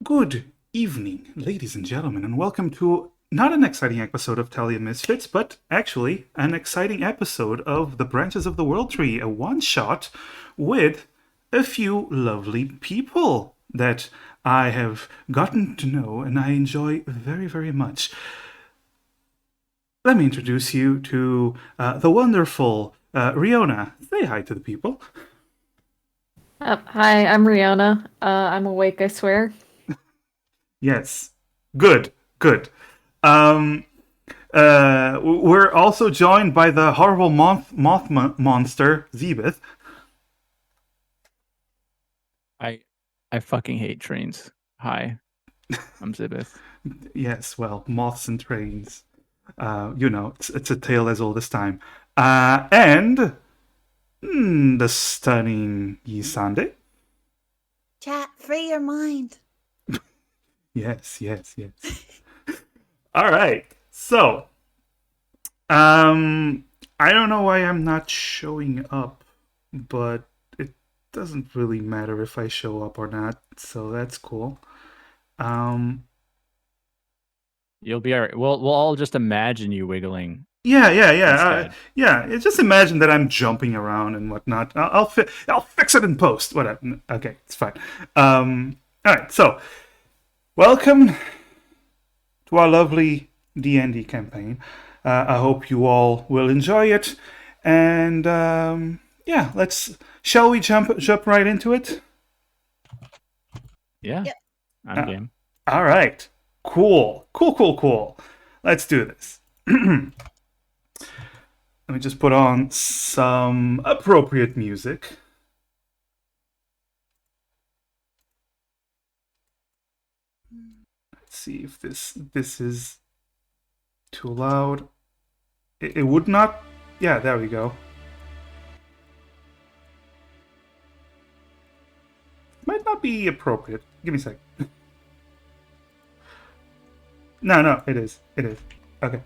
Good evening, ladies and gentlemen, and welcome to not an exciting episode of Talia Misfits, but actually an exciting episode of The Branches of the World Tree, a one-shot with a few lovely people that I have gotten to know and I enjoy very, very much. Let me introduce you to the wonderful Riona. Say hi to the people. Hi, I'm Riona. I'm awake, I swear. Yes. Good. Good. Um, we're also joined by the horrible monster, Zibeth. I fucking hate trains. Hi, I'm Zibeth. Yes, well, moths and trains. It's a tale as old as time. And the stunning Ysande. Chat, free your mind. Yes. All right. So, I don't know why I'm not showing up, but it doesn't really matter if I show up or not, so that's cool. You'll be all right. We'll all just imagine you wiggling. Yeah. Just imagine that I'm jumping around and whatnot. I'll fix it in post. Whatever. Okay, it's fine. All right. So, welcome to our lovely D&D campaign. I hope you all will enjoy it. And shall we jump right into it? Yeah, Yep. I'm game. All right. Cool. Let's do this. Let me just put on some appropriate music. Let's see if this is too loud. It would not. Yeah, there we go. Might not be appropriate. Give me a sec. No, it is. Okay.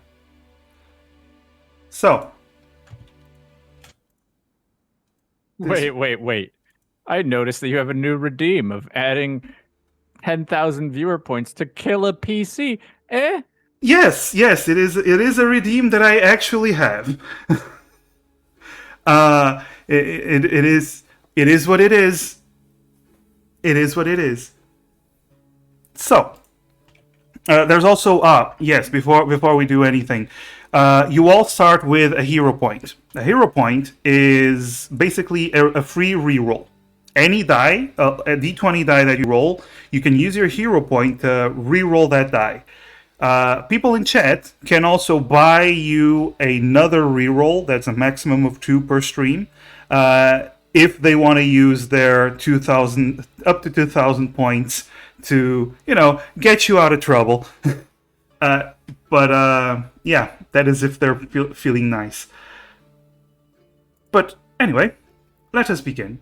So. Wait. I noticed that you have a new redeem of adding 10,000 viewer points to kill a PC. Yes, it is a redeem that I actually have. It is what it is. It is what it is. So, there's also yes. Before we do anything, you all start with a hero point. A hero point is basically a free reroll. Any die, a d20 die that you roll, you can use your hero point to reroll that die. People in chat can also buy you another reroll. That's a maximum of 2 per stream. If they want to use their 2,000 up to 2,000 points to, get you out of trouble. But that is if they're feeling nice. But anyway, let us begin.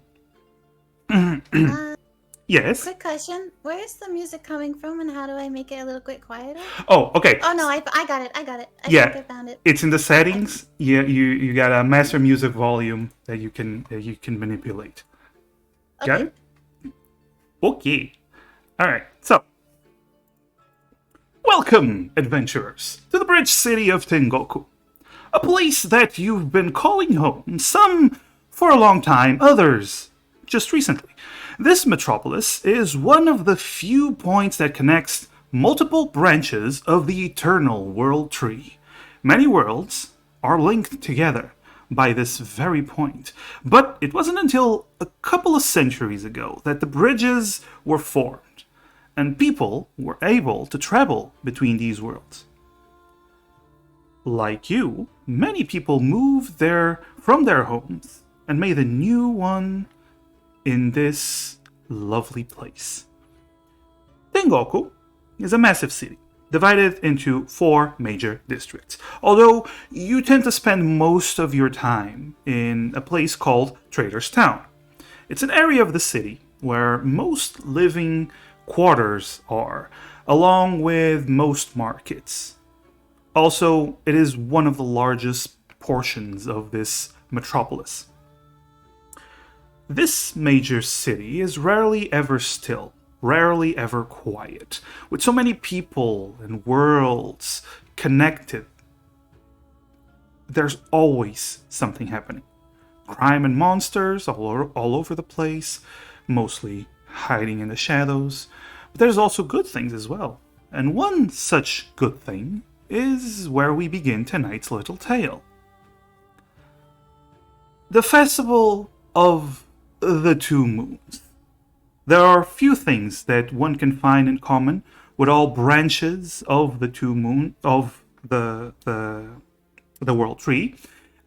Yes. Quick question. Where is the music coming from and how do I make it a little bit quieter? Oh, okay. Oh no, I got it. I Yeah. think I found it. It's in the settings. Yeah, you got a master music volume that you can manipulate. Got Okay. it? Okay. All right. So, welcome, adventurers, to the bridge city of Tengoku, a place that you've been calling home. Some for a long time, others just recently. This metropolis is one of the few points that connects multiple branches of the eternal world tree. Many worlds are linked together by this very point, but it wasn't until a couple of centuries ago that the bridges were formed, and people were able to travel between these worlds. Like you, many people moved from their homes and made a new one in this lovely place. Tengoku is a massive city, divided into 4 major districts, although you tend to spend most of your time in a place called Trader's Town. It's an area of the city where most living quarters are, along with most markets. Also, it is one of the largest portions of this metropolis. This major city is rarely ever still, rarely ever quiet. With so many people and worlds connected, there's always something happening. Crime and monsters all over the place, mostly hiding in the shadows. But there's also good things as well. And one such good thing is where we begin tonight's little tale. The Festival of the Two Moons. There are few things that one can find in common with all branches of the two moon of the world tree,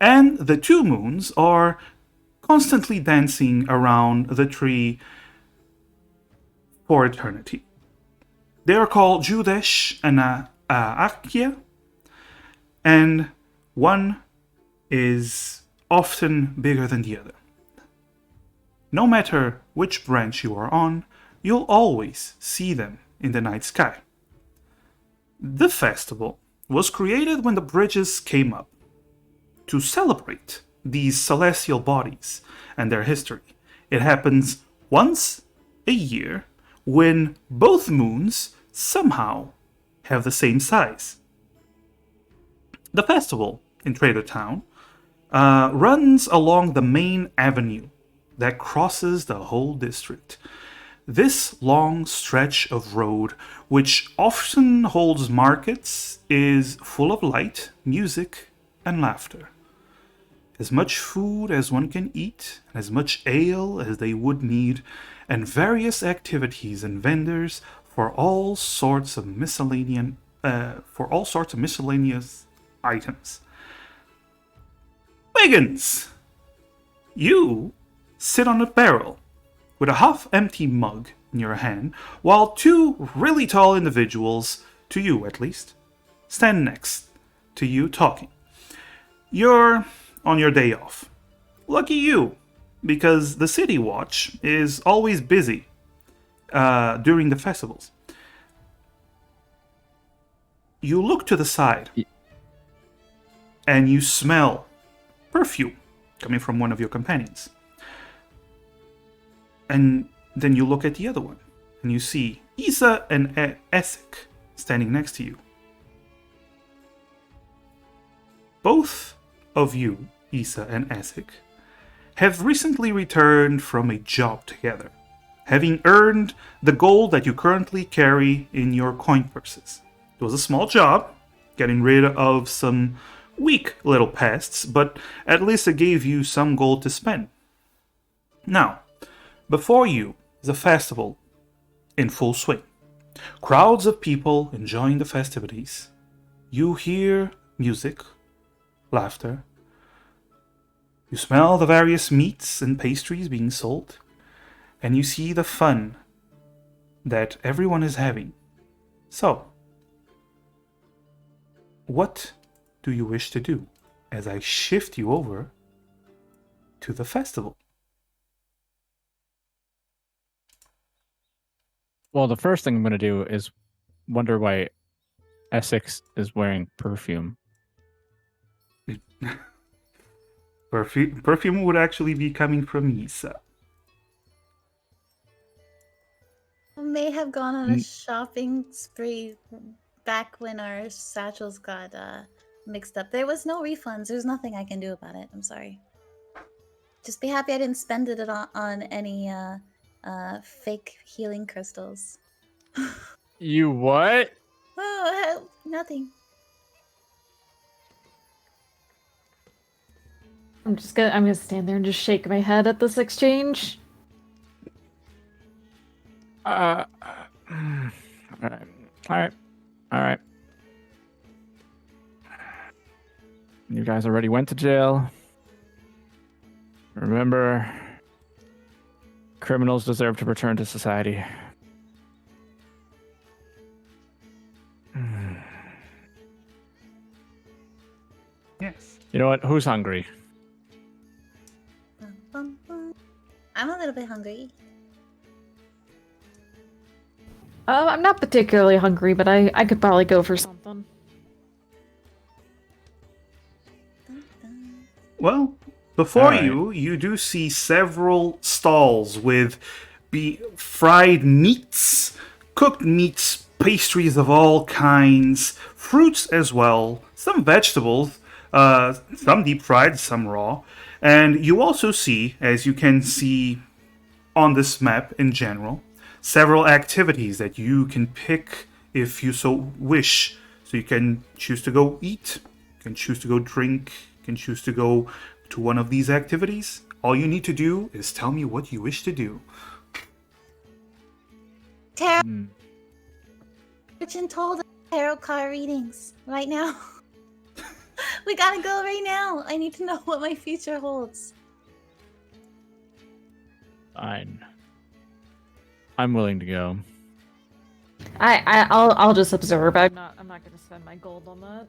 and the two moons are constantly dancing around the tree for eternity. They are called Judesh and Akia, and one is often bigger than the other. No matter which branch you are on, you'll always see them in the night sky. The festival was created when the bridges came up to celebrate these celestial bodies and their history. It happens once a year when both moons somehow have the same size. The festival in Trader Town runs along the main avenue that crosses the whole district. This long stretch of road, which often holds markets, is full of light, music, and laughter. As much food as one can eat, as much ale as they would need, and various activities and vendors for all sorts of miscellaneous items. Wiggins, you sit on a barrel with a half-empty mug in your hand, while two really tall individuals, to you at least, stand next to you talking. You're on your day off. Lucky you, because the City Watch is always busy during the festivals. You look to the side, and you smell perfume coming from one of your companions. And then you look at the other one, and you see Isa and Essek standing next to you. Both of you, Isa and Essek, have recently returned from a job together, having earned the gold that you currently carry in your coin purses. It was a small job, getting rid of some weak little pests, but at least it gave you some gold to spend. Now, before you is a festival in full swing. Crowds of people enjoying the festivities. You hear music, laughter. You smell the various meats and pastries being sold. And you see the fun that everyone is having. So, what do you wish to do as I shift you over to the festival? Well, the first thing I'm going to do is wonder why Essex is wearing perfume. Perfume would actually be coming from Isa. May have gone on a shopping spree back when our satchels got mixed up. There was no refunds. There's nothing I can do about it. I'm sorry. Just be happy I didn't spend it on any fake healing crystals. You what? Oh, nothing. I'm gonna stand there and just shake my head at this exchange. All right. You guys already went to jail. Remember, criminals deserve to return to society. Yes. You know what? Who's hungry? I'm a little bit hungry. I'm not particularly hungry, but I could probably go for something. Well, before Alright. you do see several stalls with fried meats, cooked meats, pastries of all kinds, fruits as well, some vegetables, some deep fried, some raw. And you also see, as you can see on this map in general, several activities that you can pick if you so wish. So you can choose to go eat, you can choose to go drink, you can choose to go to one of these activities. All you need to do is tell me what you wish to do. Tarot. Fortune told us tarot card readings right now. We gotta go right now. I need to know what my future holds. Fine. I'm willing to go. I'll just observe. I'm not gonna spend my gold on that.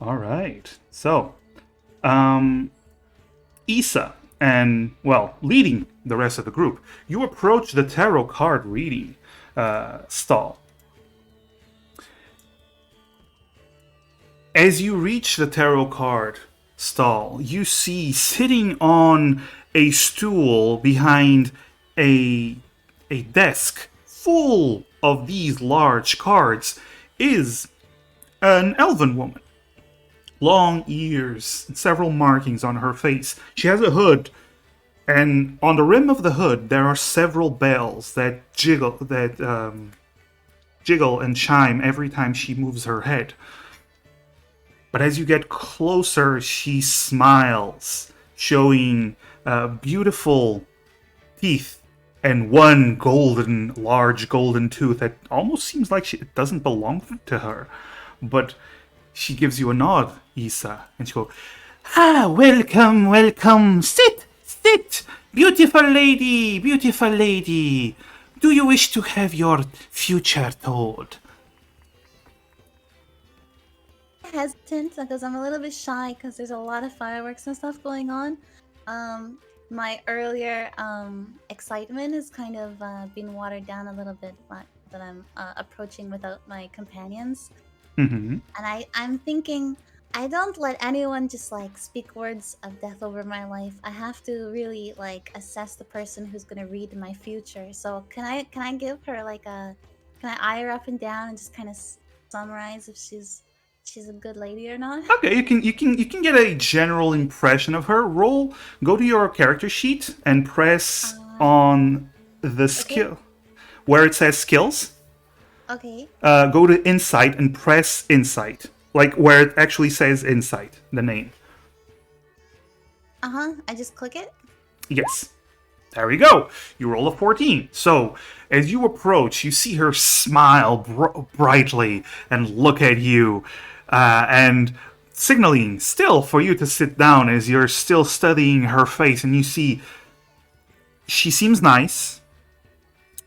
All right. So, Issa, and, well, leading the rest of the group, you approach the tarot card reading stall. As you reach the tarot card stall, you see sitting on a stool behind a desk full of these large cards is an elven woman. Long ears, several markings on her face. She has a hood, and on the rim of the hood there are several bells that jiggle and chime every time she moves her head. But as you get closer, she smiles, showing beautiful teeth and one large golden tooth that almost seems like it doesn't belong to her. But she gives you a nod, Issa, and she goes, welcome, welcome, sit, beautiful lady, do you wish to have your future told? Hesitant because I'm a little bit shy because there's a lot of fireworks and stuff going on. My earlier excitement is kind of being watered down a little bit that I'm approaching without my companions. Mm-hmm. And I'm thinking, I don't let anyone just like speak words of death over my life. I have to really like assess the person who's gonna read my future. So can I give her like can I eye her up and down and just kind of summarize if she's a good lady or not? Okay, you can get a general impression of her. Go to your character sheet and press on the skill where it says skills. Okay. Go to insight and press insight, like where it actually says insight, the name. I just click it. Yes. There we go. You roll a 14. So, as you approach, you see her smile brightly and look at you, and signaling still for you to sit down as you're still studying her face, and you see she seems nice,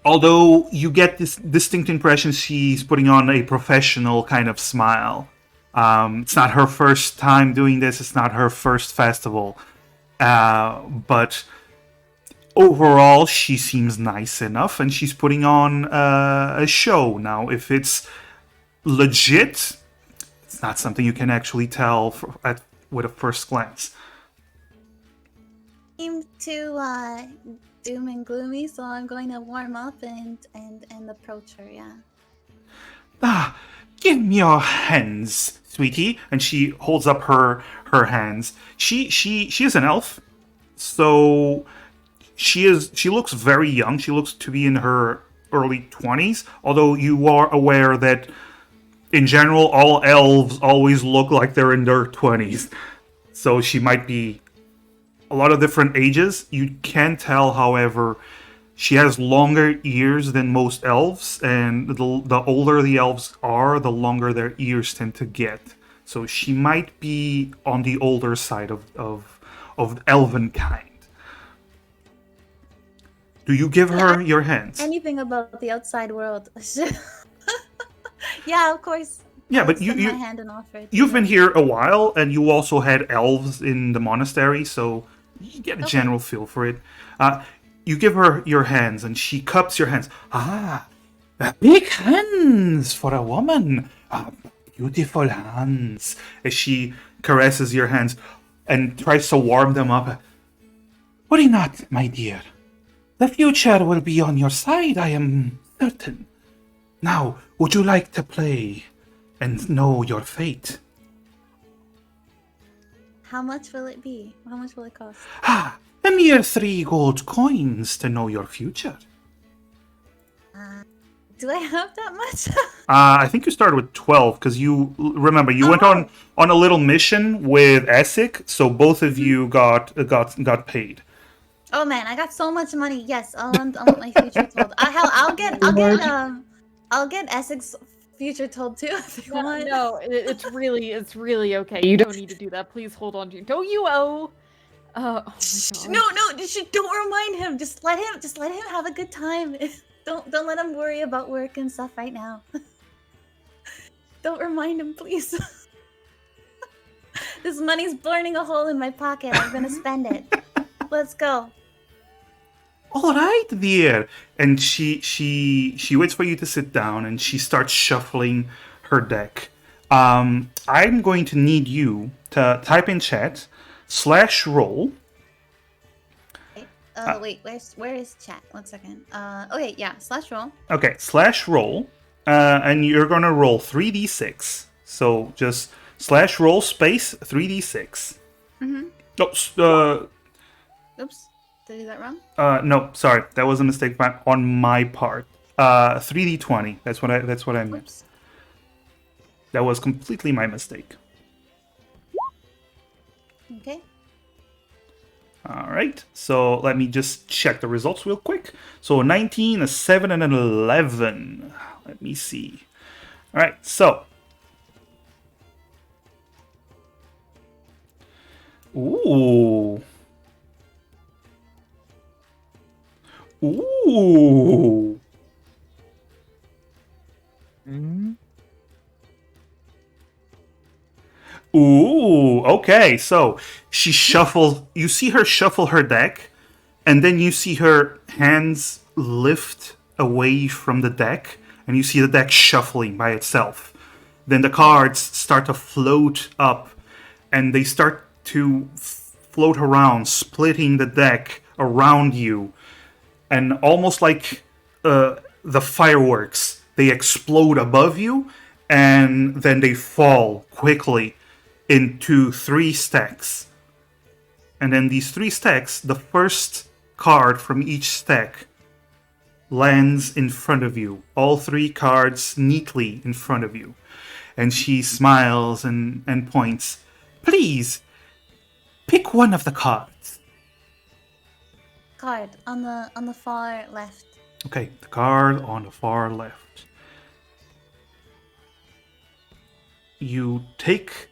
although you get this distinct impression she's putting on a professional kind of smile. It's not her first time doing this, it's not her first festival, but overall she seems nice enough, and she's putting on a show. Now, if it's legit, it's not something you can actually tell with a first glance. Seem too doom and gloomy, so I'm going to warm up and approach her. Yeah. Give me your hands, sweetie. And she holds up her hands. She is an elf, so she looks very young. She looks to be in her early 20s, although you are aware that in general all elves always look like they're in their 20s. So she might be a lot of different ages. You can tell, however, she has longer ears than most elves, and the older the elves are, the longer their ears tend to get. So she might be on the older side of elven kind. Do you give her your hands? Anything about the outside world? Yeah, of course. Yeah, but my hand and offer it to you've her. been here a while, and you also had elves in the monastery, so you get a general feel for it. You give her your hands, and she cups your hands. Big hands for a woman. Beautiful hands. As she caresses your hands and tries to warm them up. Worry not, my dear. The future will be on your side, I am certain. Now, would you like to play and know your fate? How much will it be? How much will it cost? Ah, a mere 3 gold coins to know your future. Do I have that much? I think you started with 12 because you remember you went on a little mission with Essek, so both of you got paid. Oh man, I got so much money. Yes, I want my future told. I'll get Essex future told too if you want. No, it's really okay. You don't need to do that. Please hold on to. Don't you owe? Oh my god. No, don't remind him. Just let him have a good time. Don't let him worry about work and stuff right now. Don't remind him, please. This money's burning a hole in my pocket. I'm gonna spend it. Let's go. All right, dear. And she waits for you to sit down, and she starts shuffling her deck. I'm going to need you to type in chat /roll. Wait, where is chat? 1 second. Okay, yeah, /roll. Okay, /roll, and you're gonna roll 3d6. So just /roll space 3d6. Oh, Oops, did I do that wrong? no, sorry, that was a mistake on my part. 3d20. That's what I meant. Oops. That was completely my mistake. Okay. All right, so let me just check the results real quick. So 19, a 7, and an 11. Let me see. All right, so. Ooh. Ooh. Ooh, okay. So she shuffles. You see her shuffle her deck, and then you see her hands lift away from the deck, and you see the deck shuffling by itself. Then the cards start to float up, and they start to float around, splitting the deck around you, and almost like the fireworks, they explode above you, and then they fall quickly into 3 stacks. And then these 3 stacks, the first card from each stack lands in front of you. All 3 cards neatly in front of you. And she smiles and points. Please, pick one of the cards. Card on the far left. Okay, the card on the far left. You take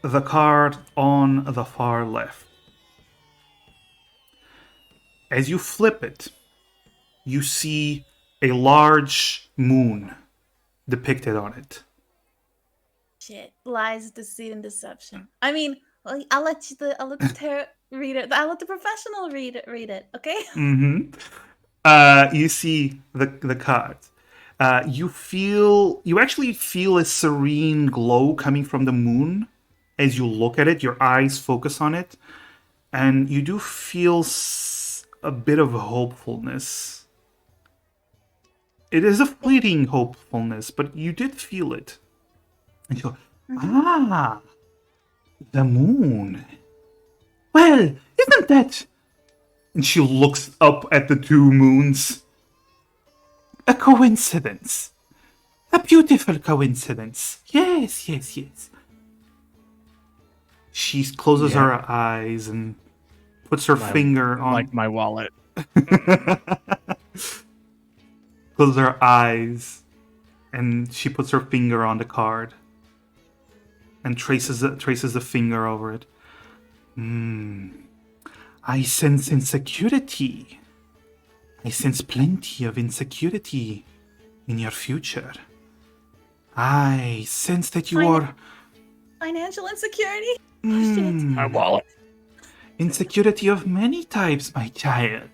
the card on the far left. As you flip it, you see a large moon depicted on it. Shit, lies, deceit, and deception. I mean, I'll let the tarot reader. I'll let the professional read it. Okay. You see the card. You actually feel a serene glow coming from the moon. As you look at it, your eyes focus on it, and you do feel a bit of hopefulness. It is a fleeting hopefulness, but you did feel it. And you go, the moon. Well, isn't that... And she looks up at the 2 moons. A coincidence. A beautiful coincidence. Yes. She closes her eyes and puts her finger on... Like my wallet. Closes her eyes and she puts her finger on the card and traces the finger over it. I sense insecurity. I sense plenty of insecurity in your future. I sense that you are... Financial insecurity? Oh, shit. My wallet. Insecurity of many types, my child.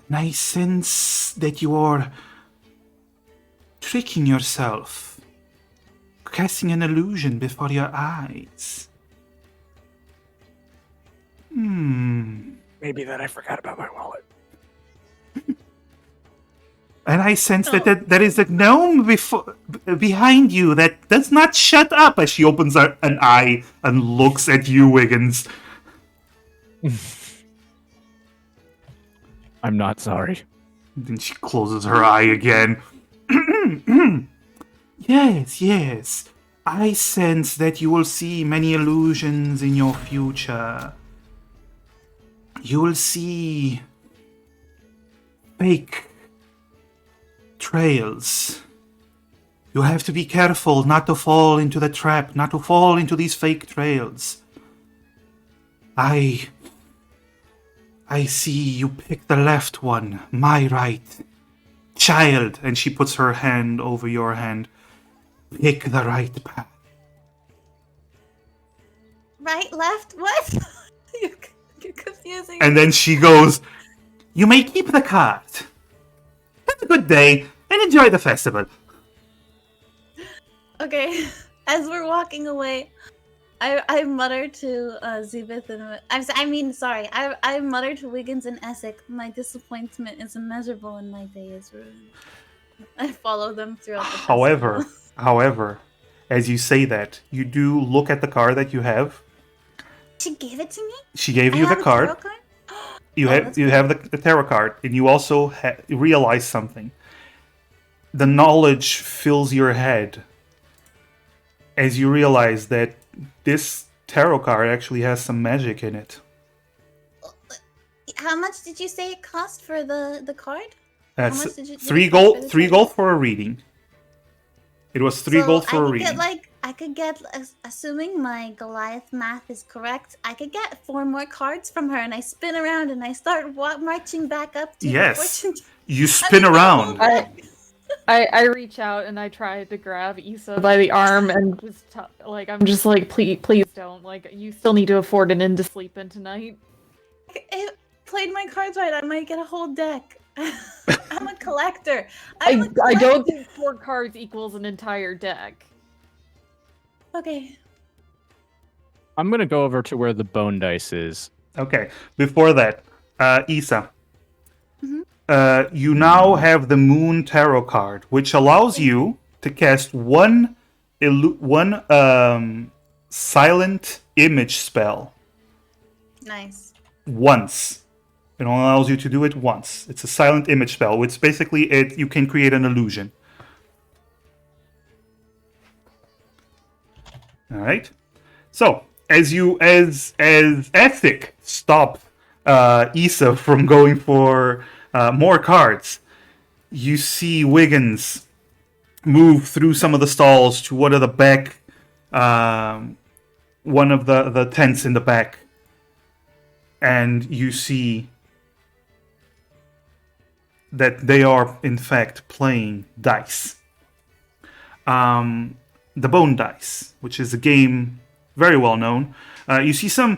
And I sense that you are tricking yourself, casting an illusion before your eyes. Maybe that I forgot about my wallet. And I sense that there is a gnome behind you that does not shut up as she opens an eye and looks at you, Wiggins. I'm not sorry. Then she closes her eye again. Yes. I sense that you will see many illusions in your future. You will see fake trails. You have to be careful not to fall into the trap, not to fall into these fake trails. I see you pick the left one, my right. Child, and she puts her hand over your hand. Pick the right path. Right, left, what? You're confusing. And then she goes, you may keep the card. Have a good day and enjoy the festival. Okay, as we're walking away, I mutter to Zibeth and I mutter to Wiggins and Essex. My disappointment is immeasurable and my day is ruined. I follow them throughout the festival. However, as you say that, you do look at the card that you have. She gave it to me? She gave I you the have a card. tarot card? You have the tarot card, and you also realize something. The knowledge fills your head as you realize that this tarot card actually has some magic in it. How much did you say it cost for the card? That's much did it 3 cost for gold. the 3 tarot? gold for a reading. It was 3 gold for a reading. I could get, assuming my Goliath math is correct, I could get 4 more cards from her, and I spin around and I start marching back up to Yes. the fortune. You spin around. I reach out and I try to grab Issa by the arm and just I'm just like, please don't. Like, you still need to afford an inn to sleep in tonight. If played my cards right, I might get a whole deck. I'm a collector. I don't think 4 cards equals an entire deck. Okay. I'm gonna go over to where the bone dice is. Okay. Before that, Issa. Mhm. You now have the Moon Tarot card, which allows you to cast one silent image spell Nice. once. It only allows you to do it once. It's a silent image spell, which basically you can create an illusion. All right. So as Ethic stopped Issa from going for more cards, you see Wiggins move through some of the stalls to one of the back, one of the tents in the back, and you see that they are in fact playing dice. The Bone Dice, which is a game very well known. You see some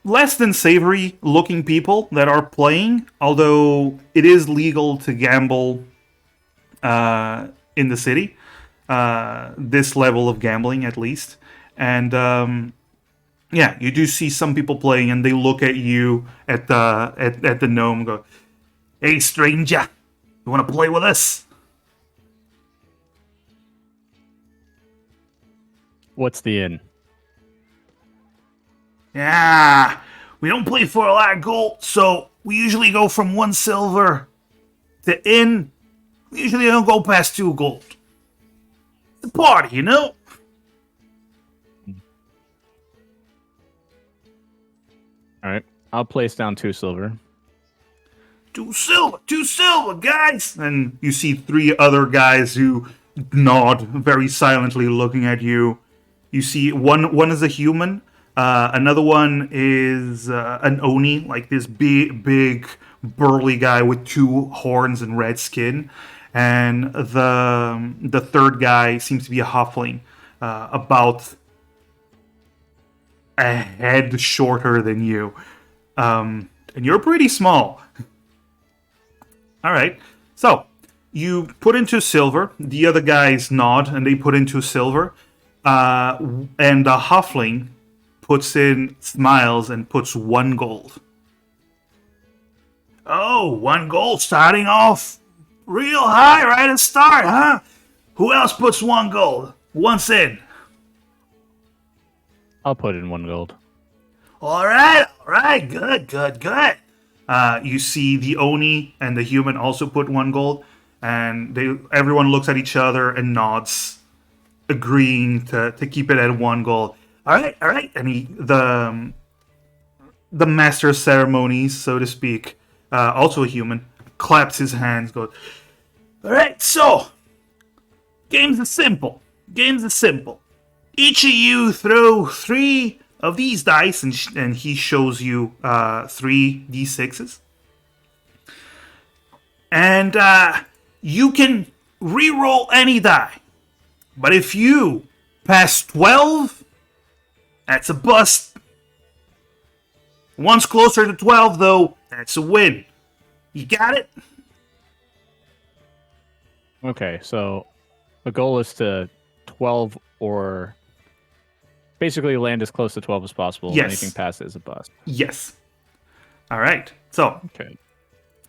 less than savory looking people that are playing, although it is legal to gamble in the city. This level of gambling, at least. And yeah, you do see some people playing, and they look at you at the gnome and go, "Hey, stranger, you want to play with us?" What's the inn? Yeah, we don't play for a lot of gold, so we usually go from 1 silver to inn. We usually don't go past 2 gold. It's a party, you know? Alright, I'll place down 2 silver. 2 silver, guys! And you see 3 other guys who nod very silently looking at you. You see one is a human, another one is an oni, like this big burly guy with 2 horns and red skin, and the third guy seems to be a halfling, about a head shorter than you, and you're pretty small. All right, so you put into silver. The other guys nod and they put into silver. And the halfling smiles and puts 1 gold. Oh, 1 gold starting off real high right at the start, huh? Who else puts 1 gold? 1 in. I'll put in 1 gold. All right, good. You see the Oni and the human also put 1 gold, and everyone looks at each other and nods, agreeing to keep it at 1 gold. All right. And the master of ceremonies, so to speak, also a human, claps his hands, goes, all right, so, games are simple. Each of you throw 3 of these dice, and he shows you 3 d6s. And you can re-roll any die. But if you pass 12, that's a bust. Once closer to 12, though, that's a win. You got it? Okay, so the goal is to 12 or basically land as close to 12 as possible. Yes. Anything past it is a bust. Yes. All right. So, Okay.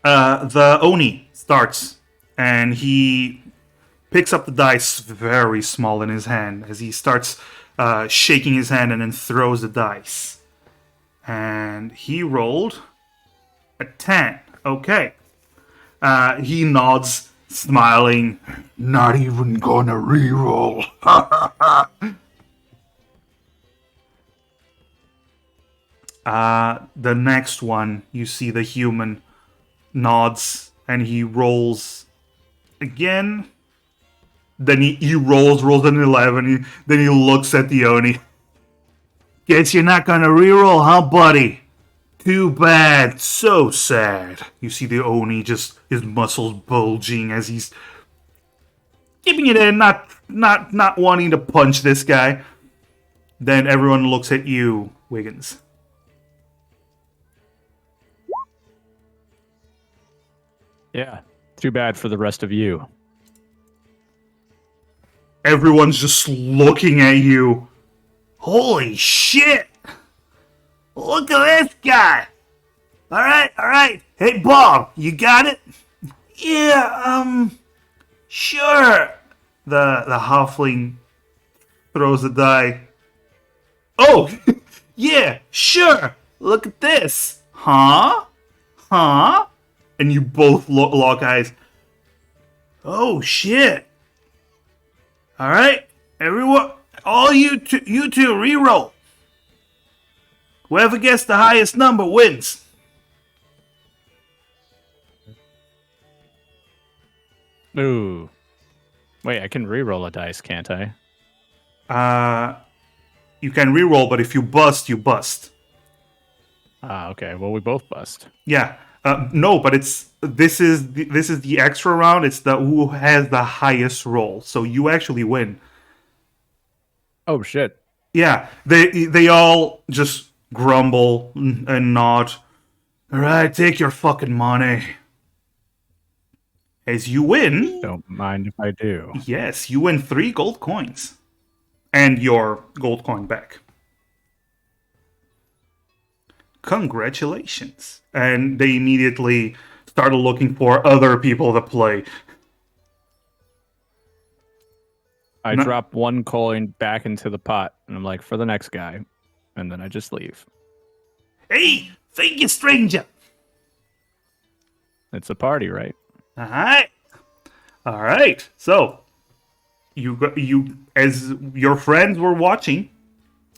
the Oni starts, and he picks up the dice very small in his hand as he starts shaking his hand and then throws the dice. And he rolled a 10. Okay. He nods, smiling. Not even gonna reroll. The next one, you see the human nods, and he rolls again. Then he rolls an 11. Then he looks at the Oni. Guess you're not gonna reroll, huh, buddy? Too bad. So sad. You see the Oni, just his muscles bulging as he's keeping it in, not wanting to punch this guy. Then everyone looks at you, Wiggins. Yeah. Too bad for the rest of you. Everyone's just looking at you. Holy shit! Look at this guy! Alright. Hey, Bob, you got it? Yeah, sure. The halfling throws a die. Oh, yeah, sure. Look at this. Huh? And you both lock eyes. Oh, shit. Alright, everyone, all you two reroll. Whoever gets the highest number wins. Ooh. Wait, I can re-roll a dice, can't I? You can reroll, but if you bust, you bust. Ah, okay. Well, we both bust. Yeah. No, but this is the extra round. It's the who has the highest roll. So you actually win. Oh shit. Yeah. They all just grumble and nod. All right, take your fucking money. As you win. Don't mind if I do. Yes, you win 3 gold coins. And your gold coin back. Congratulations. And they immediately started looking for other people to play. I drop 1 coin back into the pot, and I'm like, for the next guy. And then I just leave. Hey, thank you, stranger. It's a party, right? All right. So, you as your friends were watching,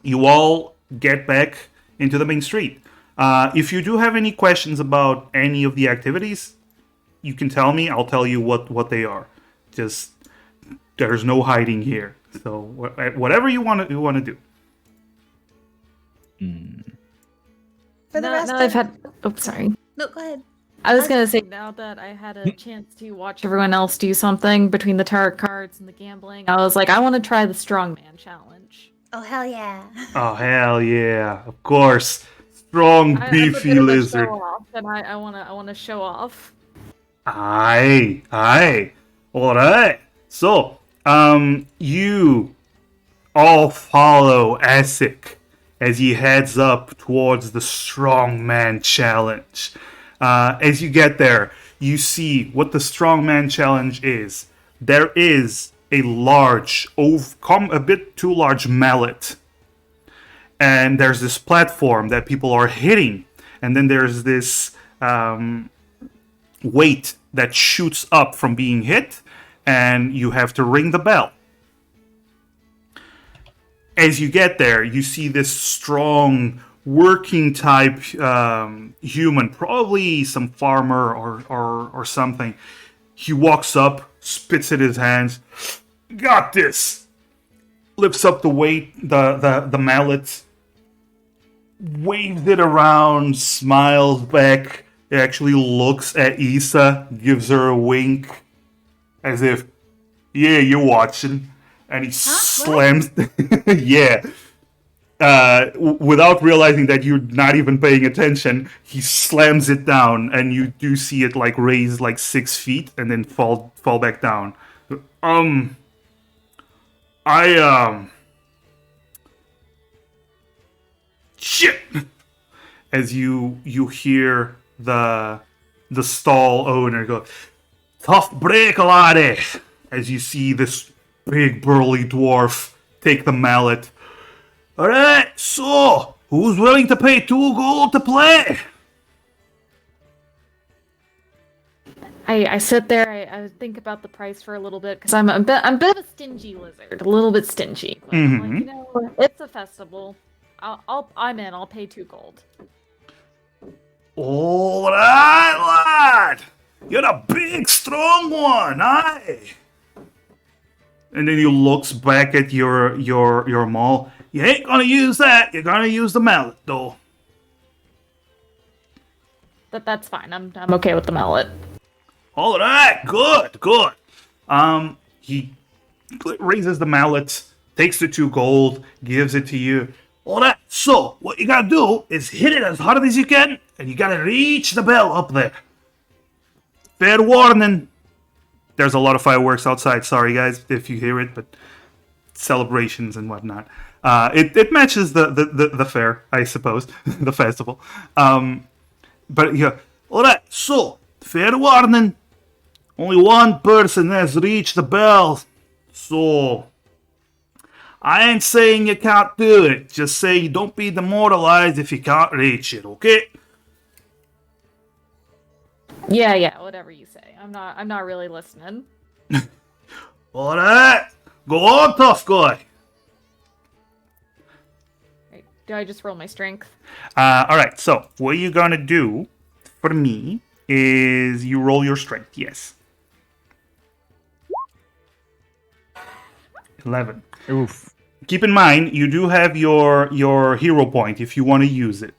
you all get back into the main street. If you do have any questions about any of the activities, you can tell me. I'll tell you what they are. Just there's no hiding here. So whatever you want to do. For the rest now of... I've had. Oh, sorry. No, go ahead. I was gonna say, now that I had a chance to watch everyone else do something between the tarot cards and the gambling, I was like, I want to try the strongman challenge. Oh, hell yeah. Oh hell yeah! Of course, strong I'm a beefy bit of a lizard. show-off, and I wanna show off. Aye. All right. So, you all follow Asik as he heads up towards the strongman challenge. As you get there, you see what the strongman challenge is. There is a large, a bit too large mallet. And there's this platform that people are hitting. And then there's this weight that shoots up from being hit. And you have to ring the bell. As you get there, you see this strong, working type human, probably some farmer or something. He walks up, spits at his hands. Got this! Lifts up the weight, the mallet, waves it around, smiles back, actually looks at Issa, gives her a wink, as if, yeah, you're watching. And he slams, yeah. Without realizing that you're not even paying attention, he slams it down, and you do see it like raise like 6 feet and then fall back down. Shit! As you hear the stall owner go, tough break, laddie! As you see this big burly dwarf take the mallet. Alright, so, who's willing to pay 2 gold to play? I sit there, I think about the price for a little bit, because I'm a bit of a stingy lizard, a little bit stingy. But I'm like, you know, it's a festival. I'm in, I'll pay 2 gold. Alright, lad! You're a big, strong one, aye? And then he looks back at your maul. You ain't gonna use that. You're gonna use the mallet, though. That's fine. I'm okay with the mallet. All right, good. He raises the mallet, takes the 2 gold, gives it to you. All right. So what you gotta do is hit it as hard as you can, and you gotta reach the bell up there. Fair warning. There's a lot of fireworks outside. Sorry, guys, if you hear it, but celebrations and whatnot. It matches the fair, I suppose, the festival. But yeah, all right. So fair warning. Only one person has reached the bell. So I ain't saying you can't do it. Just say don't be demoralized if you can't reach it. Okay? Yeah, whatever you say. I'm not really listening. All right. Go on, tough guy. Right. Do I just roll my strength? All right. So what you're gonna do for me is you roll your strength. Yes. 11. Oof. Keep in mind, you do have your hero point if you want to use it.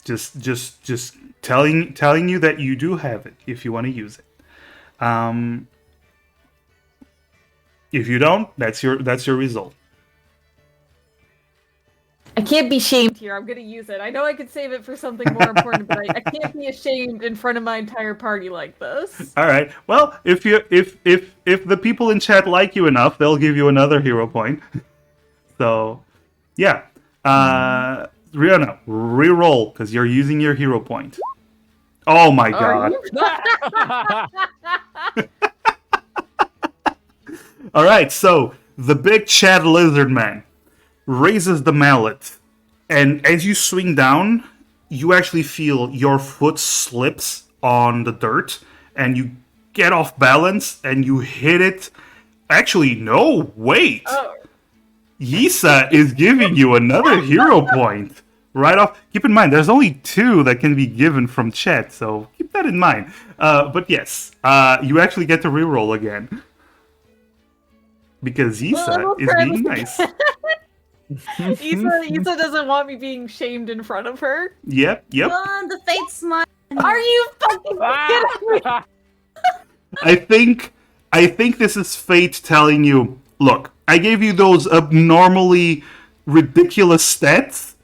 Just telling you that you do have it if you want to use it. If you don't, that's your result. I can't be shamed here. I'm gonna use it. I know I could save it for something more important, but I can't be ashamed in front of my entire party like this. All right. Well, if the people in chat like you enough, they'll give you another hero point. So, yeah. Riona, re-roll because you're using your hero point. Oh my god. All right. So the big Chad lizard man raises the mallet, and as you swing down, you actually feel your foot slips on the dirt, and you get off balance, and you hit it. Actually, no, wait. Oh. Yisa is giving you another hero point. Right off. Keep in mind, there's only 2 that can be given from chat, so keep that in mind. But yes, you actually get to reroll again. Because Yisa is being nice. Issa doesn't want me being shamed in front of her. Yep. Oh, the fate smile. Are you fucking kidding me? I think this is fate telling you, look, I gave you those abnormally ridiculous stats.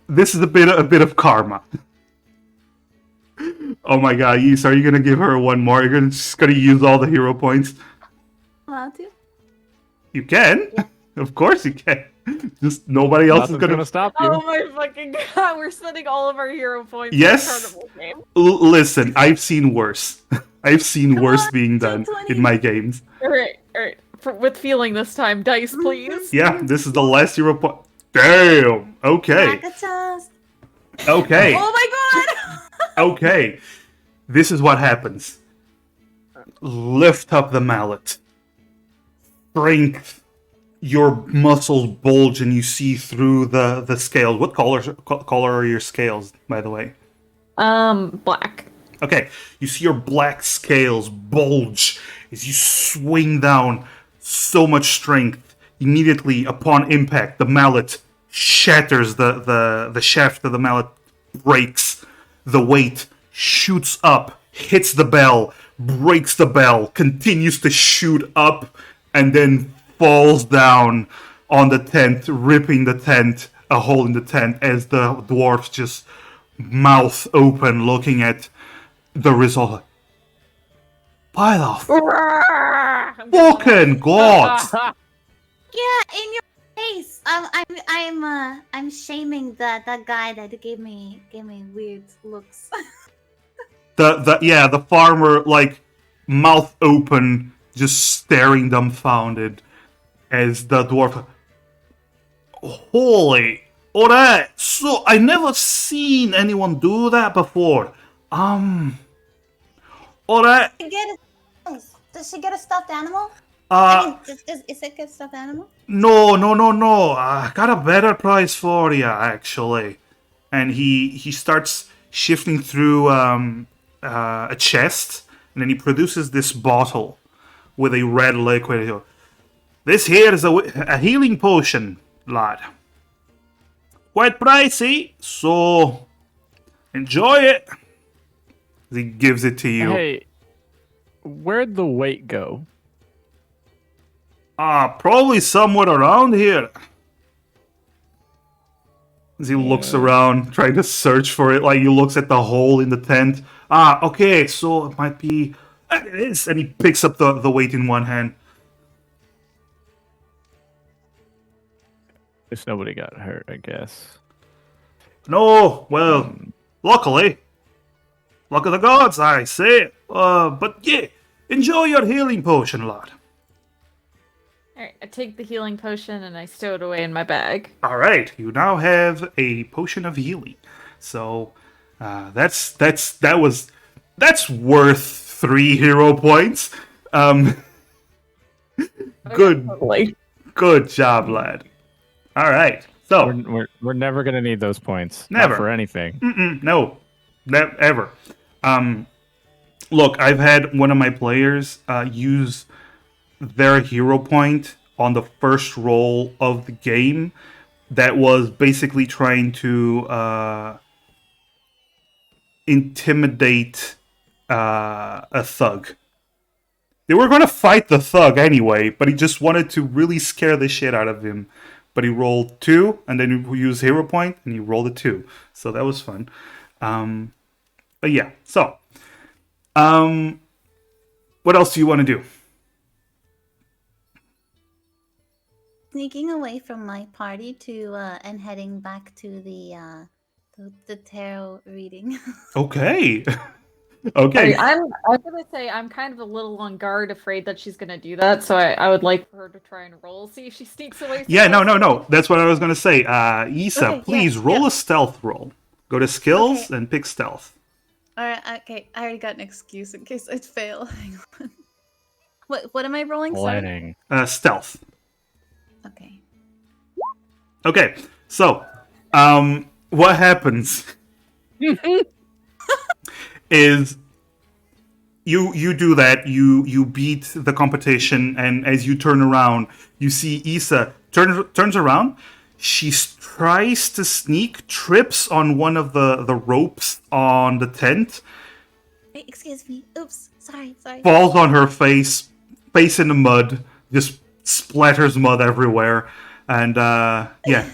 This is a bit of karma. Oh my god, Yisa, are you gonna give her one more? You're just gonna use all the hero points? Allowed to? You can. Yeah. Of course you can. Just nobody else is Nothing's gonna. gonna stop you. Oh my fucking god, we're spending all of our hero points Yes. on a carnival game. Listen, I've seen worse. I've seen Come worse on, being Joe done 20. in my games. Alright. With feeling this time. Dice, please. Yeah, this is the last hero point. Damn. Okay. Crack a toast. Okay. Oh my god! Okay. This is what happens. Lift up the mallet. Strength. Your muscles bulge and you see through the scales. What color are your scales, by the way? Black. Okay, you see your black scales bulge as you swing down. So much strength. Immediately upon impact, the mallet shatters. The shaft of the mallet breaks. The weight shoots up, hits the bell, breaks the bell, continues to shoot up, and then falls down on the tent, ripping the tent, a hole in the tent, as the dwarfs just mouth open, looking at the result. By the fucking god! Yeah, in your face. I'm shaming that guy that gave me weird looks. The farmer, like, mouth open, just staring dumbfounded as the dwarf. Holy, alright. So I never seen anyone do that before. Alright. Does she get a stuffed animal? Is it a stuffed animal? No. I got a better price for you, actually. And he starts shifting through a chest, and then he produces this bottle with a red liquid. This here is a healing potion, lad. Quite pricey, so enjoy it. He gives it to you. Hey, where'd the weight go? Probably somewhere around here. As he looks around, trying to search for it, like he looks at the hole in the tent. Okay, so it might be... It is, and he picks up the weight in one hand. At least nobody got hurt, I guess. No, well, luckily. Luck of the gods, I say. But yeah, enjoy your healing potion, lad. Alright, I take the healing potion and I stow it away in my bag. Alright, you now have a potion of healing. So, that's worth 3 hero points. Good. Totally. Good job, lad. Alright, so... We're never gonna need those points. Never. Not for anything. No. Never. Ever. Look, I've had one of my players use their hero point on the first roll of the game that was basically trying to intimidate a thug. They were going to fight the thug anyway, but he just wanted to really scare the shit out of him. But he rolled 2, and then he used hero point, and he rolled a 2. So that was fun. But yeah, so... what else do you want to do? Sneaking away from my party to and heading back to the tarot reading. Okay. Okay. I'm gonna say I'm kind of a little on guard, afraid that she's gonna do that, so I would like for her to try and roll, see if she sneaks away from Yeah, us. no. That's what I was going to say. Issa, Okay, please yeah, roll yeah. a stealth roll. Go to skills Okay. and pick stealth. Alright, okay. I already got an excuse in case I'd fail. Hang on. What am I rolling? Sorry. Planning. Stealth. Okay. Okay, so, what happens is you do that, you beat the competition, and as you turn around, you see Issa turns around. She tries to sneak, trips on one of the ropes on the tent, Wait, excuse me. Oops. Sorry. falls on her face in the mud, just splatters mud everywhere, and yeah.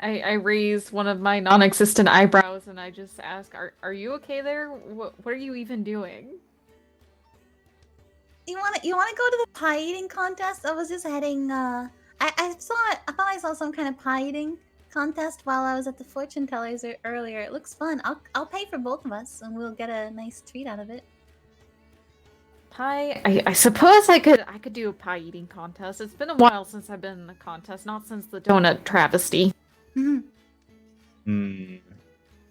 I raise one of my non-existent eyebrows and I just ask, "Are you okay there? What are you even doing?" you wanna go to the pie eating contest? I was just heading. I saw. I thought I saw some kind of pie eating contest while I was at the fortune tellers earlier. It looks fun. I'll pay for both of us, and we'll get a nice treat out of it. Pie. I suppose I could do a pie eating contest. It's been a while since I've been in a contest, not since the donut travesty. Mhm.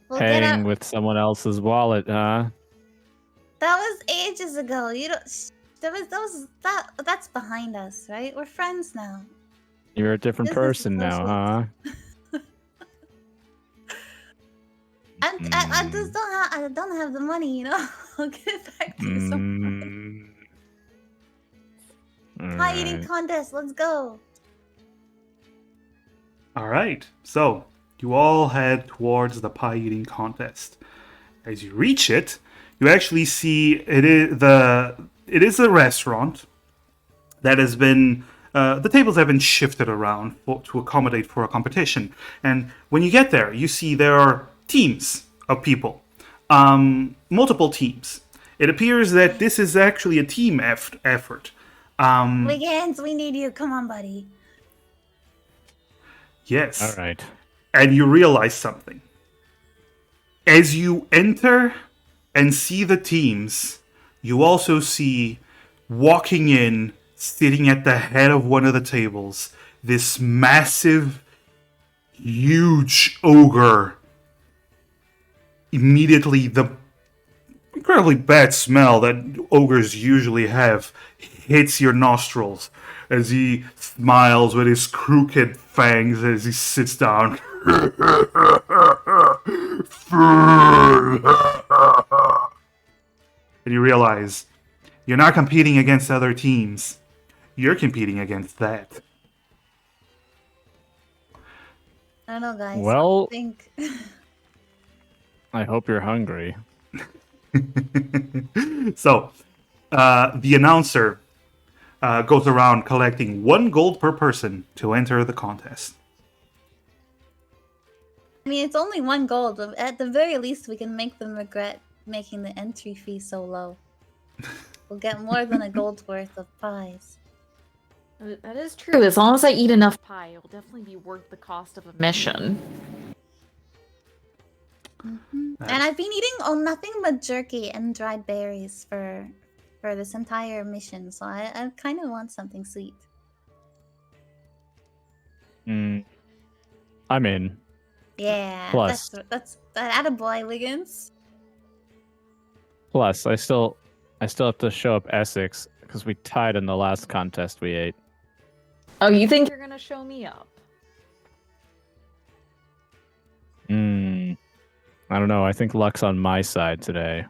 We'll get Paying a. with someone else's wallet, huh? That was ages ago. You don't. There was those. That's behind us, right? We're friends now. You're a different Business person now, huh? I just I don't have the money, you know. I'll get it back to you sometime. Pie eating Alright. contest. Let's go. All right, so you all head towards the pie eating contest. As you reach it, you actually see it is a restaurant that has been the tables have been shifted around to accommodate for a competition. And when you get there, you see there are teams of people, multiple teams. It appears that this is actually a team effort. Wiggins, we need you. Come on, buddy. Yes. Alright. And you realize something. As you enter and see the teams, you also see walking in, sitting at the head of one of the tables, this massive, huge ogre. Immediately, the incredibly bad smell that ogres usually have hits your nostrils as he smiles with his crooked fangs as he sits down. And you realize you're not competing against other teams. You're competing against that. I don't know, guys. Well- I think. I hope you're hungry. So, the announcer goes around collecting 1 gold per person to enter the contest. I mean, it's only 1 gold. But at the very least, we can make them regret making the entry fee so low. We'll get more than a gold's worth of pies. That is true. As long as I eat enough pie, it will definitely be worth the cost of admission. And I've been eating nothing but jerky and dried berries for this entire mission, so I kind of want something sweet. I'm in. Yeah, Plus. that's that. Attaboy, Wiggins. Plus, I still have to show up Essex because we tied in the last contest we ate. Oh, you think you're gonna show me up? I don't know. I think luck's on my side today.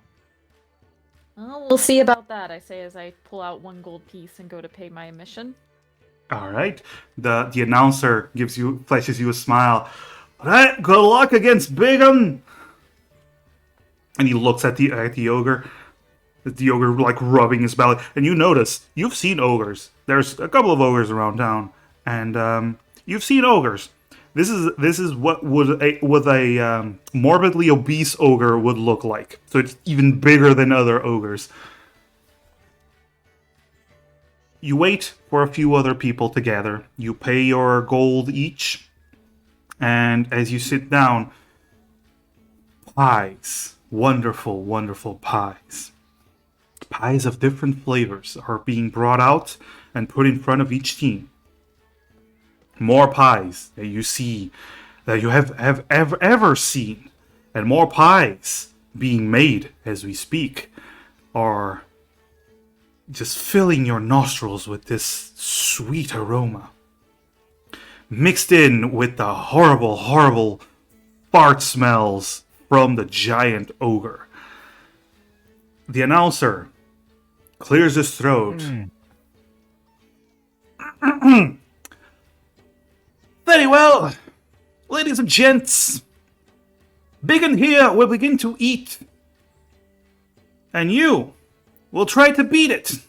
Well, we'll see about that, I say as I pull out 1 gold piece and go to pay my admission. All right. The announcer flashes you a smile. All right, good luck against Bigum. And he looks at the ogre. The ogre like rubbing his belly, and you notice you've seen ogres. There's a couple of ogres around town, and you've seen ogres. This is what would a morbidly obese ogre would look like. So it's even bigger than other ogres. You wait for a few other people to gather. You pay your gold each, and as you sit down, pies, wonderful, wonderful pies. Pies of different flavors are being brought out and put in front of each team. More pies that you see, that you have ever seen, and more pies being made as we speak are just filling your nostrils with this sweet aroma. Mixed in with the horrible, horrible fart smells from the giant ogre. The announcer clears his throat. Very well, ladies and gents. Biggin here will begin to eat. And you will try to beat it.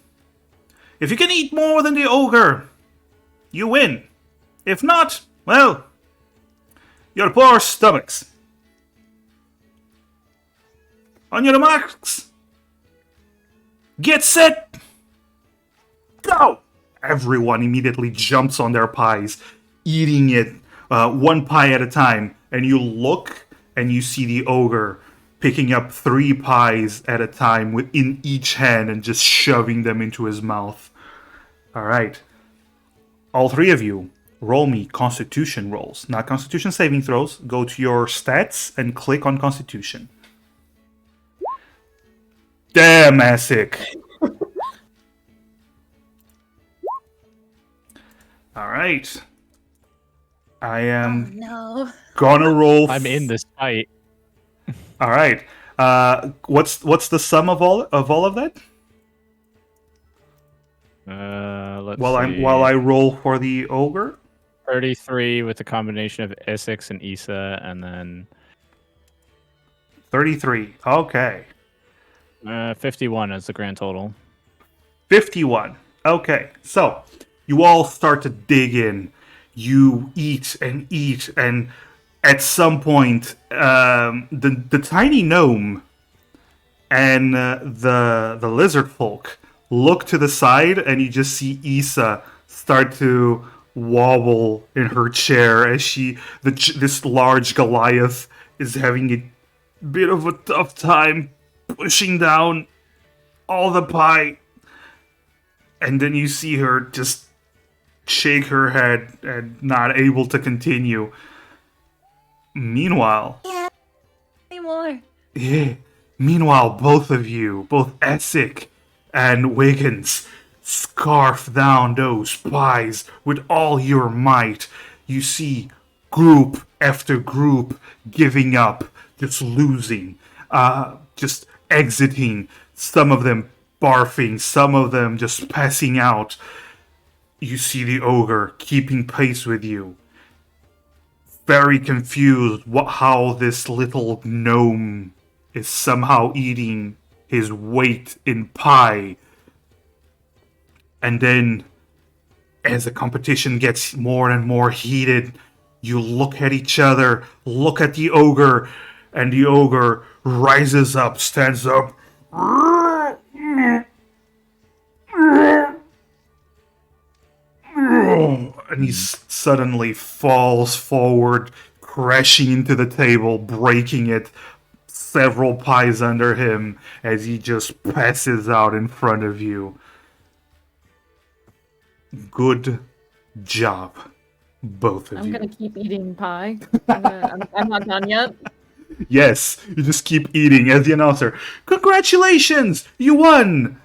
If you can eat more than the ogre, you win. If not, well, your poor stomachs. On your marks, get set, go! Everyone immediately jumps on their pies, eating it one pie at a time. And you look and you see the ogre picking up 3 pies at a time in each hand and just shoving them into his mouth. All right. All 3 of you, roll me Constitution rolls. Not Constitution saving throws. Go to your stats and click on Constitution. Damn, Asic. All right. I am No. gonna roll. I'm in this fight. All right. What's the sum of all of that? Let's While I roll for the ogre. 33 with a combination of Essex and Issa, and then 33. Okay. 51 as the grand total. 51. Okay. So you all start to dig in. You eat, and at some point, the tiny gnome and the lizard folk look to the side, and you just see Issa start to wobble in her chair as this large Goliath is having a bit of a tough time pushing down all the pie. And then you see her just shake her head and not able to continue. Meanwhile, Anymore. meanwhile, both of you, both Essek and Wiggins, scarf down those pies with all your might. You see group after group giving up, just losing, just exiting, some of them barfing, some of them just passing out. You see the ogre keeping pace with you, very confused how this little gnome is somehow eating his weight in pie. And then, as the competition gets more and more heated, you look at each other, look at the ogre, and the ogre rises up, stands up, and he suddenly falls forward, crashing into the table, breaking it, several pies under him as he just passes out in front of you. Good job, both of I'm you. gonna keep eating pie. I'm not done yet. Yes, you just keep eating as the announcer. Congratulations, you won.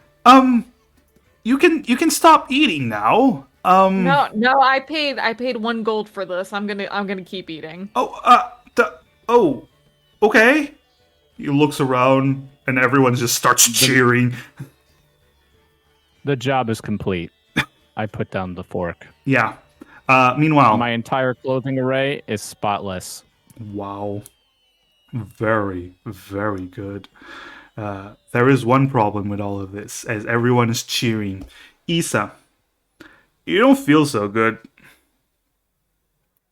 You can stop eating now. No, I paid 1 gold for this. I'm gonna keep eating. Oh, okay. He looks around and everyone just starts cheering. The job is complete. I put down the fork. Yeah. Meanwhile, My entire clothing array is spotless. wow. Very, very good. There is one problem with all of this, as everyone is cheering. Issa, you don't feel so good.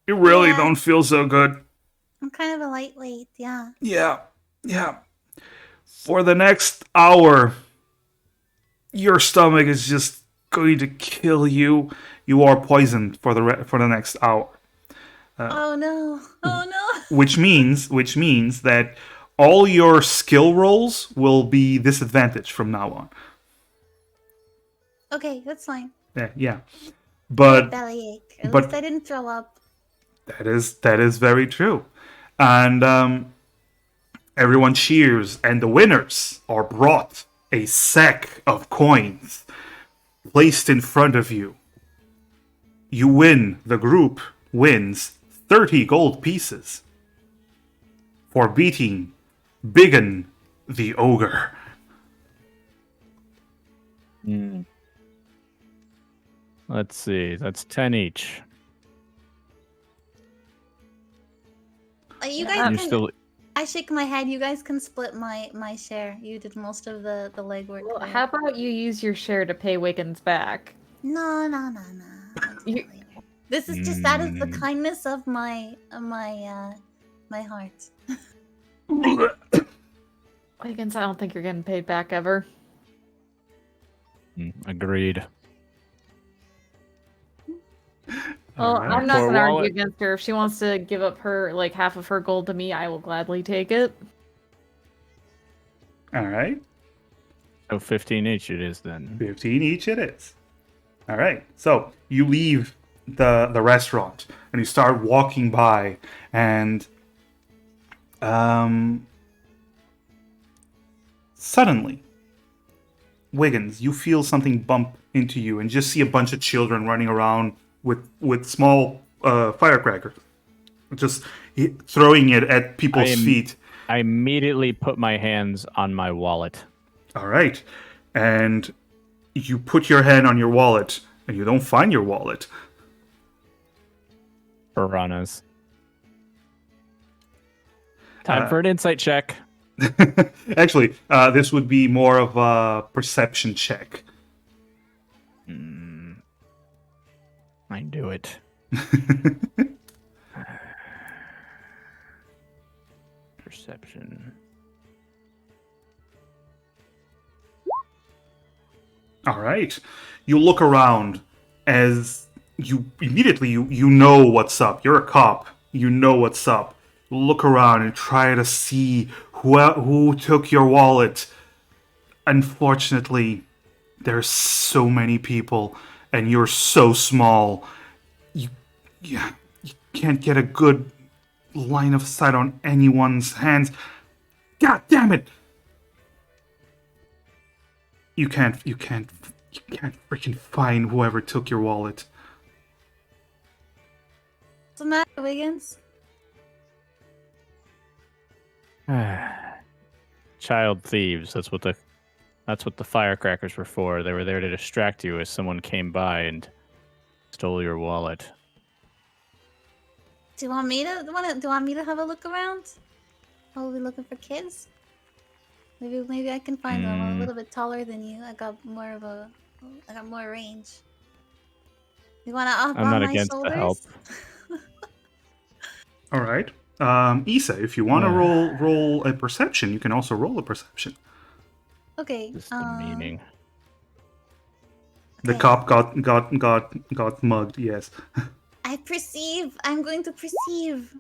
You really Yeah. don't feel so good. I'm kind of a lightweight, yeah. Yeah. For the next hour, your stomach is just going to kill you. You are poisoned for the next hour. Oh no. Oh no. Which means that all your skill rolls will be disadvantaged from now on. Okay, that's fine. Yeah. But Bellyache. At but- least I didn't throw up. that is very true. And everyone cheers, and the winners are brought a sack of coins placed in front of you. You win, the group wins 30 gold pieces for beating Biggin the ogre. Let's see. That's 10 each. You Yeah. guys You're can. still. I shake my head. You guys can split my share. You did most of the legwork. Well, there. how about you use your share to pay Wiggins back? No. You- This is just out of the Mm. kindness of my heart. Wiggins, I don't think you're getting paid back ever. Agreed. Well, Alright. I'm not For a going to argue wallet- against her. If she wants to give up her like half of her gold to me, I will gladly take it. All right. So 15 each it is then. 15 each it is. All right. So you leave the restaurant and you start walking by, and suddenly, Wiggins, you feel something bump into you and just see a bunch of children running around with small firecrackers, just throwing it at people's feet. I immediately put my hands on my wallet. All right. And you put your hand on your wallet and you don't find your wallet. Piranhas. Time for an insight check. Actually, this would be more of a perception check. I do it. Perception. All right. You look around as you immediately you know what's up. You're a cop. You know what's up. You look around and try to see who took your wallet. Unfortunately, there's so many people and you're so small. You can't get a good line of sight on anyone's hands. God damn it! You can't freaking find whoever took your wallet. What's the matter, Wiggins? Child thieves. That's what the firecrackers were for. They were there to distract you as someone came by and stole your wallet. Do you want me to have a look around? Are we looking for kids? Maybe I can find them. I'm a little bit taller than you. I got more range. You wanna up I'm on not my against the shoulders? help. All right. Isa, if you want to roll a perception, you can also roll a perception. Okay. This is the meaning. The Okay. cop got mugged. Yes. I perceive. I'm going to perceive.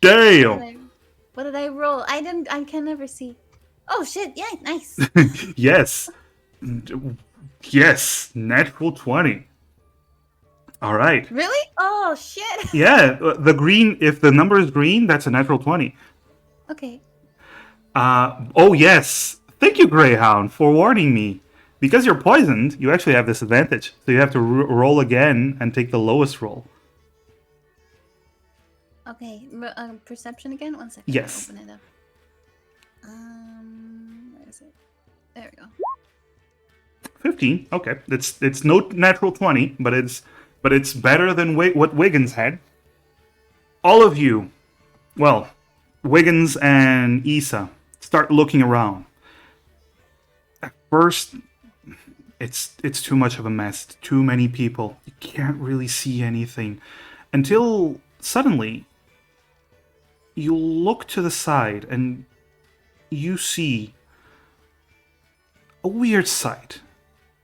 Damn. What did I roll? I can never see. Oh shit! Yeah, nice. Yes. Yes. Natural 20. All right. Really? Oh shit. Yeah. The green. If the number is green, that's a natural 20. Okay. Oh yes. Thank you, Greyhound, for warning me. Because you're poisoned, you actually have this advantage. So you have to roll again and take the lowest roll. Okay. Perception again. 1 second. Yes. I'll open it up. Where is it? There we go. 15. Okay. It's no natural 20, but it's better than what Wiggins had. All of you, well, Wiggins and Isa, start looking around. At first, it's too much of a mess. Too many people. You can't really see anything. Until suddenly, you look to the side and you see a weird sight.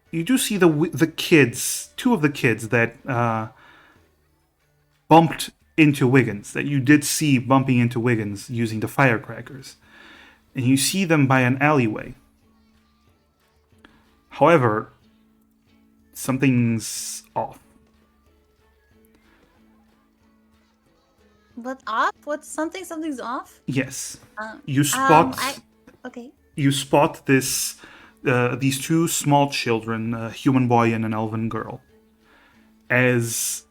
You do see the kids, two of the kids that bumped into Wiggins, that you did see bumping into Wiggins using the firecrackers. And you see them by an alleyway. However, something's off. What off? Something's off? Yes. You spot okay. you spot these two small children, a human boy and an elven girl. As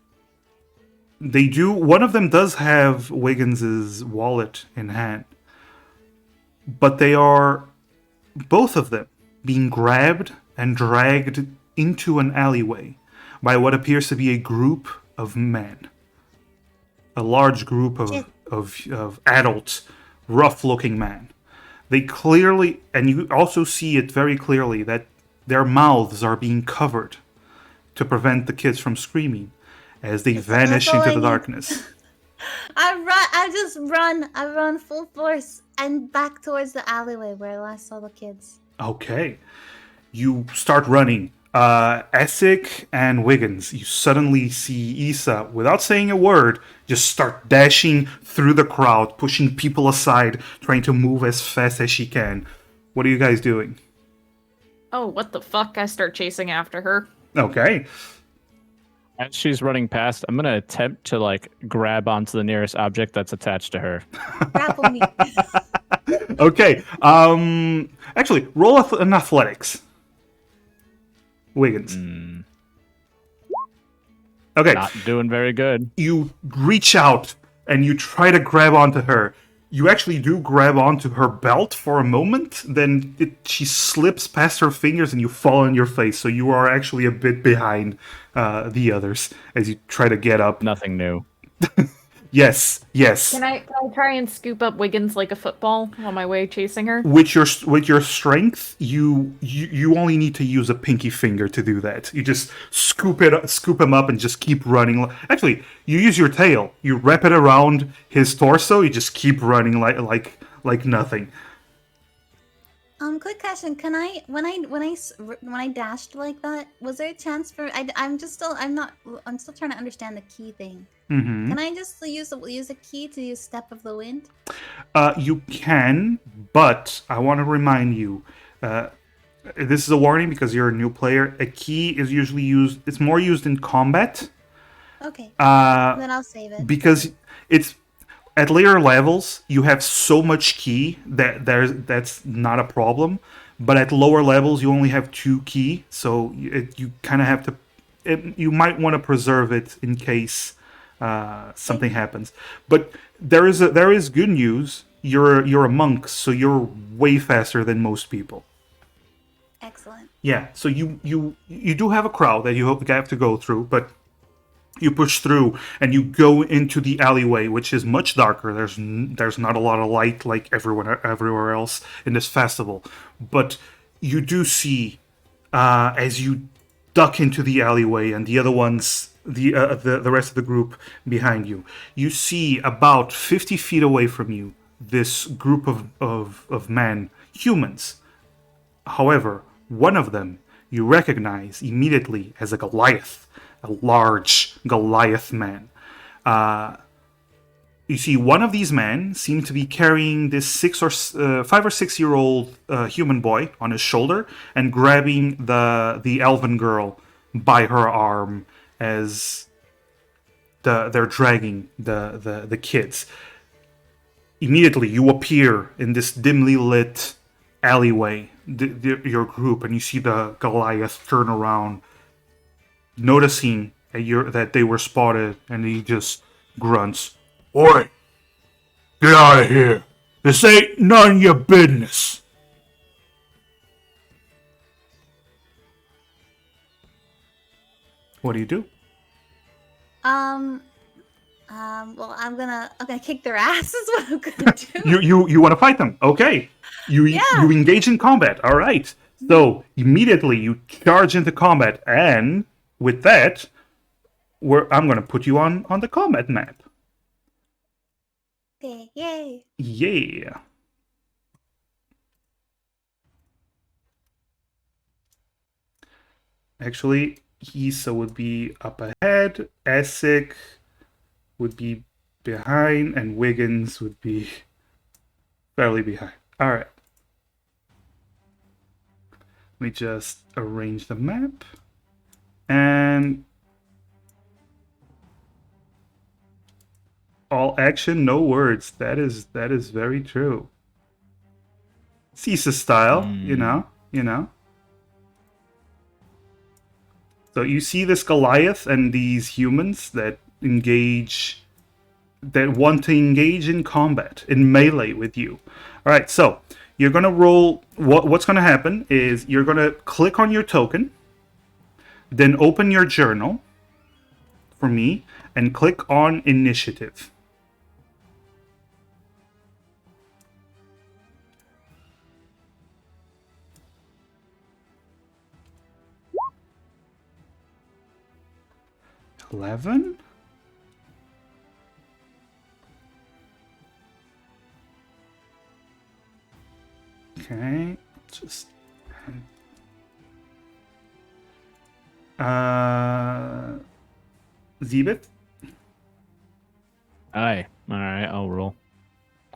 they do, one of them does have Wiggins's wallet in hand. But they are, both of them, being grabbed and dragged into an alleyway by what appears to be a group of men. A large group of adult, rough-looking men. They clearly, and you also see it very clearly, that their mouths are being covered to prevent the kids from screaming as they vanish into the darkness. I run full force and back towards the alleyway where I last saw the kids. Okay. You start running. Essek and Wiggins, you suddenly see Issa, without saying a word, just start dashing through the crowd, pushing people aside, trying to move as fast as she can. What are you guys doing? Oh, what the fuck? I start chasing after her. Okay. As she's running past, I'm gonna attempt to like grab onto the nearest object that's attached to her. Grapple me. Okay. Actually, roll an athletics. Wiggins. Okay. Not doing very good. You reach out and you try to grab onto her. You actually do grab onto her belt for a moment, then she slips past her fingers and you fall on your face. So you are actually a bit behind the others as you try to get up. Nothing new. Yes. Can I try and scoop up Wiggins like a football on my way chasing her? With your strength, you only need to use a pinky finger to do that. You just scoop him up and just keep running. Actually, you use your tail. You wrap it around his torso. You just keep running like nothing. Quick question. Can I, when I dashed like that, was there a chance for, I'm still trying to understand the key thing. Mm-hmm. Can I just use a key to use Step of the Wind? You can, but I want to remind you, this is a warning because you're a new player. A key is usually used, it's more used in combat. Okay. Uh, Then I'll save it. because it's at later levels you have so much key that that's not a problem, but at lower levels you only have 2 key, so you kind of have to you might want to preserve it in case something happens. But there is good news. You're a monk, so you're way faster than most people. Excellent. Yeah, so you do have a crowd that you have to go through, but you push through and you go into the alleyway, which is much darker. There's not a lot of light like everywhere else in this festival, but you do see as you duck into the alleyway and the other ones, the rest of the group behind you, you see about 50 feet away from you this group of men, humans. However, one of them you recognize immediately as a Goliath, a large Goliath man. You see, one of these men seemed to be carrying this 5 or 6 year old human boy on his shoulder and grabbing the elven girl by her arm as they're dragging the kids. Immediately, you appear in this dimly lit alleyway, your group, and you see the Goliath turn around, noticing that they were spotted, and he just grunts, "Oi! Get out of here! This ain't none of your business!" What do you do? Well, I'm gonna kick their ass is what I'm gonna do. You want to fight them? Okay. You engage in combat. All right. So immediately you charge into combat, and with that, I'm gonna put you on the combat map. Okay, yay. Yeah. Actually, Hisa would be up ahead, Essek would be behind, and Wiggins would be fairly behind. Alright. Let me just arrange the map. And all action, no words. That is very true. Cisa style, you know. So you see this Goliath and these humans that want to engage in combat, in melee with you. All right, so you're gonna roll. What's gonna happen is you're gonna click on your token, then open your journal for me, and click on initiative. $11? Okay, just Zibeth? Aye. All right, I'll roll.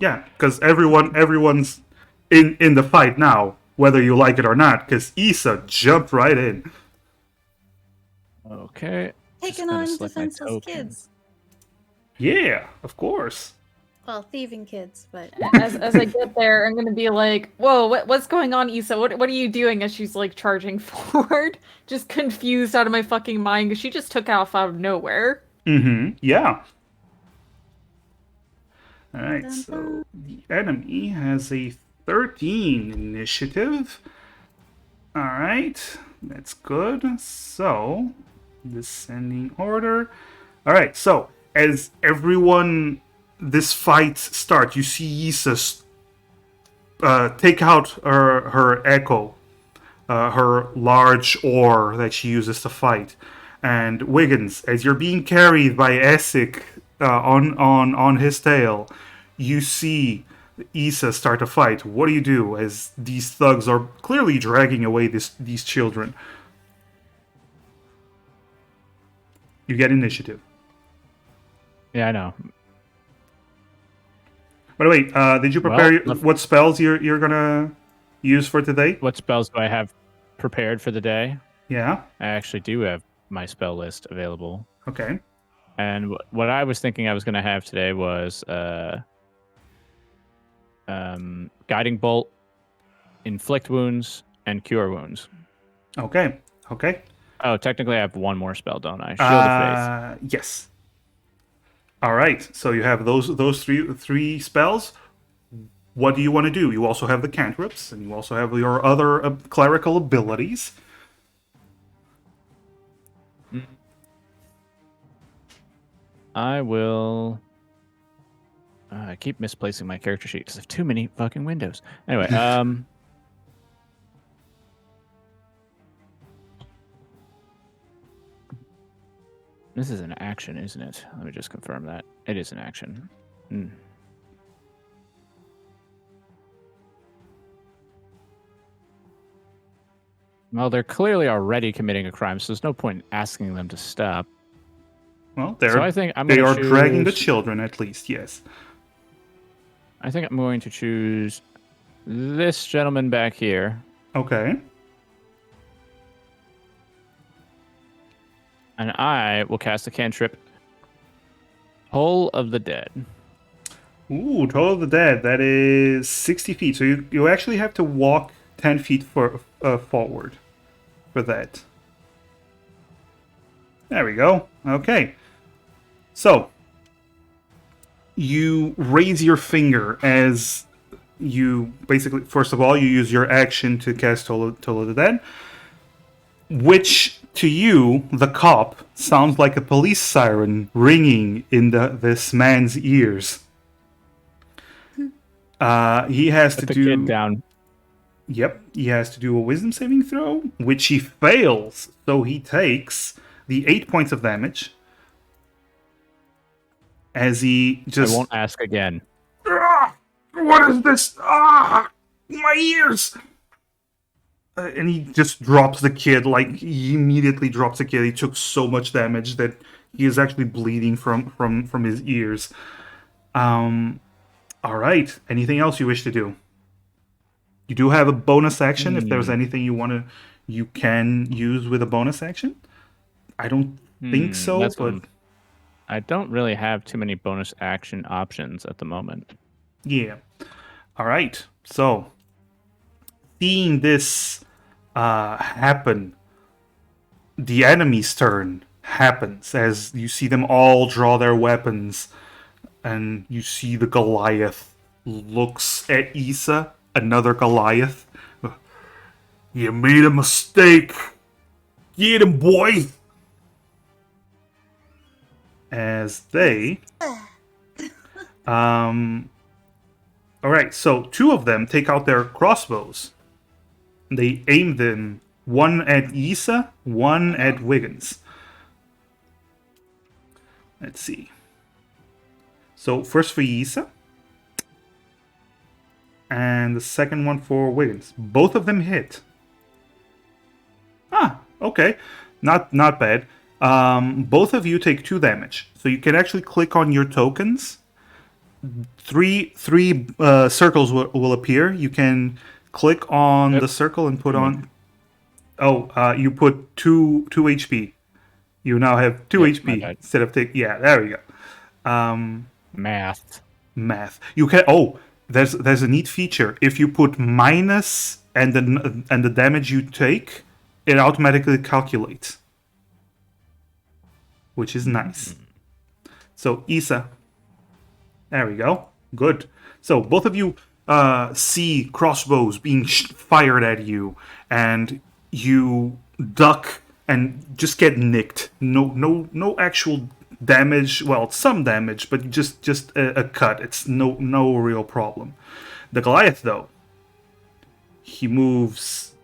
Yeah, because everyone's in the fight now, whether you like it or not, because Issa jumped right in. Okay. Just Taking gonna on select my defenseless token. kids. Yeah, of course. Well, thieving kids, but As I get there, I'm gonna be like, "Whoa, what's going on, Issa? What are you doing?" As she's like charging forward, just confused out of my fucking mind because she just took off out of nowhere. Mm-hmm. Yeah. All Dun, right. dun, So dun. the enemy has a 13 initiative. All right, that's good. So descending order. All right. So as this fight starts, you see Issa take out her echo, her large oar that she uses to fight. And Wiggins, as you're being carried by Essek on his tail, you see Issa start to fight. What do you do as these thugs are clearly dragging away these children? You get initiative. Yeah, I know. By the way, did you prepare Well, what spells you're gonna use for today? What spells do I have prepared for the day? Yeah. I actually do have my spell list available. Okay. And what I was thinking I was going to have today was Guiding Bolt, Inflict Wounds, and Cure Wounds. Okay. Okay. Oh, technically I have one more spell, don't I? Shield of Faith. Yes. All right. So you have those three spells. What do you want to do? You also have the cantrips, and you also have your other clerical abilities. I will... I keep misplacing my character sheet because I have too many fucking windows. Anyway, this is an action, isn't it? Let me just confirm that. It is an action. Well, they're clearly already committing a crime, so there's no point in asking them to stop. Well, So I think they are dragging the children, at least. Yes. I think I'm going to choose this gentleman back here. Okay. And I will cast the cantrip Toll of the Dead. Ooh, Toll of the Dead. That is 60 feet. So you actually have to walk 10 feet forward for that. There we go. Okay. So, you raise your finger as you basically, first of all, you use your action to cast Toll of the Dead, which to you, the cop, sounds like a police siren ringing in this man's ears. He has Put to the do. kid down. Yep, he has to do a wisdom saving throw, which he fails. So he takes the 8 points of damage. As he just. I won't ask again. What is this? My ears! And he just drops the kid. Like, he immediately drops the kid. He took so much damage that he is actually bleeding from his ears. All right. Anything else you wish to do? You do have a bonus action if there's anything you can use with a bonus action. I don't think so, but I don't really have too many bonus action options at the moment. yeah. All right. So, seeing this happen, the enemy's turn happens as you see them all draw their weapons, and you see the Goliath looks at Issa. Another Goliath. You made a mistake. Get him, boy. As they, all right. So 2 of them take out their crossbows. They aim them, one at Issa, one at Wiggins. Let's see. So first for Issa. And the second one for Wiggins. Both of them hit. Okay. Not bad. Both of you take 2 damage. So you can actually click on your tokens. Three circles will appear. You can click on Yep. the circle and put on. Oh, you put two HP. You now have 2 Yep, my HP bad. instead of take. Yeah, there we go. Math. Math. You can. Oh, there's a neat feature. If you put minus and the damage you take, it automatically calculates, which is nice. So Isa, there we go. Good. So both of you see crossbows being fired at you, and you duck and just get nicked. No actual damage. Well, some damage, but just a cut. It's no real problem. The Goliath, though, he moves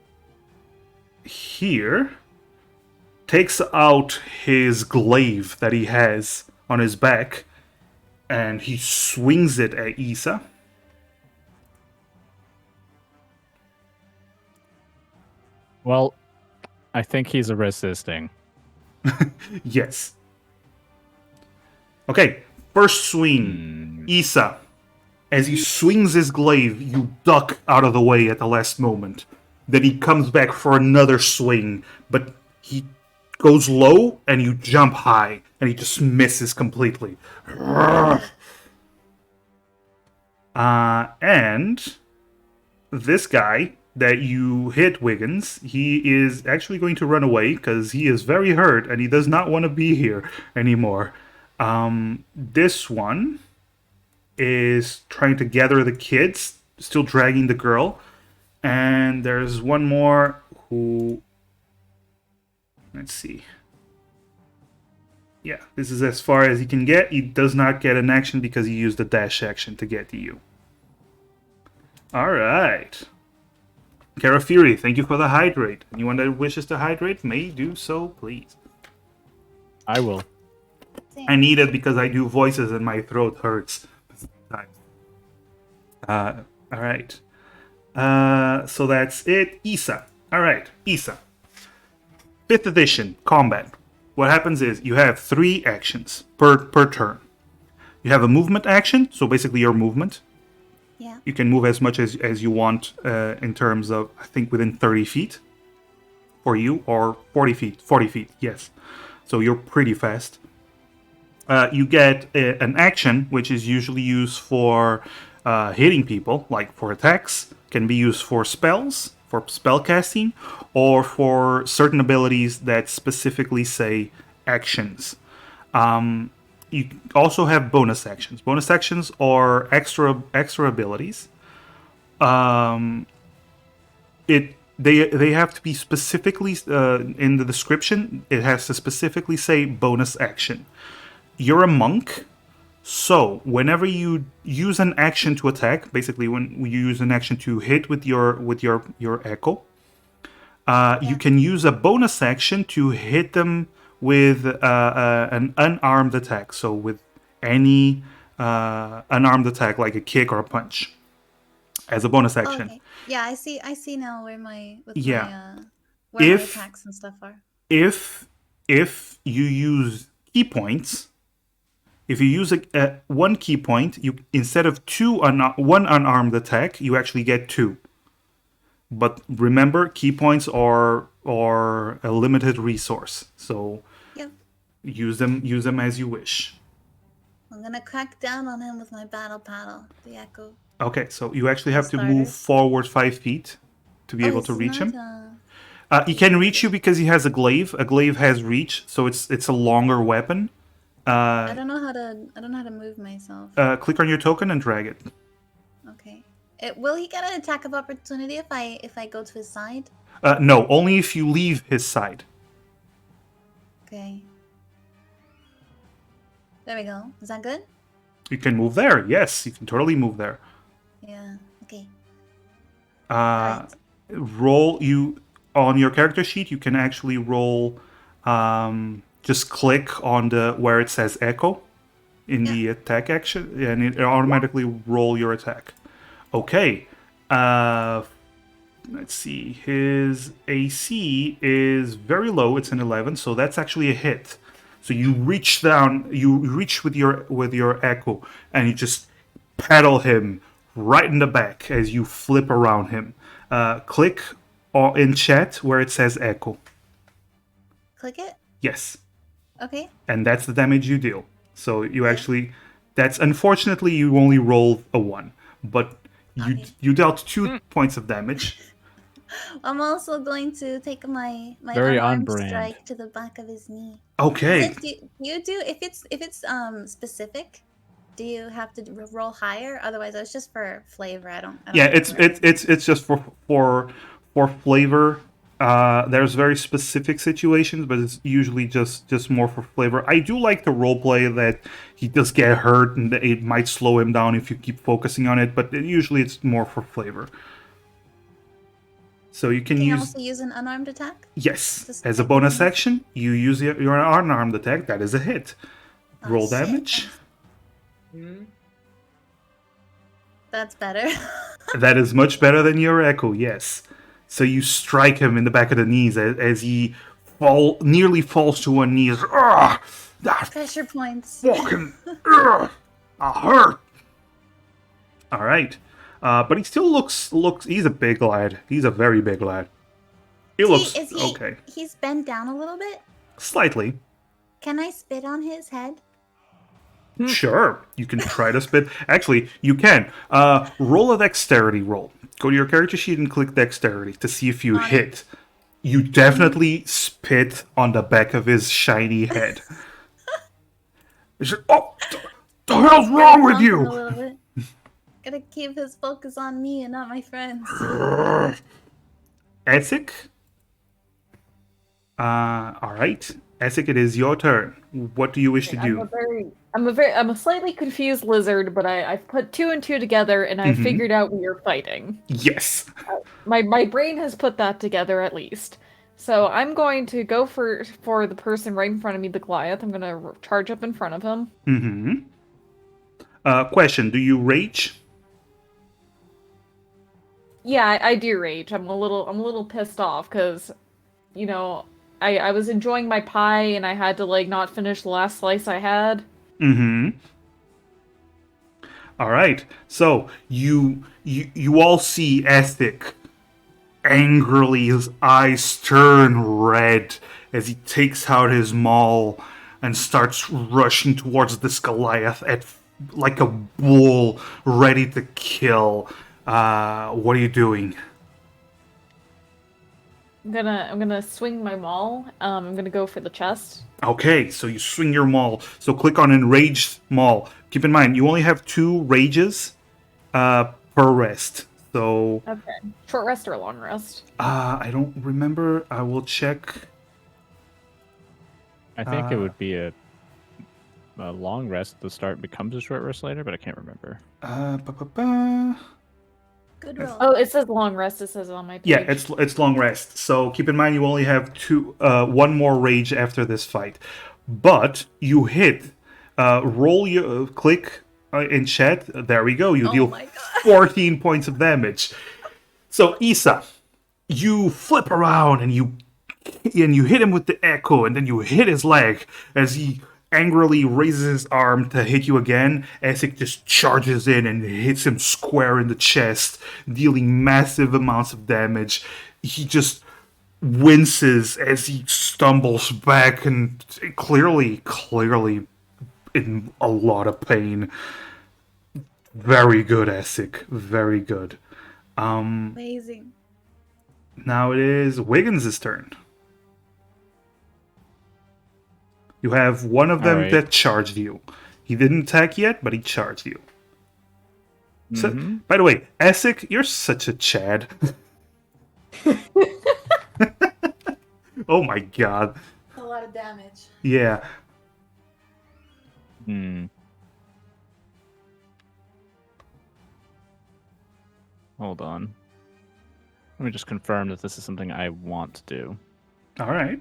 here, takes out his glaive that he has on his back, and he swings it at Isa. Well, I think he's resisting. Yes. Okay, first swing. Isa. As he swings his glaive, you duck out of the way at the last moment. Then he comes back for another swing, but he goes low and you jump high, and he just misses completely. And this guy that you hit, Wiggins, he is actually going to run away because he is very hurt and he does not want to be here anymore. This one is trying to gather the kids, still dragging the girl. And there's one more who... Let's see. Yeah, this is as far as he can get. He does not get an action because he used the dash action to get to you. Alright. Cara Fury, thank you for the hydrate. Anyone that wishes to hydrate may do so, please. I will. I need it because I do voices and my throat hurts. Alright. So that's it. Isa. Alright, Isa. 5th edition, combat. What happens is you have 3 actions per turn. You have a movement action, so basically your movement. Yeah. You can move as much as you want in terms of, I think, within 30 feet for you, or 40 feet. 40 feet, yes. So you're pretty fast. You get an action, which is usually used for hitting people, like for attacks. Can be used for spells, for spell casting, or for certain abilities that specifically say actions. You also have bonus actions. Bonus actions are extra abilities. They have to be specifically in the description. It has to specifically say bonus action. You're a monk, so whenever you use an action to attack, basically when you use an action to hit with your echo, you can use a bonus action to hit them with an unarmed attack. So with any unarmed attack, like a kick or a punch, as a bonus action. Okay. Yeah, I see now where my Yeah. where my If- attacks and stuff are. If you use key points, if you use one key point, you instead of one unarmed attack, you actually get 2. But remember, key points are a limited resource, so Yep. use them as you wish. I'm gonna crack down on him with my battle paddle, the echo. Okay, so you actually have to Starters. move forward 5 feet to be able to it's reach not, him. He can reach you because he has a glaive. A glaive has reach, so it's a longer weapon. I don't know how to move myself. Click on your token and drag it. Okay. Will he get an attack of opportunity if I go to his side? No, only if you leave his side. Okay. There we go. Is that good? You can move there. Yes, you can totally move there. Yeah. Okay. Uh, roll you on your character sheet. You can actually roll. Just click on where it says echo in the attack action, and it automatically roll your attack. Okay. let's see. His AC is very low. It's an 11, so that's actually a hit. So you reach down, you reach with your echo, and you just pedal him right in the back as you flip around him. Click in chat where it says echo. Click it. Yes, Okay. and that's the damage you deal. So you actually, that's unfortunately you only rolled a 1, but you dealt 2 points of damage. I'm also going to take my Very on unarmed brand. strike to the back of his knee. Okay. Do you do if it's specific? Do you have to roll higher? Otherwise, it's just for flavor. I don't Yeah, remember. it's just for flavor. There's very specific situations, but it's usually just more for flavor. I do like the roleplay that he does get hurt and that it might slow him down if you keep focusing on it, but usually it's more for flavor. So you can Can you use also use an unarmed attack? yes Just as a like bonus in- action. You use your unarmed attack. That is a hit. Oh, Roll shit. damage. That's better. That is much better than your echo, yes. So you strike him in the back of the knees as he nearly falls to one knee. Ah, that Pressure points. fucking I hurt. All right, but he still looks. He's a big lad. He's a very big lad. He looks okay. He's bent down a little bit. Slightly. Can I spit on his head? Sure, you can try to spit. Actually, you can. Roll a dexterity roll. Go to your character sheet and click dexterity to see if you hit. You definitely spit on the back of his shiny head. Oh, the hell's wrong with A you? little bit. Gotta keep his focus on me and not my friends. Essek? Alright. Essek, it is your turn. What do you wish to do? I'm a slightly confused lizard, but I've put 2 and 2 together and I've figured out we are fighting. Yes. My brain has put that together at least. So I'm going to go for the person right in front of me, the Goliath. I'm gonna charge up in front of him. Question, do you rage? Yeah, I do rage. I'm a little pissed off because, I was enjoying my pie and I had to not finish the last slice I had. Alright. So you all see Essek angrily, his eyes turn red as he takes out his maul and starts rushing towards this Goliath like a bull ready to kill. What are you doing? I'm gonna swing my maul. I'm gonna go for the chest. Okay, so you swing your maul. So click on Enraged Maul. Keep in mind, you only have 2 rages per rest. So Okay. Short rest or a long rest? I don't remember. I will check. I think it would be a long rest at the start becomes a short rest later, but I can't remember. Good roll. Oh, it says long rest. It says on my page. Yeah, it's long rest. So keep in mind you only have 1 more rage after this fight. But you hit. Roll your click in chat. There we go. You deal 14 points of damage. So Isa, you flip around and you hit him with the echo, and then you hit his leg as he angrily raises his arm to hit you again. Essek just charges in and hits him square in the chest, dealing massive amounts of damage. He just winces as he stumbles back and clearly in a lot of pain. Very good, Essek. Very good. Amazing. Now it is Wiggins' turn. You have one of them that charged you. He didn't attack yet, but he charged you. So, by the way, Essek, you're such a Chad. Oh my god. A lot of damage. Yeah. Hold on. Let me just confirm that this is something I want to do. All right.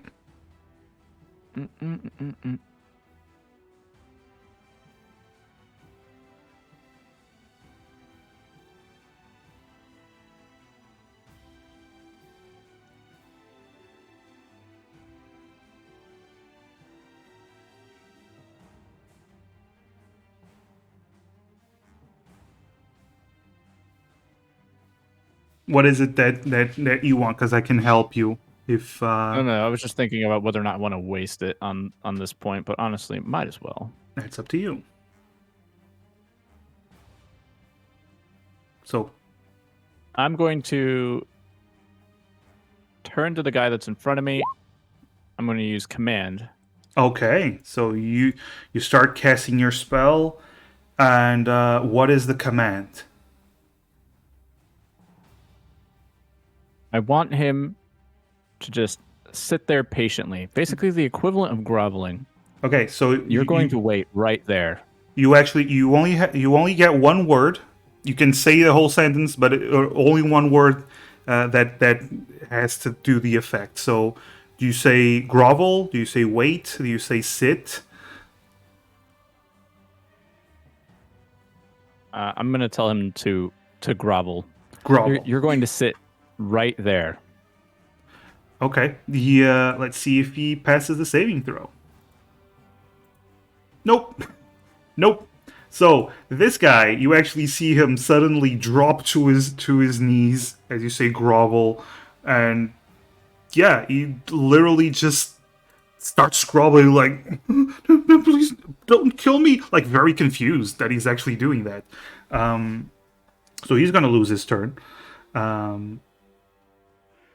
What is it that you want? Because I can help you if. I don't know. I was just thinking about whether or not I want to waste it on this point, but honestly, might as well. That's up to you. So, I'm going to turn to the guy that's in front of me. I'm going to use command. okay. So you start casting your spell, and what is the command? I want him to just sit there patiently. Basically, the equivalent of groveling. Okay, so You're going to wait right there. you only get one word. You can say the whole sentence, but only one word that has to do the effect. So, do you say grovel? Do you say wait? Do you say sit? I'm going to tell him to grovel. Grovel. You're going to sit right there. Okay. Let's see if he passes the saving throw. Nope. Nope. So this guy, you actually see him suddenly drop to his knees as you say grovel, and yeah, he literally just starts groveling like, please don't kill me, like very confused that he's actually doing that. So he's gonna lose his turn.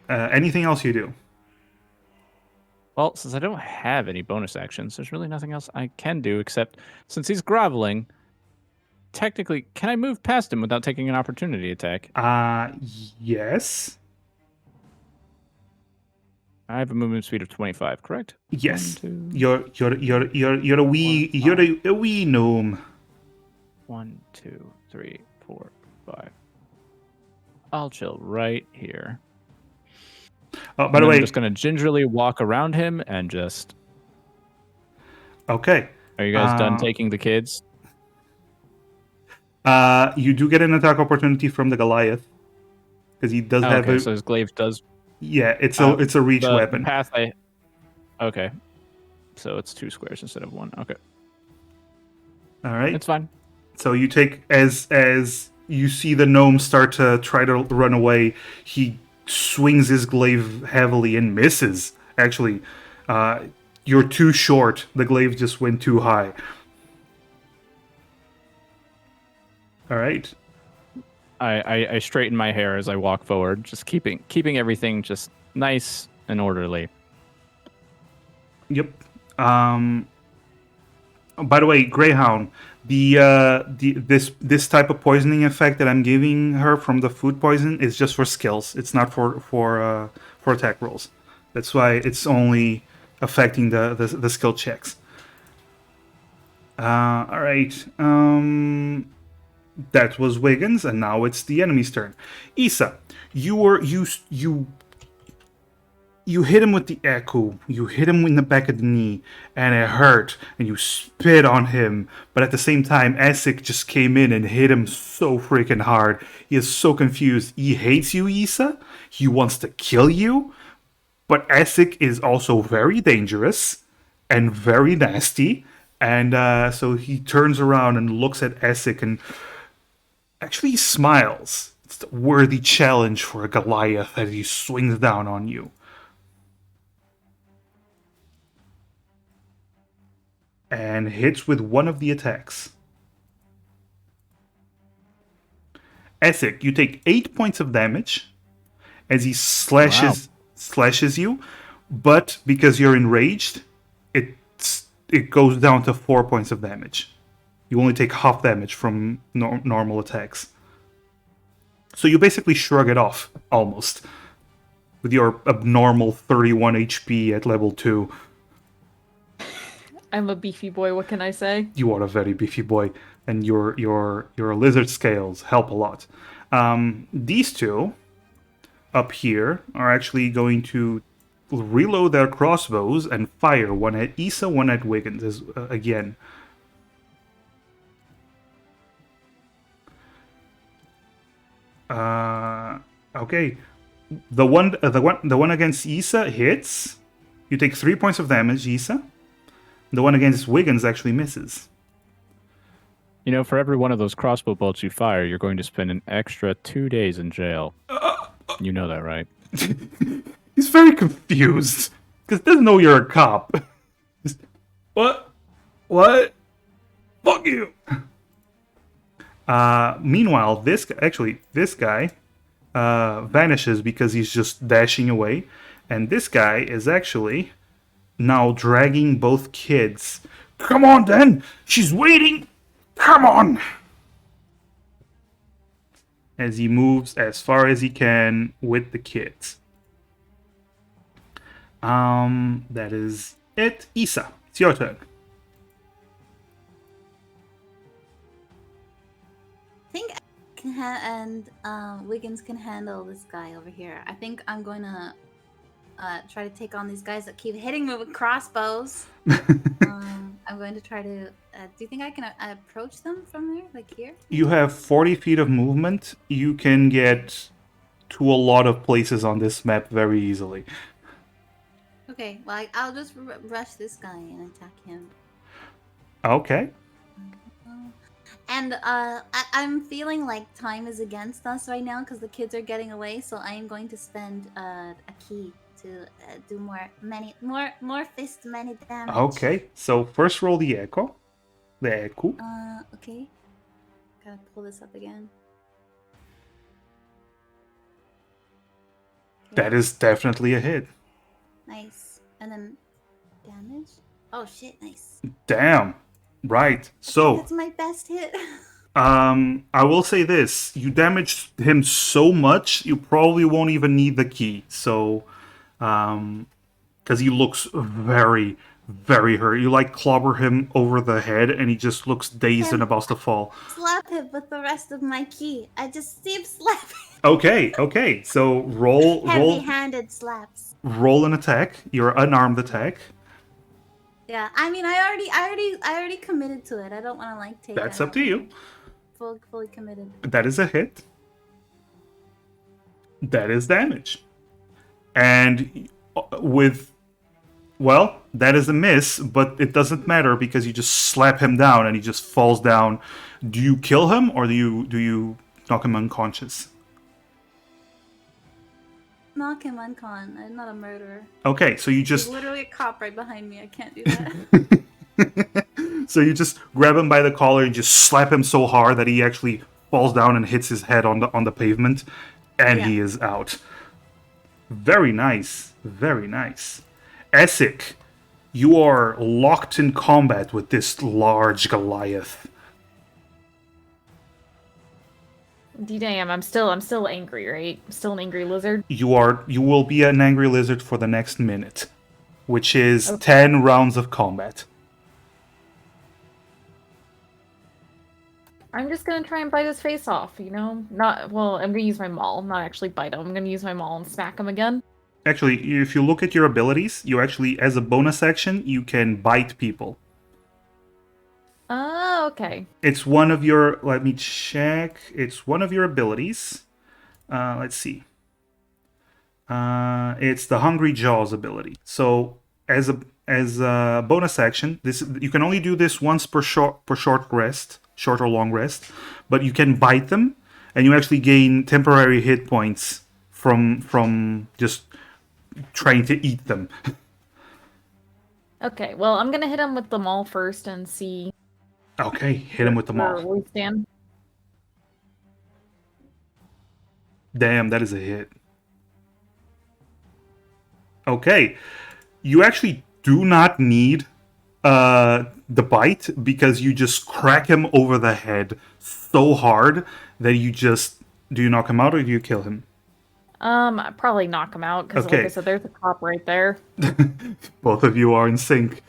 Anything else you do? Well, since I don't have any bonus actions, there's really nothing else I can do except since he's groveling. Technically, can I move past him without taking an opportunity attack? Yes. I have a movement speed of 25, correct? Yes. 1, 2, You're a wee gnome. 1, 2, 3, 4, 5. I'll chill right here. Oh, by the way, I'm just gonna gingerly walk around him and just. Okay. Are you guys done taking the kids? You do get an attack opportunity from the Goliath because he does have Okay, a. so his glaive does. Yeah, it's a reach The weapon. path I. Okay, so it's 2 squares instead of 1. Okay, All right. it's fine. So you take as you see the gnome start to try to run away, he swings his glaive heavily and misses. Actually, you're too short. The glaive just went too high. All right. I straighten my hair as I walk forward, just keeping everything just nice and orderly. Yep. By the way, Greyhound, this type of poisoning effect that I'm giving her from the food poison is just for skills. It's not for attack rolls. That's why it's only affecting the skill checks. All right. That was Wiggins, and now it's the enemy's turn. Issa, you hit him with the echo. You hit him in the back of the knee, and it hurt. And you spit on him, but at the same time, Essek just came in and hit him so freaking hard. He is so confused. He hates you, Issa. He wants to kill you, but Essek is also very dangerous and very nasty. And so he turns around and looks at Essek and actually smiles. It's a worthy challenge for a Goliath as he swings down on you. And hits with one of the attacks. Essek, you take 8 points of damage as he slashes you, but because you're enraged, it goes down to 4 points of damage. You only take half damage from normal attacks. So you basically shrug it off, almost, with your abnormal 31 HP at level 2. I'm a beefy boy, what can I say? You are a very beefy boy, and your lizard scales help a lot. These two up here are actually going to reload their crossbows and fire, one at Issa, one at Wiggins again. Okay, the one against Issa hits. You take 3 points of damage, Issa. The one against Wiggins actually misses. You know, for every one of those crossbow bolts you fire, you're going to spend an extra 2 days in jail. You know that, right? He's very confused because doesn't know you're a cop. What? What? Fuck you. Meanwhile, this guy vanishes because he's just dashing away, and this guy is actually now dragging both kids. Come on, then. She's waiting. Come on. As he moves as far as he can with the kids. That is it. Issa, it's your turn. I think I can and Wiggins can handle this guy over here. I think I'm going to try to take on these guys that keep hitting me with crossbows. I'm going to try to. Do you think I can approach them from there, like here? You have 40 feet of movement. You can get to a lot of places on this map very easily. Okay, well, I'll just rush this guy and attack him. Okay. And I'm feeling like time is against us right now because the kids are getting away. So I am going to spend a key to do more fist many damage. Okay. So first roll the echo. The echo. Okay. Gotta pull this up again. Okay. That is definitely a hit. Nice. And then damage. Oh shit! Nice. Damn. Right. So That's my best hit. I will say this: you damaged him so much, you probably won't even need the key. So, because he looks very, very hurt. You like clobber him over the head, and he just looks dazed and about to fall. Slap him with the rest of my key. I just keep slapping. Okay. So roll Heavy-handed slaps. roll an attack. Your unarmed attack. Yeah, I mean, I already committed to it. I don't want to like take. That's up to you. Fully committed. That is a hit. That is damage. And that is a miss, but it doesn't matter because you just slap him down and he just falls down. Do you kill him or do you knock him unconscious? Knock him uncon. I'm not a murderer. Okay, so you There's just literally a cop right behind me. I can't do that. so you just grab him by the collar and just slap him so hard that he actually falls down and hits his head on the pavement, and he is out. Very nice. Very nice. Essek, you are locked in combat with this large Goliath. Damn, I'm still angry, right? I'm still an angry lizard. You will be an angry lizard for the next minute, which is Okay. 10 rounds of combat. I'm just gonna try and bite his face off, you know? I'm gonna use my maul, not actually bite him. I'm gonna use my maul and smack him again. Actually, if you look at your abilities, you actually, as a bonus action, you can bite people. Oh, okay. It's one of your, let me check, it's one of your abilities. Let's see. It's the Hungry Jaws ability. So, as a bonus action, you can only do this once per short or long rest, but you can bite them, and you actually gain temporary hit points from just trying to eat them. Okay, well, I'm gonna hit him with the maul first and see Okay, hit him with the where maul. we stand. Damn, that is a hit. Okay, you actually do not need the bite because you just crack him over the head so hard that you just... Do you knock him out or do you kill him? I'd probably knock him out because, Okay. like I said, there's a cop right there. Both of you are in sync.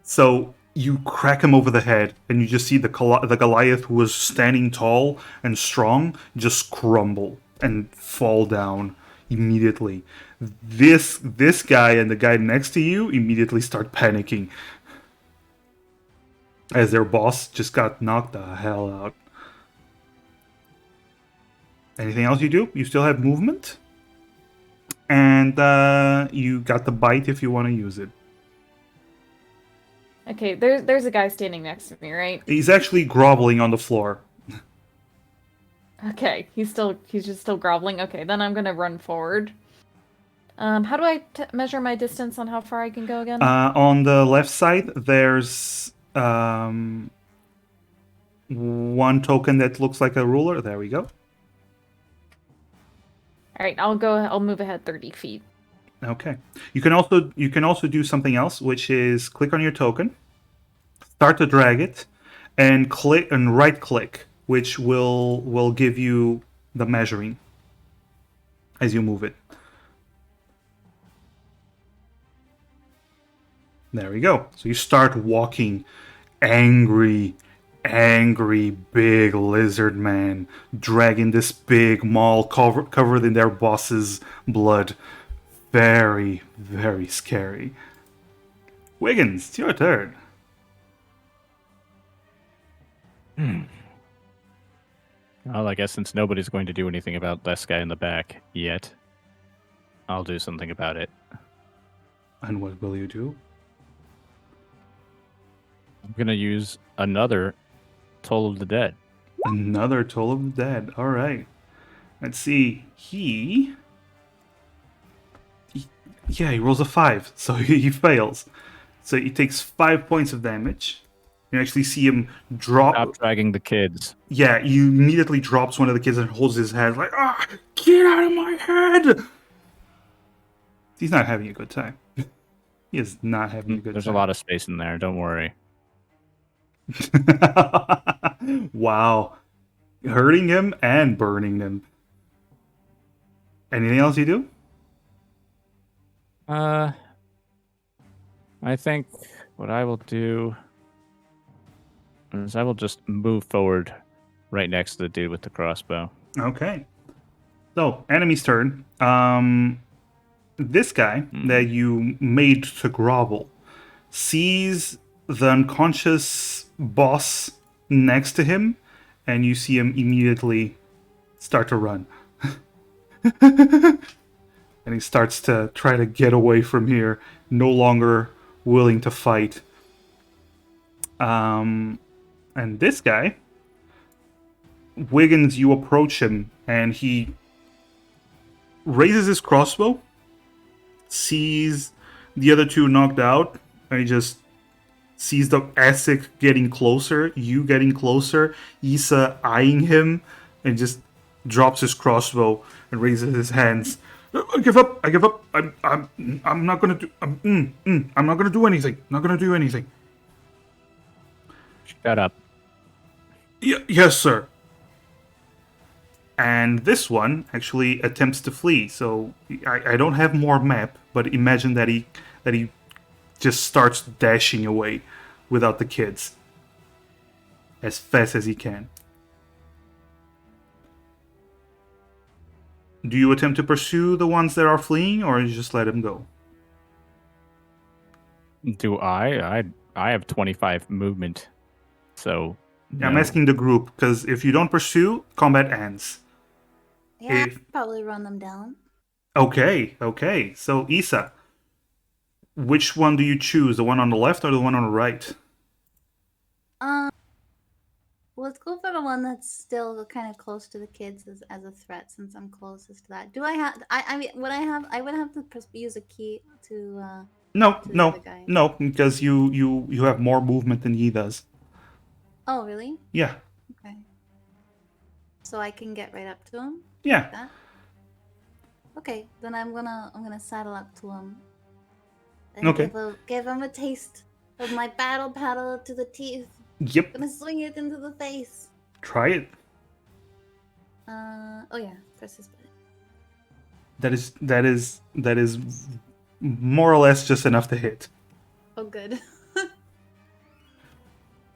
So you crack him over the head, and you just see the Goliath, who was standing tall and strong, just crumble and fall down immediately. This guy and the guy next to you immediately start panicking as their boss just got knocked the hell out. Anything else you do? You still have movement, and you got the bite if you want to use it. Okay, there's a guy standing next to me, right? He's actually groveling on the floor. Okay, he's just still groveling. Okay, then I'm gonna run forward. How do I measure my distance on how far I can go again? On the left side, there's one token that looks like a ruler. There we go. All right, I'll move ahead 30 feet. Okay. You can also do something else, which is click on your token, start to drag it, and click and right click, which will give you the measuring as you move it. There we go. So you start walking, angry big lizard man dragging this big maul covered in their boss's blood. Very, very scary. Wiggins, it's your turn. Well, I guess since nobody's going to do anything about this guy in the back yet, I'll do something about it. And what will you do? I'm going to use another Toll of the Dead. Another Toll of the Dead. All right. Let's see. He rolls a 5, so he fails. So he takes 5 points of damage. You actually see him drop. Stop dragging the kids. Yeah, you immediately drops one of the kids and holds his head like, get out of my head! He's not having a good time. He is not having a good There's time. a lot of space in there, don't worry. Wow. Hurting him and burning him. Anything else you do? I think what I will do is I will just move forward right next to the dude with the crossbow. Okay. So, enemy's turn. This guy that you made to grovel sees the unconscious boss next to him, and you see him immediately start to run. And he starts to try to get away from here, no longer willing to fight. And this guy, Wiggins, you approach him, and he raises his crossbow, sees the other two knocked out, and he just sees the Essex getting closer, you getting closer, Issa eyeing him, and just drops his crossbow and raises his hands. I give up. I'm not gonna do. I'm not gonna do anything. Not gonna do anything. Shut up. Yes, sir. And this one actually attempts to flee. So I don't have more map, but imagine that he just starts dashing away without the kids as fast as he can. Do you attempt to pursue the ones that are fleeing, or you just let them go? Do I have 25 movement, so... Yeah, I'm no. asking the group, because if you don't pursue, combat ends. Yeah, If- I'd probably run them down. Okay. So, Issa, which one do you choose? The one on the left or the one on the right? Let's go for the one that's still kind of close to the kids as a threat, since I'm closest to that. Do I have? I mean, would I have? I would have to use a key to. No, To the other guy. because you have more movement than he does. Oh, really? Yeah. Okay. So I can get right up to him. Yeah. That. Okay, then I'm gonna saddle up to him. And Okay. give him a taste of my battle paddle to the teeth. Yep. Gonna swing it into the face. Try it. Oh yeah, press this button. That is more or less just enough to hit. Oh, good.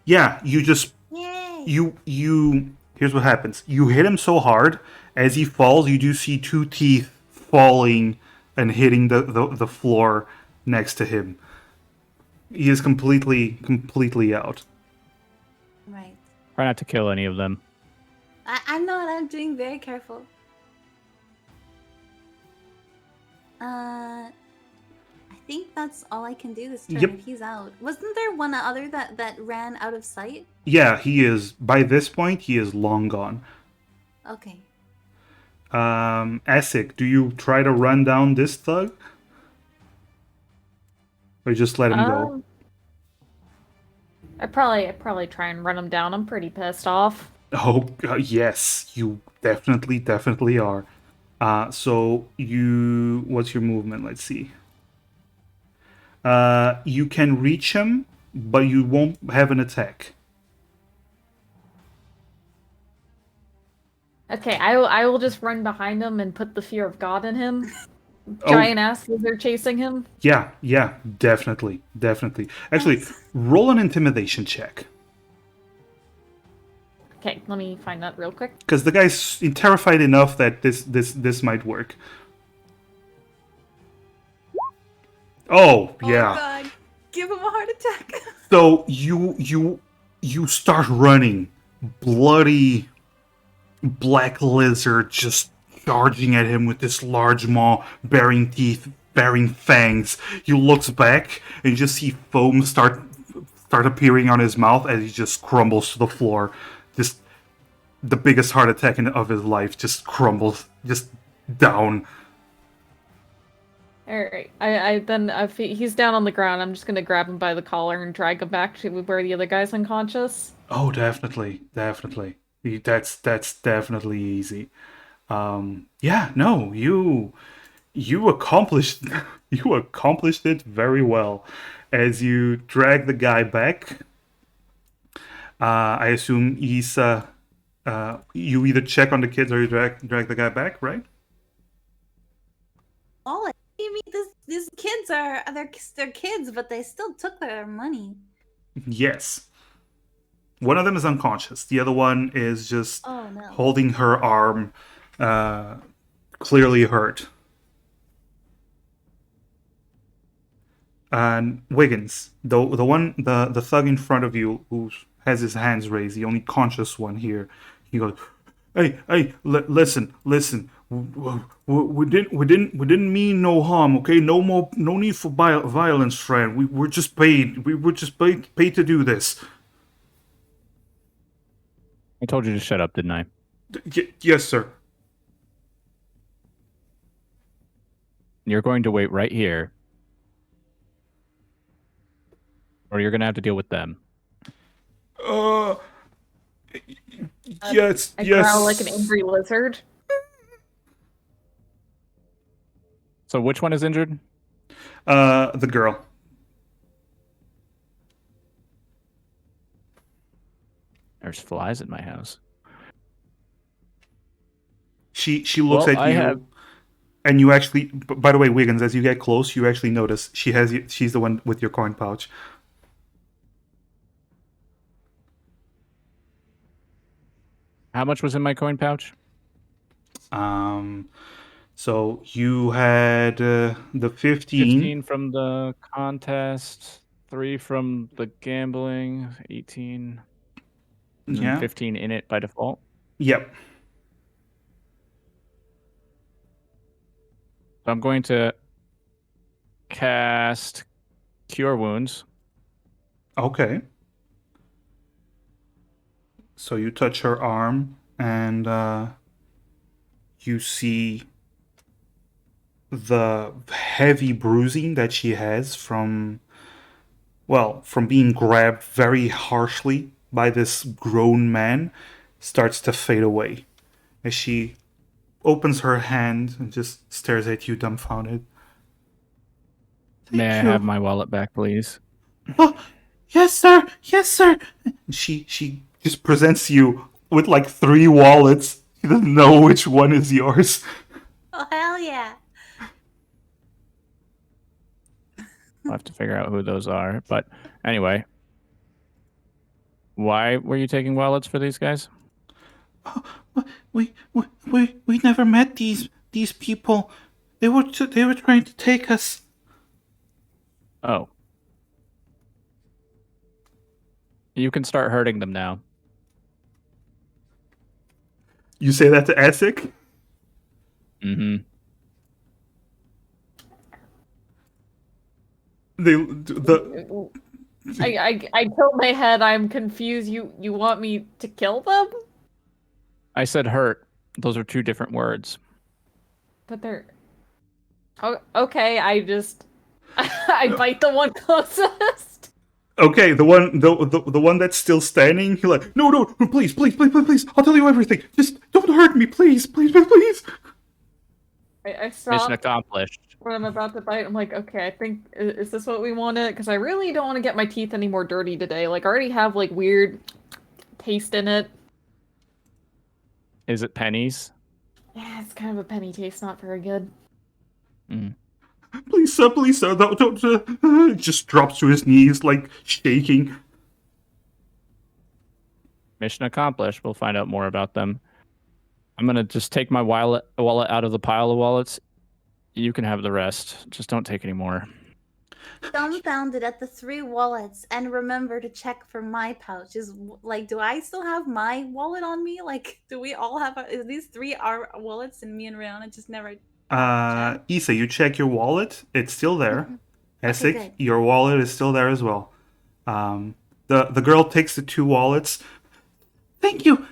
Yeah, you just Yay! you here's what happens. You hit him so hard, as he falls, you do see two teeth falling and hitting the floor next to him. He is completely out. Right. Try not to kill any of them. I'm not. I'm doing very careful. I think that's all I can do this turn. Yep. If he's out, wasn't there one other that ran out of sight? Yeah, he is by this point he is long gone. Okay. Asik, do you try to run down this thug? Or just let him go? Um, I'd probably try and run him down. I'm pretty pissed off. Oh, yes, you definitely are. So what's your movement? Let's see. You can reach him, but you won't have an attack. Okay, I will just run behind him and put the fear of God in him. Oh. Giant ass lizard chasing him. Yeah, definitely. Actually, roll an intimidation check. Okay, let me find that real quick. Because the guy's terrified enough that this might work. Oh, yeah. Oh god. Give him a heart attack. So you start running, bloody black lizard just charging at him with this large maw, bearing teeth, bearing fangs. He looks back and you just see foam start appearing on his mouth as he just crumbles to the floor. Just the biggest heart attack of his life just crumbles, just down. All right, he's down on the ground. I'm just gonna grab him by the collar and drag him back to where the other guy's unconscious. Oh, definitely. That's definitely easy. Yeah, no, you accomplished you accomplished it very well. As you drag the guy back, I assume Issa, you either check on the kids or you drag the guy back, right? Oh, you mean these kids they're kids, but they still took their money. Yes. One of them is unconscious. The other one is just Oh no. holding her arm, clearly hurt. And Wiggins, the thug in front of you who has his hands raised, the only conscious one here, he goes, "Hey, listen. We didn't mean no harm. Okay, no need for violence, friend. We were just paid. We were just paid to do this." I told you to shut up, didn't I? Yes, sir. You're going to wait right here, or you're going to have to deal with them. Yes, I yes. growl like an angry lizard. So which one is injured? The girl. There's flies in my house. She looks Well, at you, and you actually. By the way, Wiggins, as you get close, you actually notice she's the one with your coin pouch. How much was in my coin pouch? So you had the 15. 15 from the contest, 3 from the gambling, 18. And Yeah. 15 in it by default. Yep. So I'm going to cast Cure Wounds. Okay. So you touch her arm, and you see the heavy bruising that she has from being grabbed very harshly by this grown man starts to fade away as she opens her hand and just stares at you dumbfounded. May I have my wallet back, please? Oh, yes, sir. She just presents you with like 3 wallets. She doesn't know which one is yours. Oh hell yeah. I'll have to figure out who those are. But anyway, why were you taking wallets for these guys? We never met these people. They were trying to take us. Oh. You can start hurting them now. You say that to Esik? Mm-hmm. I tilt my head. I'm confused. You want me to kill them? I said hurt. Those are two different words. But they're. Oh, okay, I just. I bite the one closest. Okay, the one that's still standing. He's like, no, please, I'll tell you everything. Just don't hurt me, please. I Mission stop accomplished. when I'm about to bite. I'm like, okay, I think is this what we wanted? Because I really don't want to get my teeth any more dirty today. Like, I already have like weird taste in it. Is it pennies? Yeah, it's kind of a penny taste, not very good. Please, sir, don't. Just drops to his knees, like shaking. Mission accomplished. We'll find out more about them. I'm gonna just take my wallet out of the pile of wallets. You can have the rest. Just don't take any more. Dumbfounded at the 3 wallets, and remember to check for my pouches. Like, do I still have my wallet on me? Like, do we all have? These 3 our wallets, and me and Riona just never. Issa, you check your wallet. It's still there. Essek, good. your wallet is still there as well. The girl takes the 2 wallets. Thank you,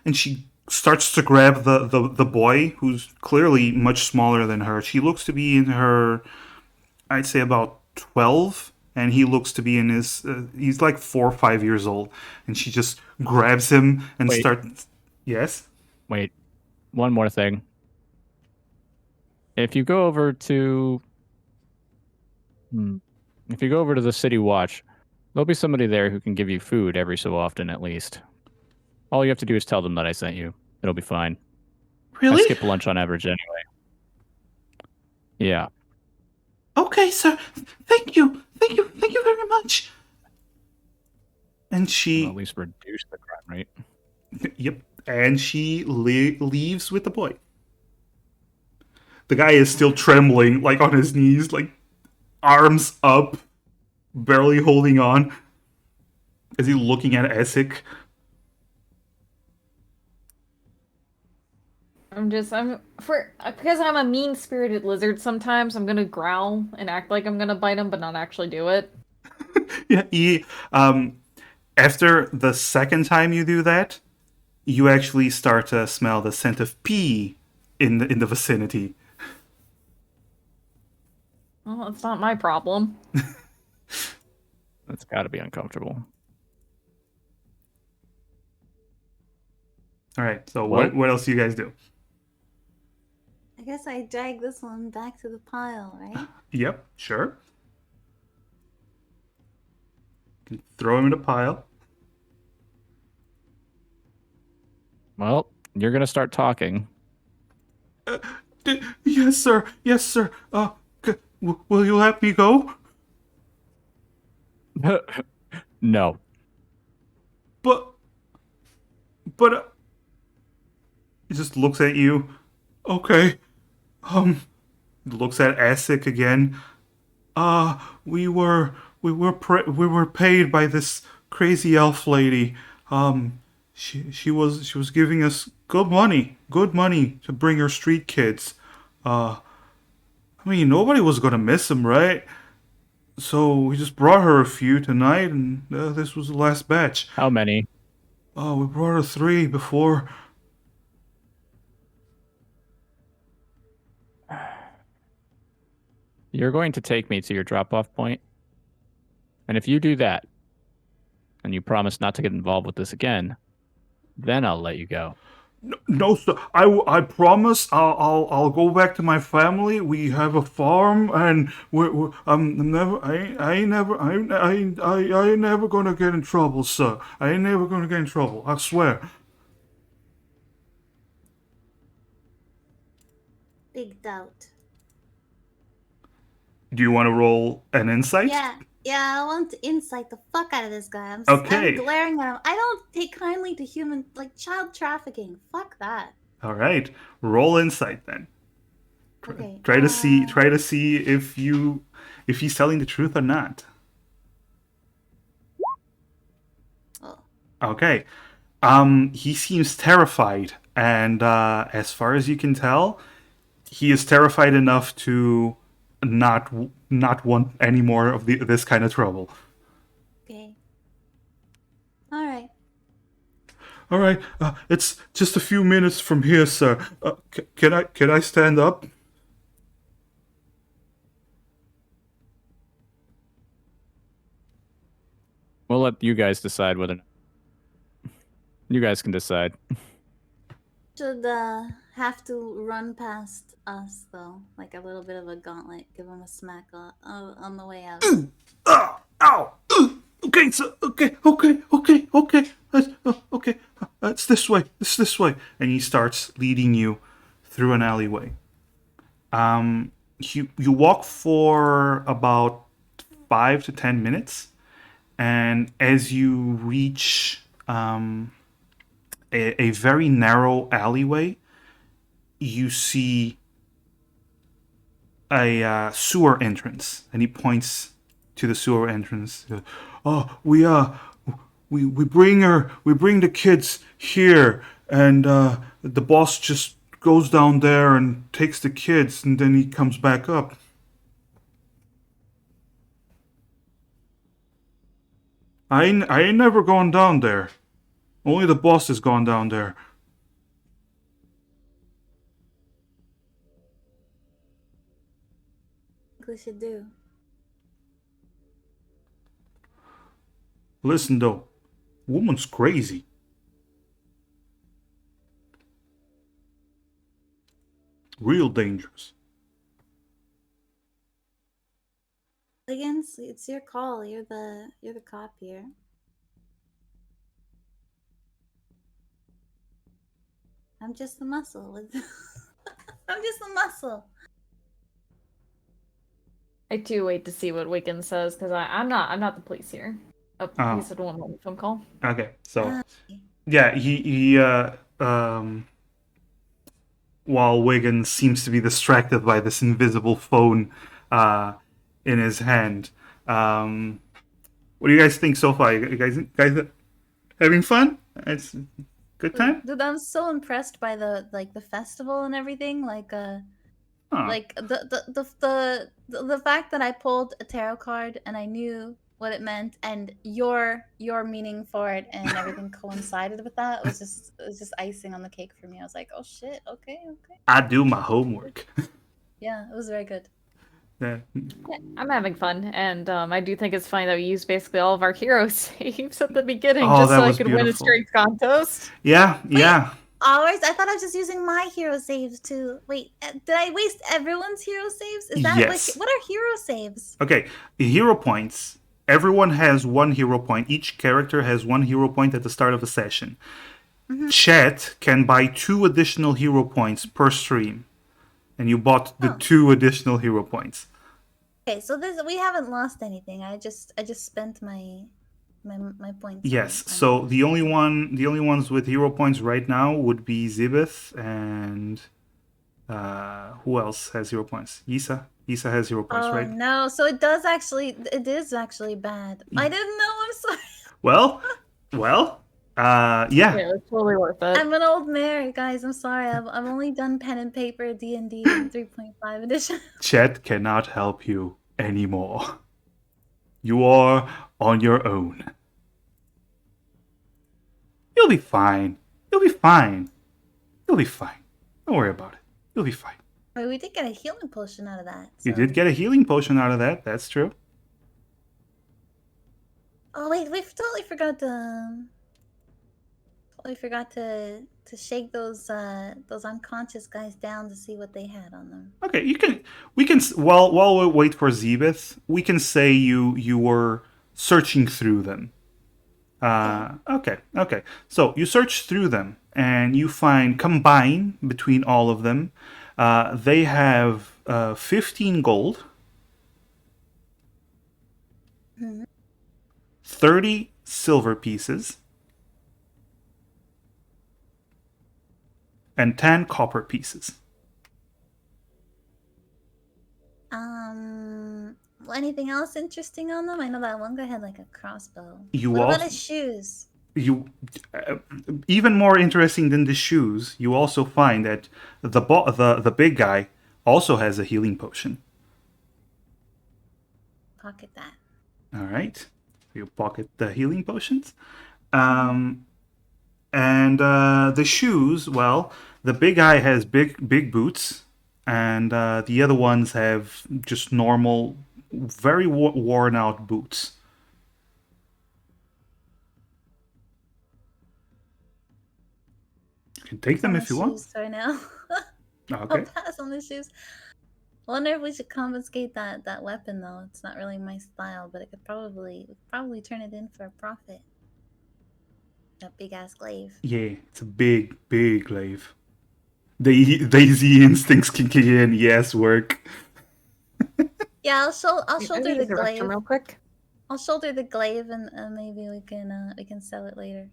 and she starts to grab the boy, who's clearly much smaller than her. She looks to be in her, I'd say about 12, and he looks to be in his. He's like 4 or 5 years old, and she just grabs him and Wait. starts. Yes. Wait, one more thing. If you go over to the city watch, there'll be somebody there who can give you food every so often, at least. All you have to do is tell them that I sent you. It'll be fine. Really? I skip lunch on average anyway. Yeah. Okay, sir. Thank you very much. And I'll she, at least reduce the crime rate. yep, and she leaves with the boy. The guy is still trembling, like on his knees, like arms up, barely holding on. Is he looking at Essek? Because I'm a mean-spirited lizard. Sometimes I'm gonna growl and act like I'm gonna bite him, but not actually do it. Yeah, after the second time you do that, you actually start to smell the scent of pee in the vicinity. Well, it's not my problem. That's got to be uncomfortable. All right. So Well- what else do you guys do? I guess I drag this one back to the pile, right? Yep, sure. Can throw him in a pile. Well, you're gonna start talking. Yes, sir. Will you let me go? No. But he just looks at you. Okay. Looks at Essek again. We were paid by this crazy elf lady. She was giving us good money to bring her street kids. I mean, nobody was gonna miss them, right? So we just brought her a few tonight, and this was the last batch. How many? Oh, we brought her 3 before. You're going to take me to your drop-off point, and if you do that, and you promise not to get involved with this again, then I'll let you go. No, sir. I promise. I'll go back to my family. We have a farm, and I ain't never gonna get in trouble, sir. I ain't never gonna get in trouble. I swear. Big doubt. Do you want to roll an insight? Yeah, I want to insight the fuck out of this guy. Okay. I'm glaring at him. I don't take kindly to human, like, child trafficking. Fuck that. All right. Roll insight then. Okay. Try to see if he's telling the truth or not. Oh. Okay. He seems terrified, and as far as you can tell, he is terrified enough to not want any more of this kind of trouble. Okay. All right. All right. It's just a few minutes from here, sir. Can I stand up? We'll let you guys decide whether. You guys can decide. Should have to run past us though, like a little bit of a gauntlet. Give him a smack on the way out. Ow! Okay, so okay. Okay. It's this way. It's this way. And he starts leading you through an alleyway. You walk for about 5 to 10 minutes, and as you reach a very narrow alleyway, you see a sewer entrance, and he points to the sewer entrance. Oh, we bring the kids here, and the boss just goes down there and takes the kids, and then he comes back up. I ain't never gone down there. Only the boss has gone down there. What we should do? Listen though, woman's crazy. Real dangerous. Again, it's your call. You're the cop here. I'm just the muscle. I'm just the muscle. I do wait to see what Wiggins says because I'm not the police here. Oh, Oh. he said one phone call. Okay, so Okay. yeah, he while Wiggins seems to be distracted by this invisible phone in his hand. What do you guys think so far? You guys having fun? It's a good time? Dude, I'm so impressed by the festival and everything. Huh. Like the fact that I pulled a tarot card and I knew what it meant, and your meaning for it and everything coincided with that. It was just icing on the cake for me. I was like, oh shit, okay. I do my homework. Yeah, it was very good. Yeah. Yeah, I'm having fun, and I do think it's funny that we used basically all of our hero saves at the beginning Oh, just that so I was could win a beautiful. strength contest. Yeah. Ours? I thought I was just using my hero saves to wait. Did I waste everyone's hero saves? Is that Yes. what are hero saves? Okay, hero points. Everyone has one hero point. Each character has one hero point at the start of the session. Chat can buy 2 additional hero points per stream. And you bought the 2 additional hero points. Okay, so we haven't lost anything. I just spent my points. Yes, on- so the only ones with hero points right now would be Zibeth and who else has hero points? Isa has hero points, Oh right? no! So it is actually bad. I didn't know. I'm sorry. Well, yeah. Yeah, it's totally worth it. I'm an old mare, guys. I'm sorry. I've only done pen and paper D&D 3.5 edition. Chat cannot help you anymore. You are on your own. You'll be fine. Don't worry about it. You'll be fine. Wait, we did get a healing potion out of that. You so- did get a healing potion out of that. That's true. Oh wait, we totally forgot to shake those unconscious guys down to see what they had on them. Okay, we can while we wait for Zibeth, we can say you were searching through them. Okay. So you search through them and you find combined between all of them, they have 15 gold, 30 silver pieces, and 10 copper pieces. Anything else interesting on them? I know that one guy had like a crossbow. You What about also- his shoes? Even more interesting than the shoes, you also find that the big guy also has a healing potion. Pocket that. All right, you pocket the healing potions, And the shoes, well, the big guy has big boots, and the other ones have just normal, very worn out boots. You can take them On if the you want. shoes right now. I'll Okay. pass on the shoes. I wonder if we should confiscate that weapon though. It's not really my style, but it could probably turn it in for a profit. That big ass glaive. Yeah, it's a big glaive. The instincts can kick in. Yes, work. Yeah, I'll I need shoulder to the use the restroom glaive. real quick. I'll shoulder the glaive and maybe we can sell it later.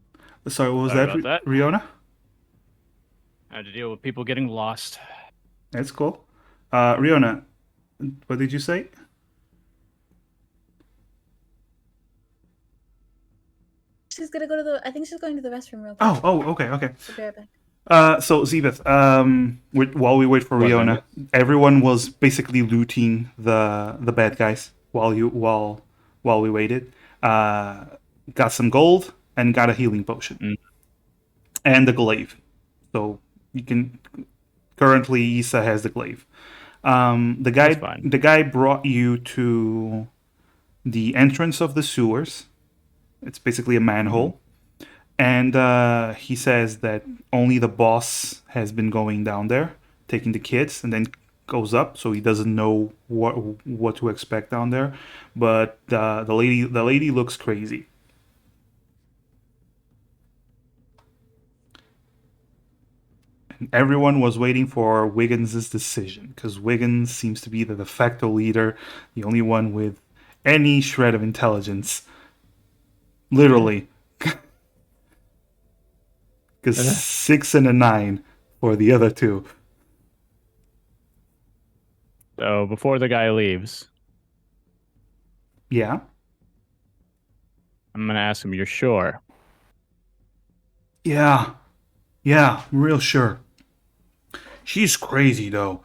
Sorry, what was Sorry that, about that. Riona? I had to deal with people getting lost. That's cool. Riona, what did you say? She's gonna go to the. I think she's going to the restroom real quick. Oh, okay. She'll be right back. So Zibeth, while we wait for What, Riona, everyone was basically looting the bad guys while we waited. Got some gold and got a healing potion and the glaive. So you can currently Issa has the glaive. That's fine. The guy brought you to the entrance of the sewers. It's basically a manhole. And he says that only the boss has been going down there, taking the kids, and then goes up, so he doesn't know what to expect down there. But the lady looks crazy. And everyone was waiting for Wiggins' decision, because Wiggins seems to be the de facto leader, the only one with any shred of intelligence. Literally. Because 6 and a 9 for the other two. So before the guy leaves, Yeah? I'm gonna ask him, "You're sure?" Yeah, real sure. She's crazy, though.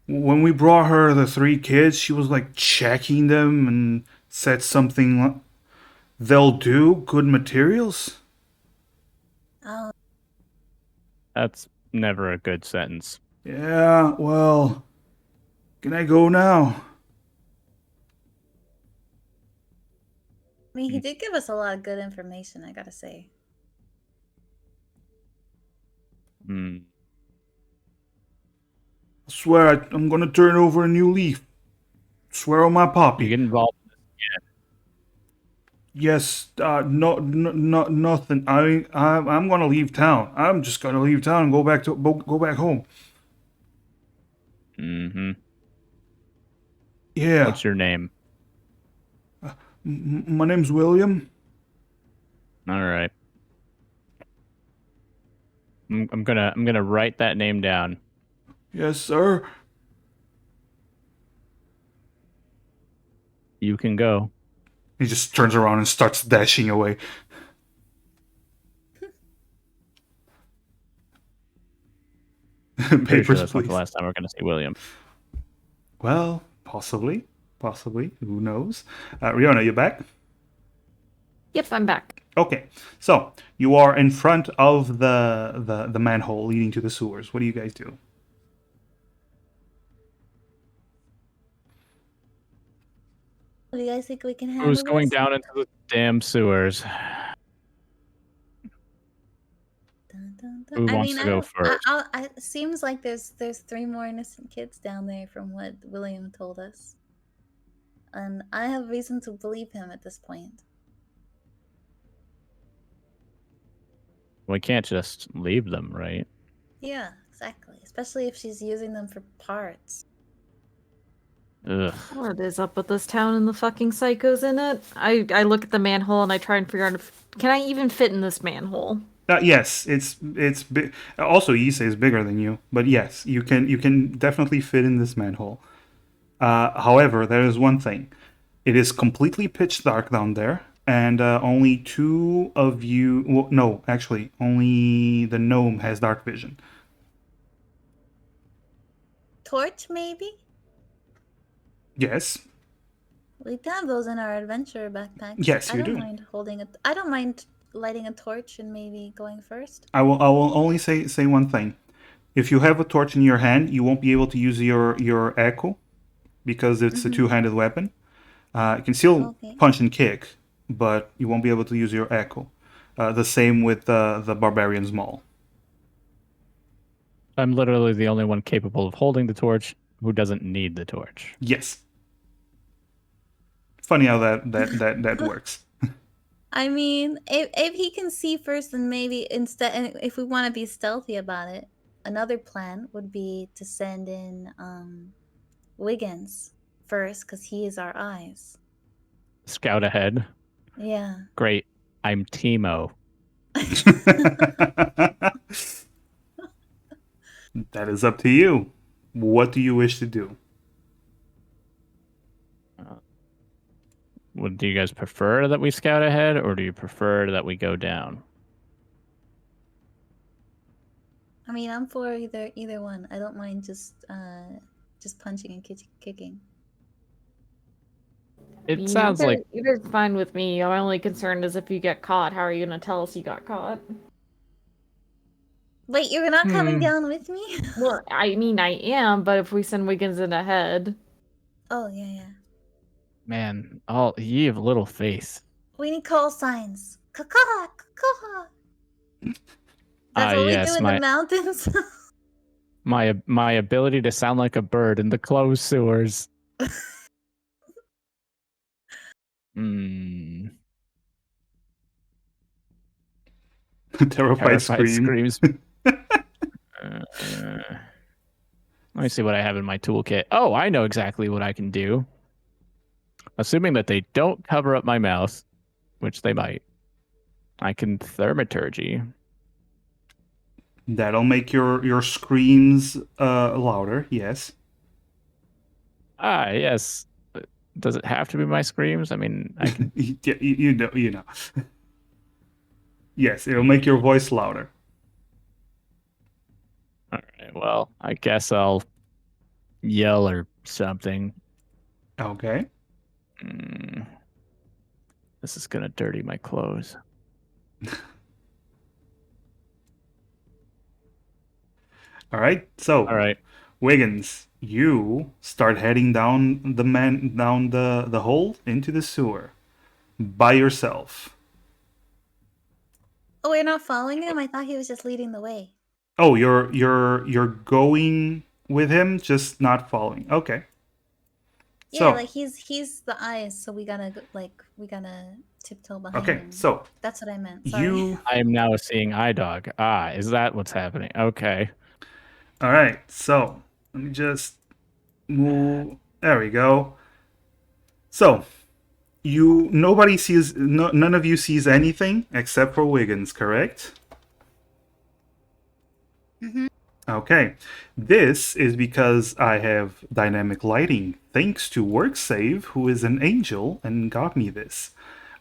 When we brought her the 3 kids, she was like checking them and said something like, "They'll do, good materials." Oh, That's never a good sentence. Yeah, well, can I go now? I mean, he did give us a lot of good information. I gotta say. Hmm. I swear I'm gonna turn over a new leaf. Swear on my You poppy. get involved. Yes, no, nothing. I'm gonna leave town. I'm just gonna leave town and go back home. Mm-hmm. Yeah, What's your name? my name's William. All right. I'm gonna write that name down. Yes, sir. You can go. He just turns around and starts dashing away. Pretty sure Papers, that's not the please. last time we're gonna see William. Well, possibly. Who knows? Riona, you back? Yep, I'm back. Okay, so you are in front of the manhole leading to the sewers. What do you guys do? What do you guys think we can handle Who's going this? down into the damn sewers? Dun, dun, Who dun. wants to go first? It seems like there's 3 more innocent kids down there from what William told us, and I have reason to believe him at this point. We can't just leave them, right? Yeah, exactly. Especially if she's using them for parts. Ugh. What is up with this town and the fucking psychos in it? I look at the manhole and I try and figure out if can I even fit in this manhole? Yes, it's big. Also, Issa is bigger than you, but yes, you can definitely fit in this manhole. However, there is one thing: it is completely pitch dark down there, and only 2 of you. Well, no, actually, only the gnome has dark vision. Torch, maybe? Yes, We have those in our adventure backpacks. Yes, I you don't do. mind holding it. I don't mind lighting a torch and maybe going first? I will only say one thing. If you have a torch in your hand, you won't be able to use your echo because it's a Mhm. two-handed weapon. You can still Okay. punch and kick, but you won't be able to use your echo. The same with the barbarian's maul. I'm literally the only one capable of holding the torch who doesn't need the torch. Yes. Funny how that works. I mean, if he can see first, then maybe instead, and if we want to be stealthy about it, another plan would be to send in Wiggins first, because he is our eyes. Scout ahead. Yeah. Great. I'm Timo. That is up to you. What do you wish to do? Do you guys prefer that we scout ahead, or do you prefer that we go down? I mean, I'm for either one. I don't mind just punching and kicking. It sounds like Either's fine with me. My only concern is if you get caught, how are you gonna tell us you got caught? Wait, you're not coming down with me? Well, I mean, I am, but if we send Wiggins in ahead, Oh yeah. man, all ye have little faith. We need call signs. Caw-caw, caw-caw. That's what we do Yes, in the mountains. my ability to sound like a bird in the closed sewers. Hmm. Terrified scream. screams. Let me see what I have in my toolkit. Oh, I know exactly what I can do. Assuming that they don't cover up my mouth, which they might, I can thaumaturgy. That'll make your screams louder. Yes. Yes. Does it have to be my screams? I mean, I can. Yeah, you know. Yes, it'll make your voice louder. All right. Well, I guess I'll yell or something. Okay. This is gonna dirty my clothes. All right. So, All right. Wiggins, you start heading down the hole into the sewer by yourself. Oh, we're not following him? I thought he was just leading the way. Oh, you're going with him, just not following. Okay. Yeah, So, like he's the eyes, so we gotta tiptoe behind okay. him. So That's what I meant. Sorry. you. I am now seeing eye dog. Is that what's happening? Okay. All right. So let me just move. There we go. So nobody sees, none of you sees anything except for Wiggins, correct? Mm-hmm. Okay. This is because I have dynamic lighting, thanks to WorkSave, who is an angel and got me this.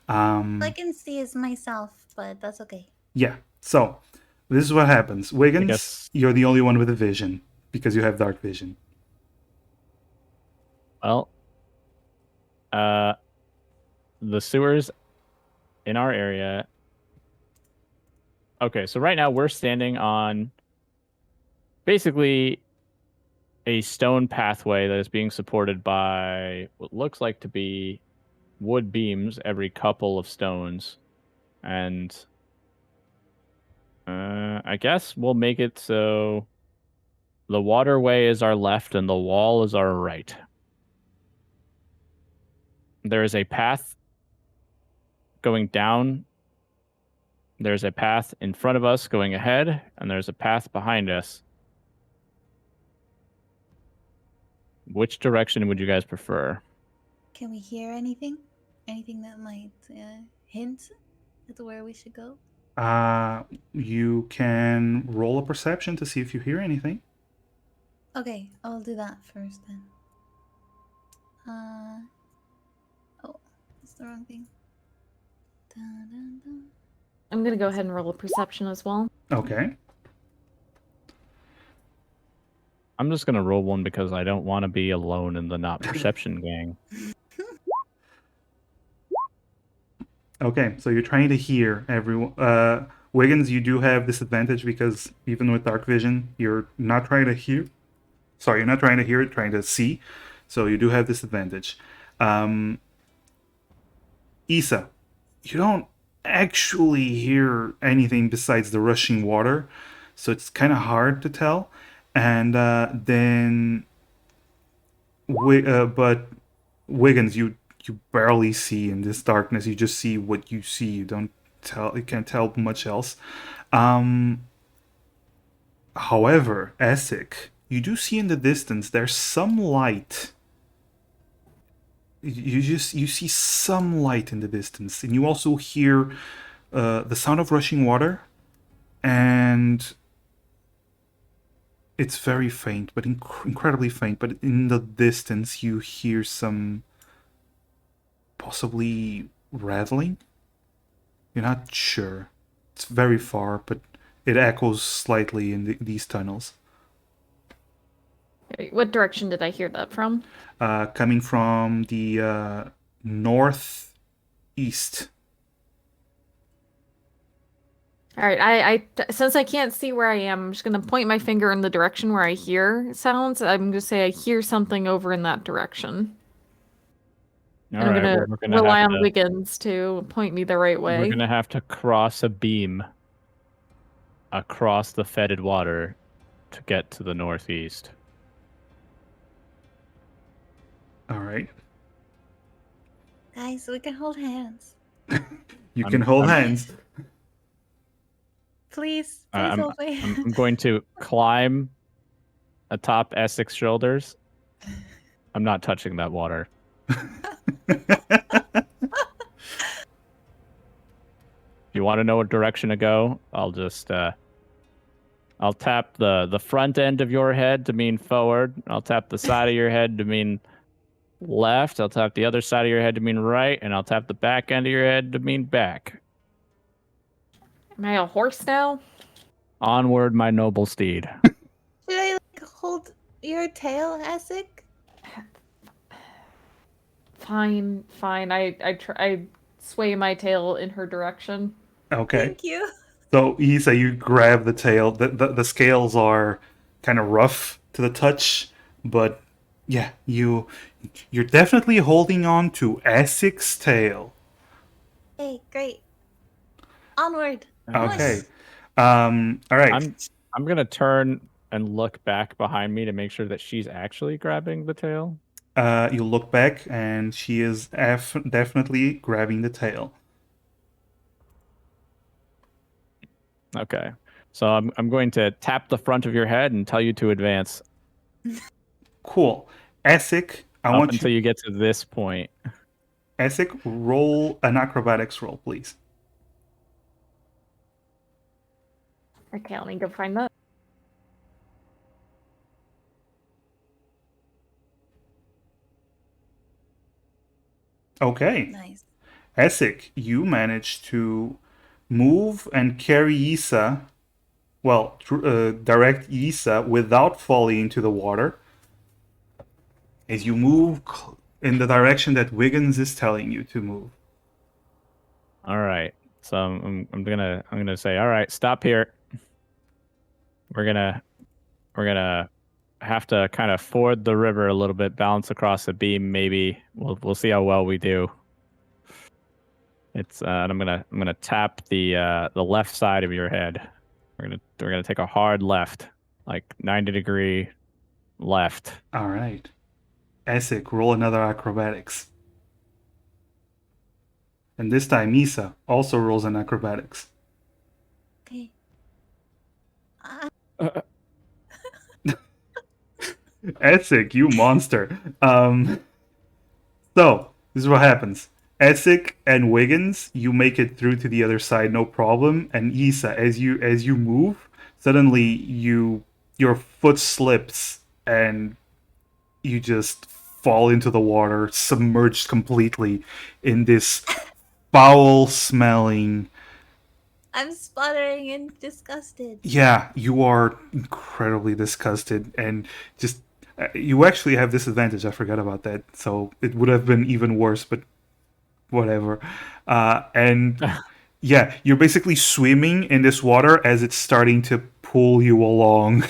All I can see is myself, but that's okay. Yeah. So this is what happens. Wiggins, guess- you're the only one with a vision because you have dark vision. Well, the sewers in our area. Okay, so right now we're standing on basically a stone pathway that is being supported by what looks like to be wood beams every couple of stones. And I guess we'll make it so the waterway is our left and the wall is our right. There is a path going down. There's a path in front of us going ahead, and there's a path behind us. Which direction would you guys prefer? Can we hear anything? Anything that might hint at where we should go? You can roll a perception to see if you hear anything. Okay, I'll do that first then. Oh, that's the wrong thing. Dun, dun, dun. I'm gonna go ahead and roll a perception as well. Okay. I'm just going to roll one because I don't want to be alone in the not perception gang. Okay, so you're trying to hear everyone. Wiggins, you do have disadvantage because even with dark vision, you're not trying to hear. Sorry, you're not trying to hear it, trying to see. So you do have disadvantage. Issa, you don't actually hear anything besides the rushing water, so it's kind of hard to tell. And but Wiggins, you barely see in this darkness. You just see what you see. You don't tell. You can't tell much else. Um, However, Essek, you do see in the distance there's some light. You see some light in the distance, and you also hear the sound of rushing water, and it's very faint, but incredibly faint. But in the distance, you hear some possibly rattling. You're not sure. It's very far, but it echoes slightly in these tunnels. What direction did I hear that from? Coming from the northeast. All right, since I can't see where I am, I'm just gonna point my finger in the direction where I hear sounds. I'm gonna say I hear something over in that direction. All I'm right, gonna well, we're gonna rely have on to, Wiggins to point me the right way. we're gonna have to cross a beam across the fetid water to get to the northeast. All right. Guys, we can hold hands. You can hold hands. Please, please I'm, hold my hands. I'm going to climb atop Essex's shoulders. I'm not touching that water. If you want to know what direction to go, I'll just I'll tap the front end of your head to mean forward. I'll tap the side of your head to mean left. I'll tap the other side of your head to mean right, and I'll tap the back end of your head to mean back. Am I a horse now? Onward, my noble steed. Should I hold your tail, Essek? Fine. I sway my tail in her direction. Okay. Thank you. So Isa, you grab the tail. The scales are kind of rough to the touch, but yeah, you're definitely holding on to Essek's tail. Hey, great. Onward. Okay. All right. I'm gonna turn and look back behind me to make sure that she's actually grabbing the tail. You look back, and she is definitely grabbing the tail. Okay. So I'm going to tap the front of your head and tell you to advance Cool. Essek, I up want until you get to this point. Essek, roll an acrobatics roll, please. Okay, I'll need to find that. Okay. Nice. Essek, you managed to move and carry Issa, direct Issa without falling into the water as you move in the direction that Wiggins is telling you to move. All right. So I'm gonna say, all right, stop here. We're gonna have to kind of ford the river a little bit, balance across the beam. Maybe we'll see how well we do. It's and I'm gonna tap the left side of your head. We're gonna take a hard left, like 90-degree left. All right. Essek, roll another acrobatics. And this time, Issa also rolls an acrobatics. Okay. Essek, you monster. So, this is what happens. Essek and Wiggins, you make it through to the other side, no problem. And Issa, as you move, suddenly your foot slips and you just fall into the water, submerged completely in this foul-smelling. I'm sputtering and disgusted. Yeah, you are incredibly disgusted, and just you actually have disadvantage. I forgot about that, so it would have been even worse. But whatever. And yeah, you're basically swimming in this water as it's starting to pull you along.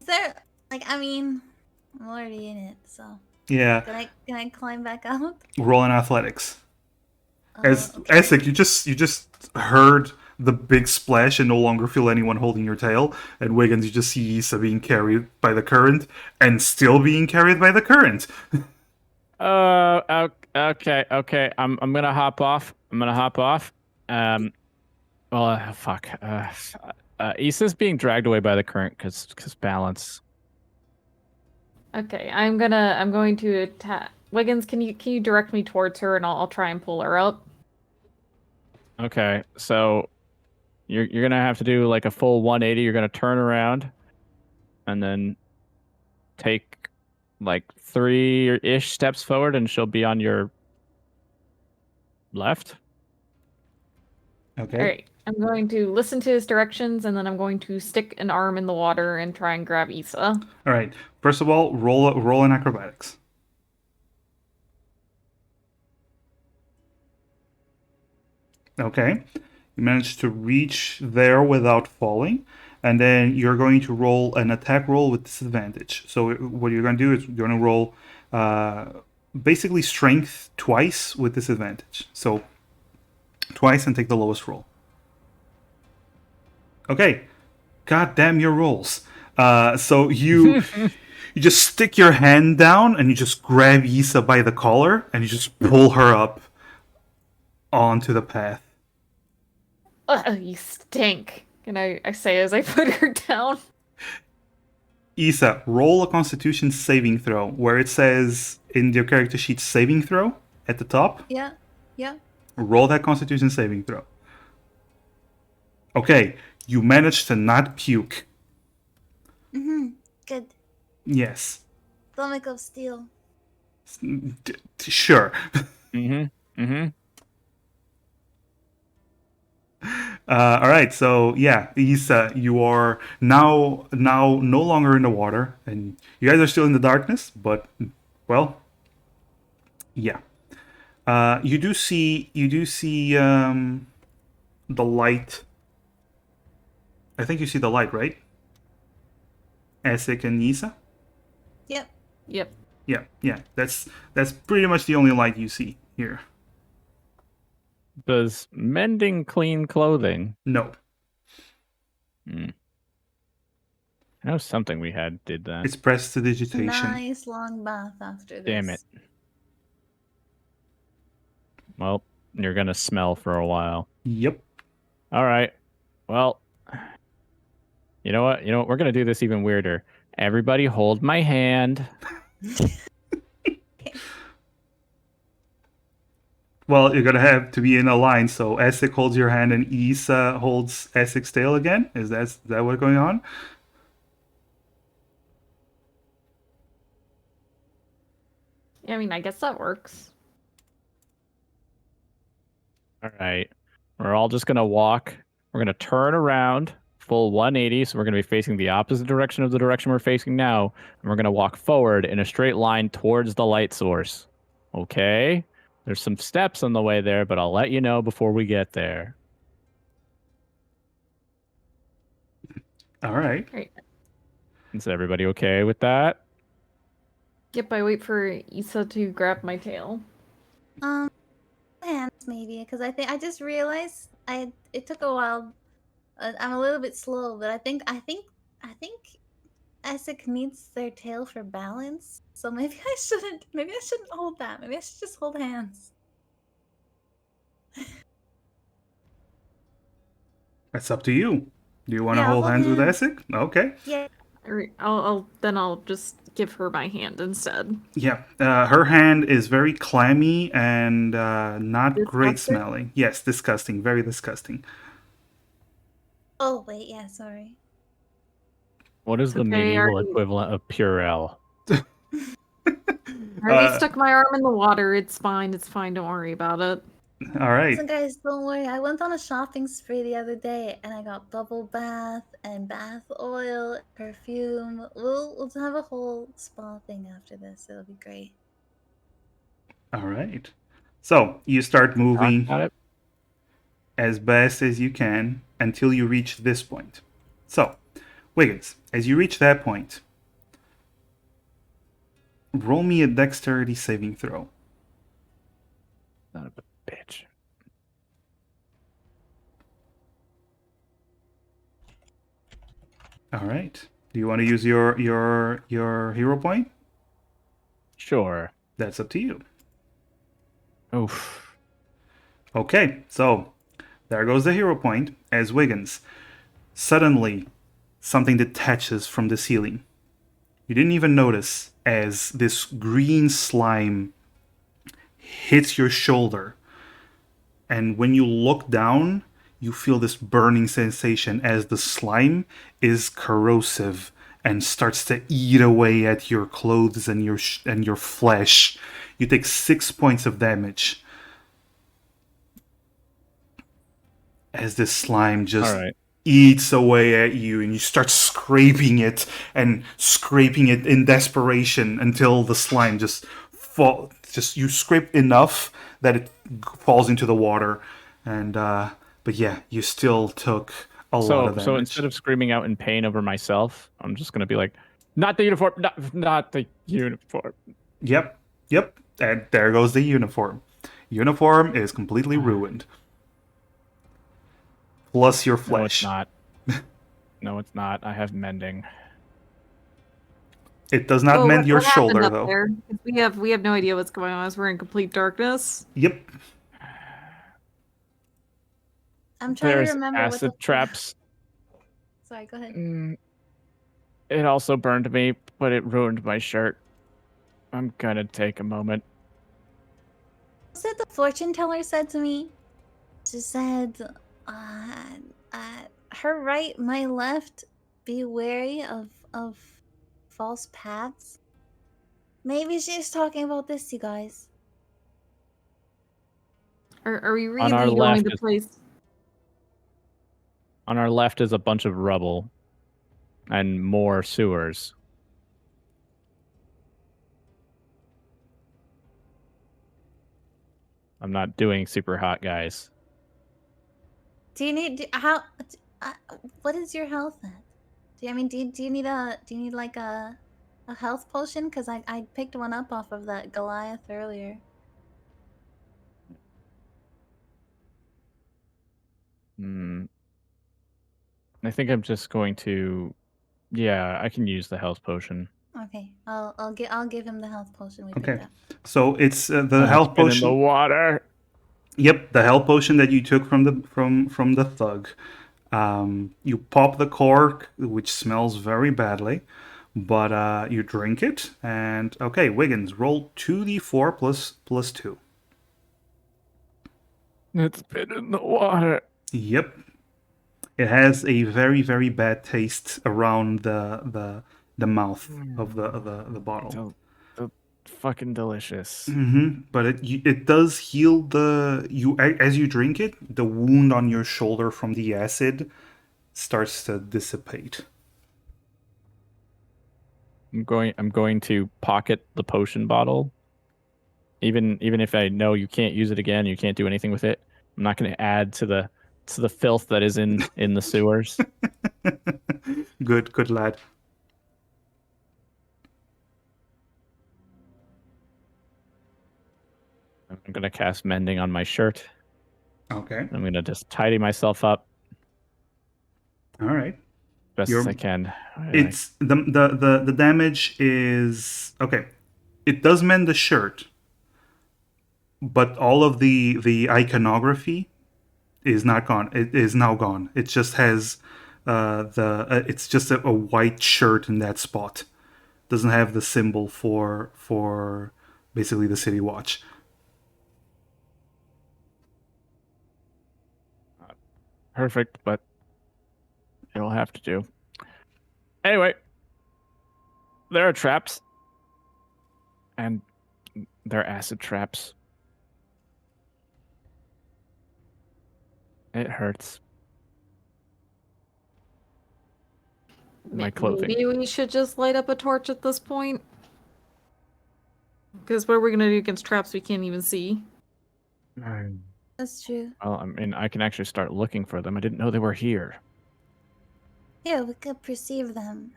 Is there like I mean, I'm already in it, so Yeah, can I climb back out? rolling athletics. Oh, As okay. Essex, you just heard the big splash and no longer feel anyone holding your tail. And Wiggins, you just see Issa being carried by the current and still being carried by the current. Okay. I'm gonna hop off. Well, fuck. Issa's being dragged away by the current because balance. Okay, I'm going to attack. Wiggins, can you direct me towards her and I'll try and pull her up. Okay, so you're gonna have to do like a full 180. You're gonna turn around, and then take like 3-ish steps forward, and she'll be on your left. Okay. All right, I'm going to listen to his directions and then I'm going to stick an arm in the water and try and grab Issa. All right. First of all, roll in acrobatics. Okay. You managed to reach there without falling, and then you're going to roll an attack roll with disadvantage. So what you're going to do is you're going to roll basically strength twice with disadvantage. So twice and take the lowest roll. Okay. God damn your rolls. So you just stick your hand down and you just grab Issa by the collar and you just pull her up onto the path. Ugh, you stink. Can I say as I put her down? Issa, roll a Constitution saving throw where it says in your character sheet saving throw at the top. Yeah. Yeah. Roll that Constitution saving throw. Okay, you managed to not puke. Good. Yes. Stomach of steel. Sure. Mm-hmm. All right, so yeah, Issa, you are now no longer in the water, and you guys are still in the darkness. But well, yeah. You do see the light. I think you see the light, right? Esek and Issa. Yep. Yep. Yeah. That's pretty much the only light you see here. Does mending clean clothing? No, I know something we had did that. it's prestidigitation. Nice long bath after this. Damn it. Well, you're gonna smell for a while. Yep. All right. Well, you know what? We're gonna do this even weirder. Everybody, hold my hand. Well, you're gonna have to be in a line. So Esek holds your hand and Issa holds Esek's tail again. Is that what's going on? I mean, I guess that works. All right. We're all just gonna walk. We're gonna turn around full 180. So we're gonna be facing the opposite direction of the direction we're facing now, and we're gonna walk forward in a straight line towards the light source. Okay. There's some steps on the way there, but I'll let you know before we get there. All right. Right. Is everybody okay with that? Yep, I wait for Issa to grab my tail. Hands maybe because I just realized it took a while. I'm a little bit slow, but I think Essex needs their tail for balance. So maybe I shouldn't hold that. Maybe I should just hold hands. That's up to you. Do you want to Yeah, I'll hold hold hands with hands. Esek? Okay. Yeah. Alright, I'll just give her my hand instead. Yeah. Her hand is very clammy and not great Disgusting? smelling. Yes, disgusting. Very disgusting. Oh wait, yeah, sorry. What is the Okay, medieval already- equivalent of Purell? I already stuck my arm in the water. It's fine. Don't worry about it. All right. Listen, guys, don't worry. I went on a shopping spree the other day, and I got bubble bath and bath oil, perfume. We'll have a whole spa thing after this. It'll be great. All right. So you start moving Got it. as best as you can until you reach this point. So, Wiggins, as you reach that point, roll me a dexterity saving throw. Son of a bitch. All right. Do you want to use your hero point? Sure. That's up to you. Oof. Okay, so there goes the hero point as Wiggins. Suddenly, something detaches from the ceiling. You didn't even notice as this green slime hits your shoulder. And when you look down, you feel this burning sensation as the slime is corrosive and starts to eat away at your clothes and your flesh. You take 6 points of damage as this slime just All right. eats away at you, and you start scraping it in desperation until the slime just you scrape enough that it falls into the water. And but yeah, you still took a lot of damage. So instead of screaming out in pain over myself, I'm just gonna be like, "Not the uniform! Not the uniform!" Yep, and there goes the uniform. Uniform is completely ruined, plus your No, it's flesh. not. No, it's not. I have mending. It does not Oh, mend your what happened shoulder up though. there? 'Cause we have no idea what's going on. As we're in complete darkness. Yep. I'm trying There's to remember acid what the traps. Sorry, go ahead. It also burned me, but it ruined my shirt. I'm gonna take a moment. Was it the fortune teller said to me? She said, her right, my left, be wary of false paths. Maybe she's talking about this, you guys. Are we On really our going left to is- place? On our left is a bunch of rubble and more sewers. I'm not doing super hot, guys. Do you need uh, what is your health at? Do you need like a health potion? Because I picked one up off of that Goliath earlier. I think I'm just going to. Yeah, I can use the health potion. Okay, I'll give him the health potion we picked Okay. up. So it's the Oh, health it's been in the potion. water. Yep, the health potion that you took from the thug. You pop the cork, which smells very badly, but you drink it, and okay, Wiggins, roll 2d4 plus 2. It's been in the water. Yep, it has a very very bad taste around the mouth of the bottle. Fucking delicious. But it does heal as you drink it, the wound on your shoulder from the acid starts to dissipate. I'm going to pocket the potion bottle. Even if I know you can't use it again, you can't do anything with it. I'm not going to add to the filth that is in the sewers. Good lad. I'm going to cast mending on my shirt. Okay. I'm going to just tidy myself up All right. best as I can. It's the damage is okay. It does mend the shirt, but all of the iconography is not gone. It is now gone. It just has it's just a white shirt in that spot. Doesn't have the symbol for basically the city watch. Perfect, but it'll have to do. Anyway, there are traps, and they're acid traps. It hurts. My clothing. Maybe we should just light up a torch at this point. Because what are we gonna do against traps we can't even see? That's true. Well, I mean, I can actually start looking for them. I didn't know they were here. Yeah, we could perceive them.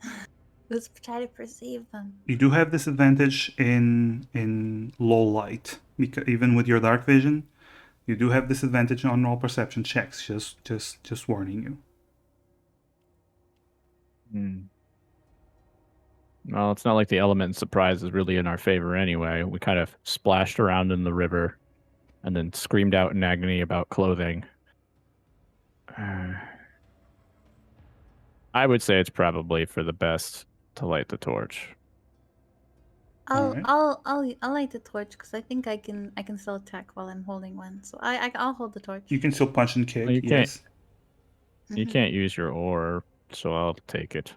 Let's try to perceive them. You do have disadvantage in low light, because even with your dark vision, you do have disadvantage on all perception checks. Just warning you. Hmm. Well, it's not like the element surprise is really in our favor anyway. We kind of splashed around in the river and then screamed out in agony about clothing. I would say it's probably for the best to light the torch. Alright. I'll light the torch because I think I can still attack while I'm holding one. So I'll hold the torch. You can still punch and kick. Well, you yes. You Mhm. can't use your ore, so I'll take it.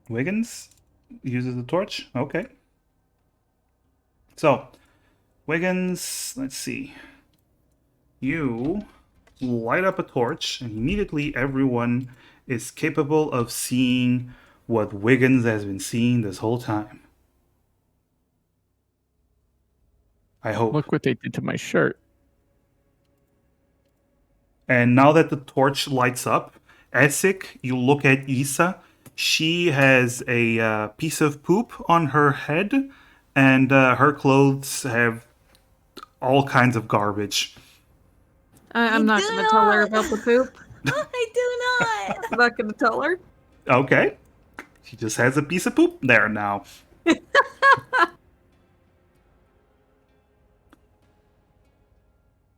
Wiggins uses the torch. Okay. So, Wiggins, let's see. You light up a torch, and immediately everyone is capable of seeing what Wiggins has been seeing this whole time. I hope. Look what they did to my shirt. And now that the torch lights up, Essek, you look at Issa. She has a piece of poop on her head, and her clothes have all kinds of garbage. I'm not do gonna tell her not. about the poop. I do not. I'm not gonna tell her. Okay. She just has a piece of poop there now.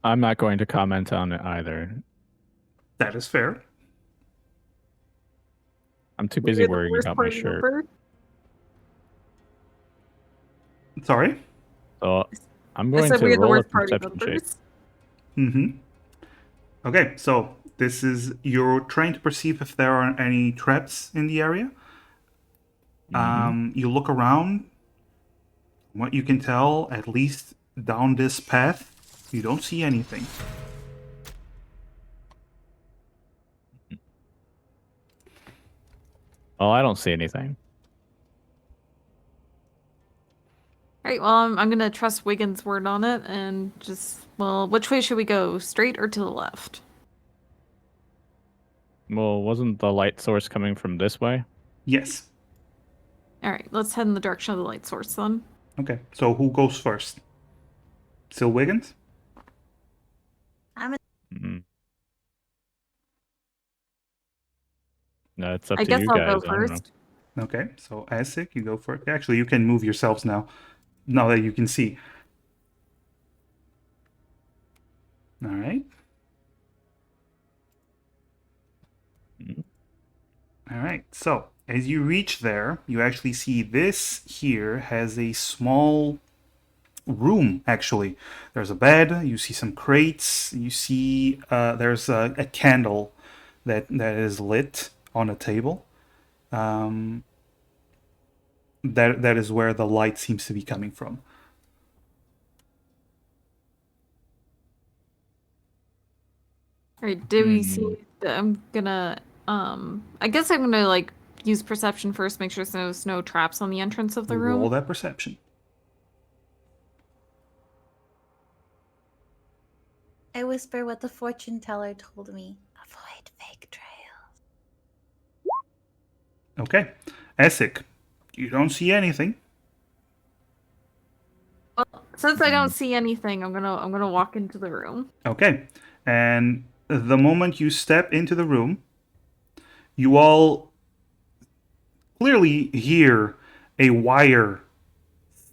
I'm not going to comment on it either. That is fair. I'm too busy You're the worrying worst about my party shirt. member. Sorry? So I'm I going said to we're the roll a worst party perception check. members. Mm-hmm. Okay, so this is... You're trying to perceive if there are any traps in the area. You look around. What you can tell, at least down this path, you don't see anything. Oh, I don't see anything. All right, well, I'm gonna trust Wiggins' word on it and just, well, which way should we go? Straight or to the left? Well, wasn't the light source coming from this way? Yes. All right, let's head in the direction of the light source then. Okay, so who goes first? Still Wiggins? Mm. No, it's up I to guess you I'll guys. go I don't know. first. Okay, so Asik, you go first. Actually, you can move yourselves now. Now that you can see. All right. Mhm. All right. So as you reach there, you actually see this here has a small room. Actually, there's a bed. You see some crates. You see there's a candle that is lit on a table. That is where the light seems to be coming from. All right, do we see? I'm gonna, I guess I'm gonna like use perception first, make sure there's no traps on the entrance of the room. Roll that perception. I whisper what the fortune teller told me. Avoid fake trails. Okay. Essek, you don't see anything. Well, since I don't see anything, I'm gonna walk into the room. Okay. And the moment you step into the room, you all clearly hear a wire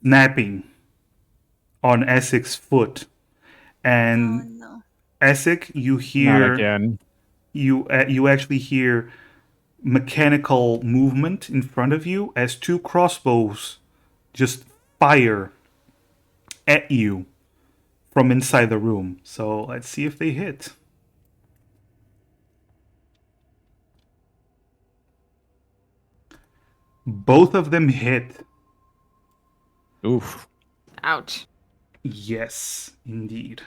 snapping on Essek's foot. Oh And no. Essek, you Not hear again. you actually hear mechanical movement in front of you as two crossbows just fire at you from inside the room. So let's see if they hit. Both of them hit. Oof. Ouch. Yes, indeed.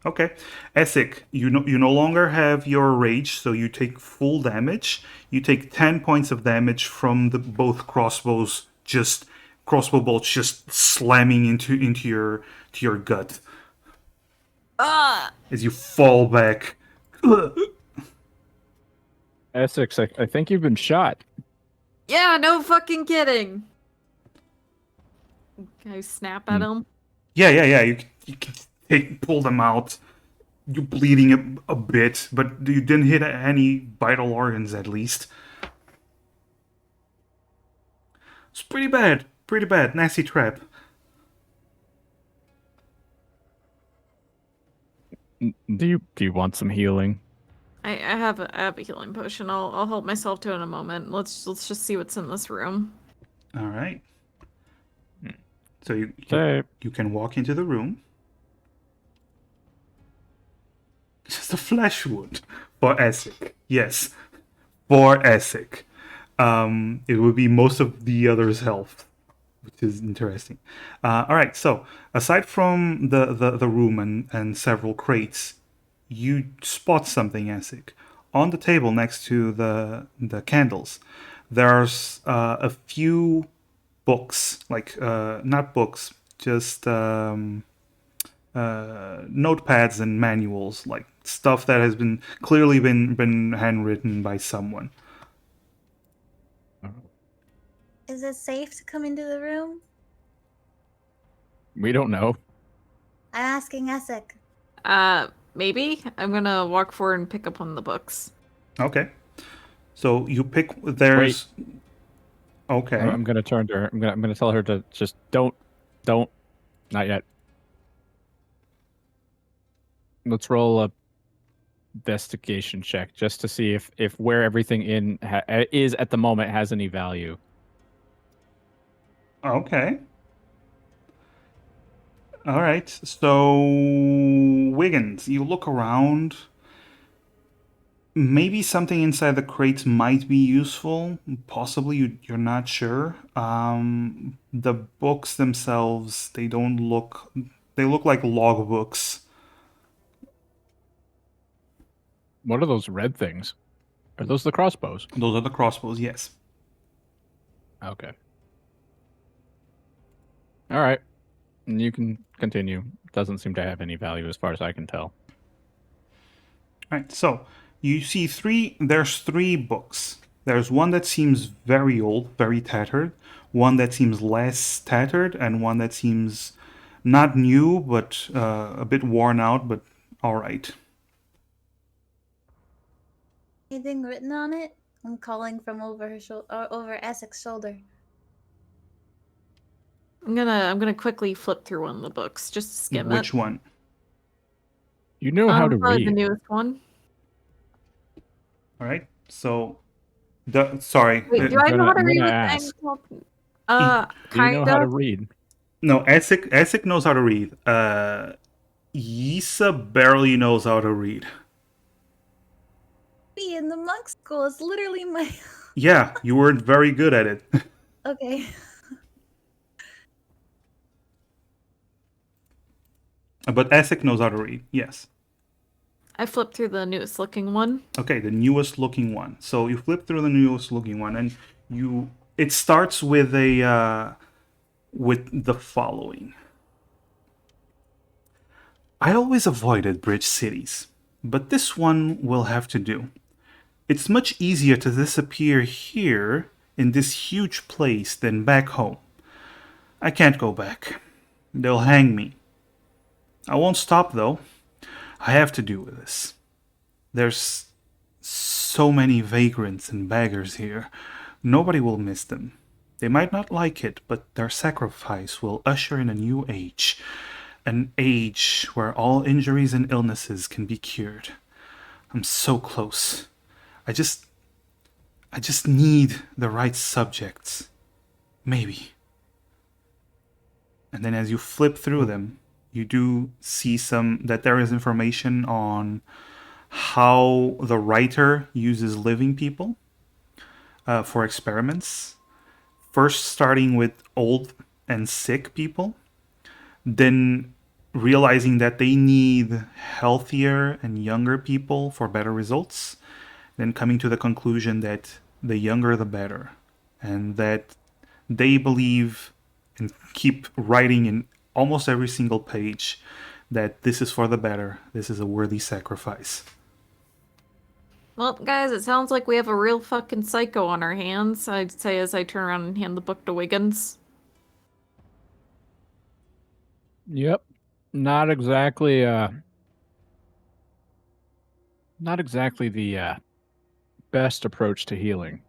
Okay, Essek, you no longer have your rage, so you take full damage. You take 10 points of damage from the both crossbows just crossbow bolts just slamming into your gut Ah! as you fall back. Essex, I think you've been shot. Yeah, no fucking kidding. Can I snap at him? Yeah. You can pull them out. You're bleeding a bit, but you didn't hit any vital organs at least. It's pretty bad. Pretty bad. Nasty trap. Do you want some healing? I have a healing potion. I'll help myself to it in a moment. Let's just see what's in this room. All right. So Okay. you can walk into the room. Just a flesh wound for Essek. Yes, for Essek. It would be most of the others' health, which is interesting. All right, so aside from the room and several crates, you spot something, Essek. On the table next to the candles, there's a few books, like not books, just notepads and manuals, like stuff that has been clearly been handwritten by someone. Is it safe to come into the room? We don't know. I'm asking Essek. Maybe I'm gonna walk forward and pick up one of the books. Okay, so you pick. There's. Okay. I'm gonna turn to her. I'm gonna tell her to just don't, not yet. Let's roll a investigation check just to see if where everything is at the moment has any value. Okay. All right. So Wiggins, you look around. Maybe something inside the crates might be useful. Possibly you're not sure. The books themselves, they don't look. They look like log books. What are those red things? Are those the crossbows? Those are the crossbows. Yes. Okay. All right. And you can continue. Doesn't seem to have any value as far as I can tell. All right. So you see there's three books. There's one that seems very old, very tattered, one that seems less tattered, and one that seems not new, but a bit worn out, but all right. Anything written on it? I'm calling from over her shoulder, or over Essek's shoulder. I'm gonna quickly flip through one of the books, just to skim it. Which one? You know how to Probably read. the newest one. All right. So, Wait, do I know how to I'm read gonna with ask. the Do you know how to read? No, Essek knows how to read. Yisa barely knows how to read. Be in the monk school. It's literally my. Yeah, you weren't very good at it. Okay. But Essek knows how to read. Yes. I flipped through the newest looking one. Okay, the newest looking one. So you flip through the newest looking one, and it starts with with the following. I always avoided bridge cities, but this one will have to do. It's much easier to disappear here in this huge place than back home. I can't go back. They'll hang me. I won't stop though. I have to do with this. There's so many vagrants and beggars here. Nobody will miss them. They might not like it, but their sacrifice will usher in a new age. An age where all injuries and illnesses can be cured. I'm so close. I just need the right subjects. Maybe. And then as you flip through them, you do see that there is information on how the writer uses living people for experiments. First starting with old and sick people, then realizing that they need healthier and younger people for better results, then coming to the conclusion that the younger the better, and that they believe and keep writing in almost every single page that this is for the better. This is a worthy sacrifice. Well, guys, it sounds like we have a real fucking psycho on our hands, I'd say as I turn around and hand the book to Wiggins. Yep. Not exactly the best approach to healing.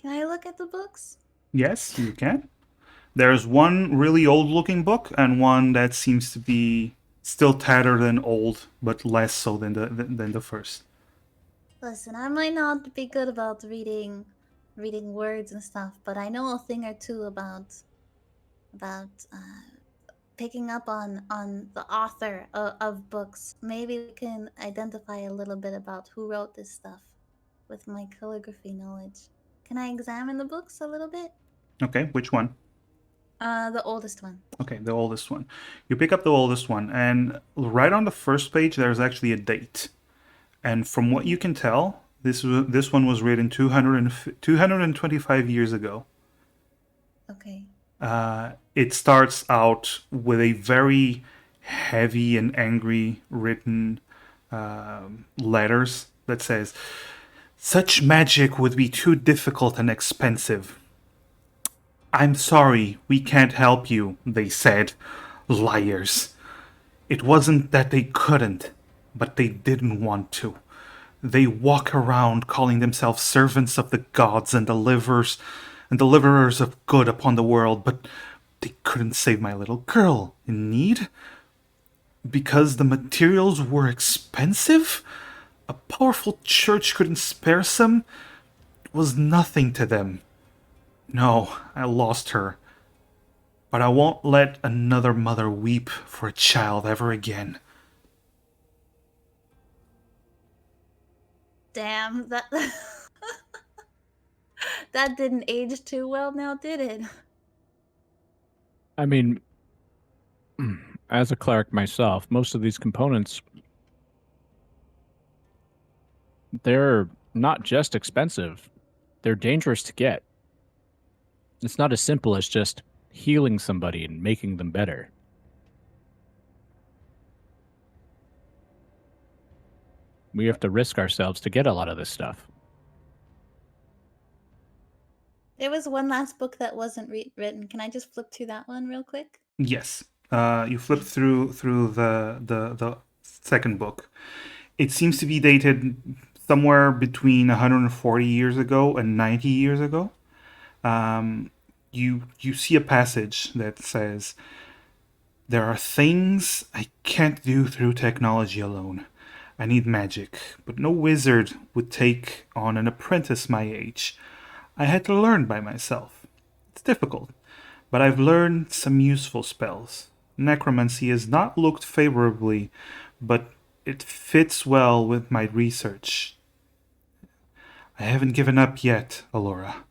Can I look at the books? Yes, you can. There's one really old looking book and one that seems to be still tattered and old, but less so than the first. Listen, I might not be good about reading words and stuff, but I know a thing or two about picking up on the author of books. Maybe we can identify a little bit about who wrote this stuff with my calligraphy knowledge. Can I examine the books a little bit? Okay, which one? The oldest one. Okay, the oldest one. You pick up the oldest one, and right on the first page, there's actually a date. And from what you can tell, this one was written 225 years ago. Okay. It starts out with a very heavy and angry written letters that says, "Such magic would be too difficult and expensive. I'm sorry, we can't help you," they said. Liars. It wasn't that they couldn't, but they didn't want to. They walk around calling themselves servants of the gods and deliverers of good upon the world, but they couldn't save my little girl in need. Because the materials were expensive? A powerful church couldn't spare some? It was nothing to them. No, I lost her. But I won't let another mother weep for a child ever again. Damn, that that didn't age too well now, did it? I mean, as a cleric myself, most of these components, they're not just expensive, they're dangerous to get. It's not as simple as just healing somebody and making them better. We have to risk ourselves to get a lot of this stuff. There was one last book that wasn't written. Can I just flip to that one real quick? Yes. You flip through the second book. It seems to be dated somewhere between 140 years ago and 90 years ago. You see a passage that says, "There are things I can't do through technology alone. I need magic, but no wizard would take on an apprentice my age. I had to learn by myself. It's difficult, but I've learned some useful spells. Necromancy has not looked favorably, but it fits well with my research. I haven't given up yet, Alora.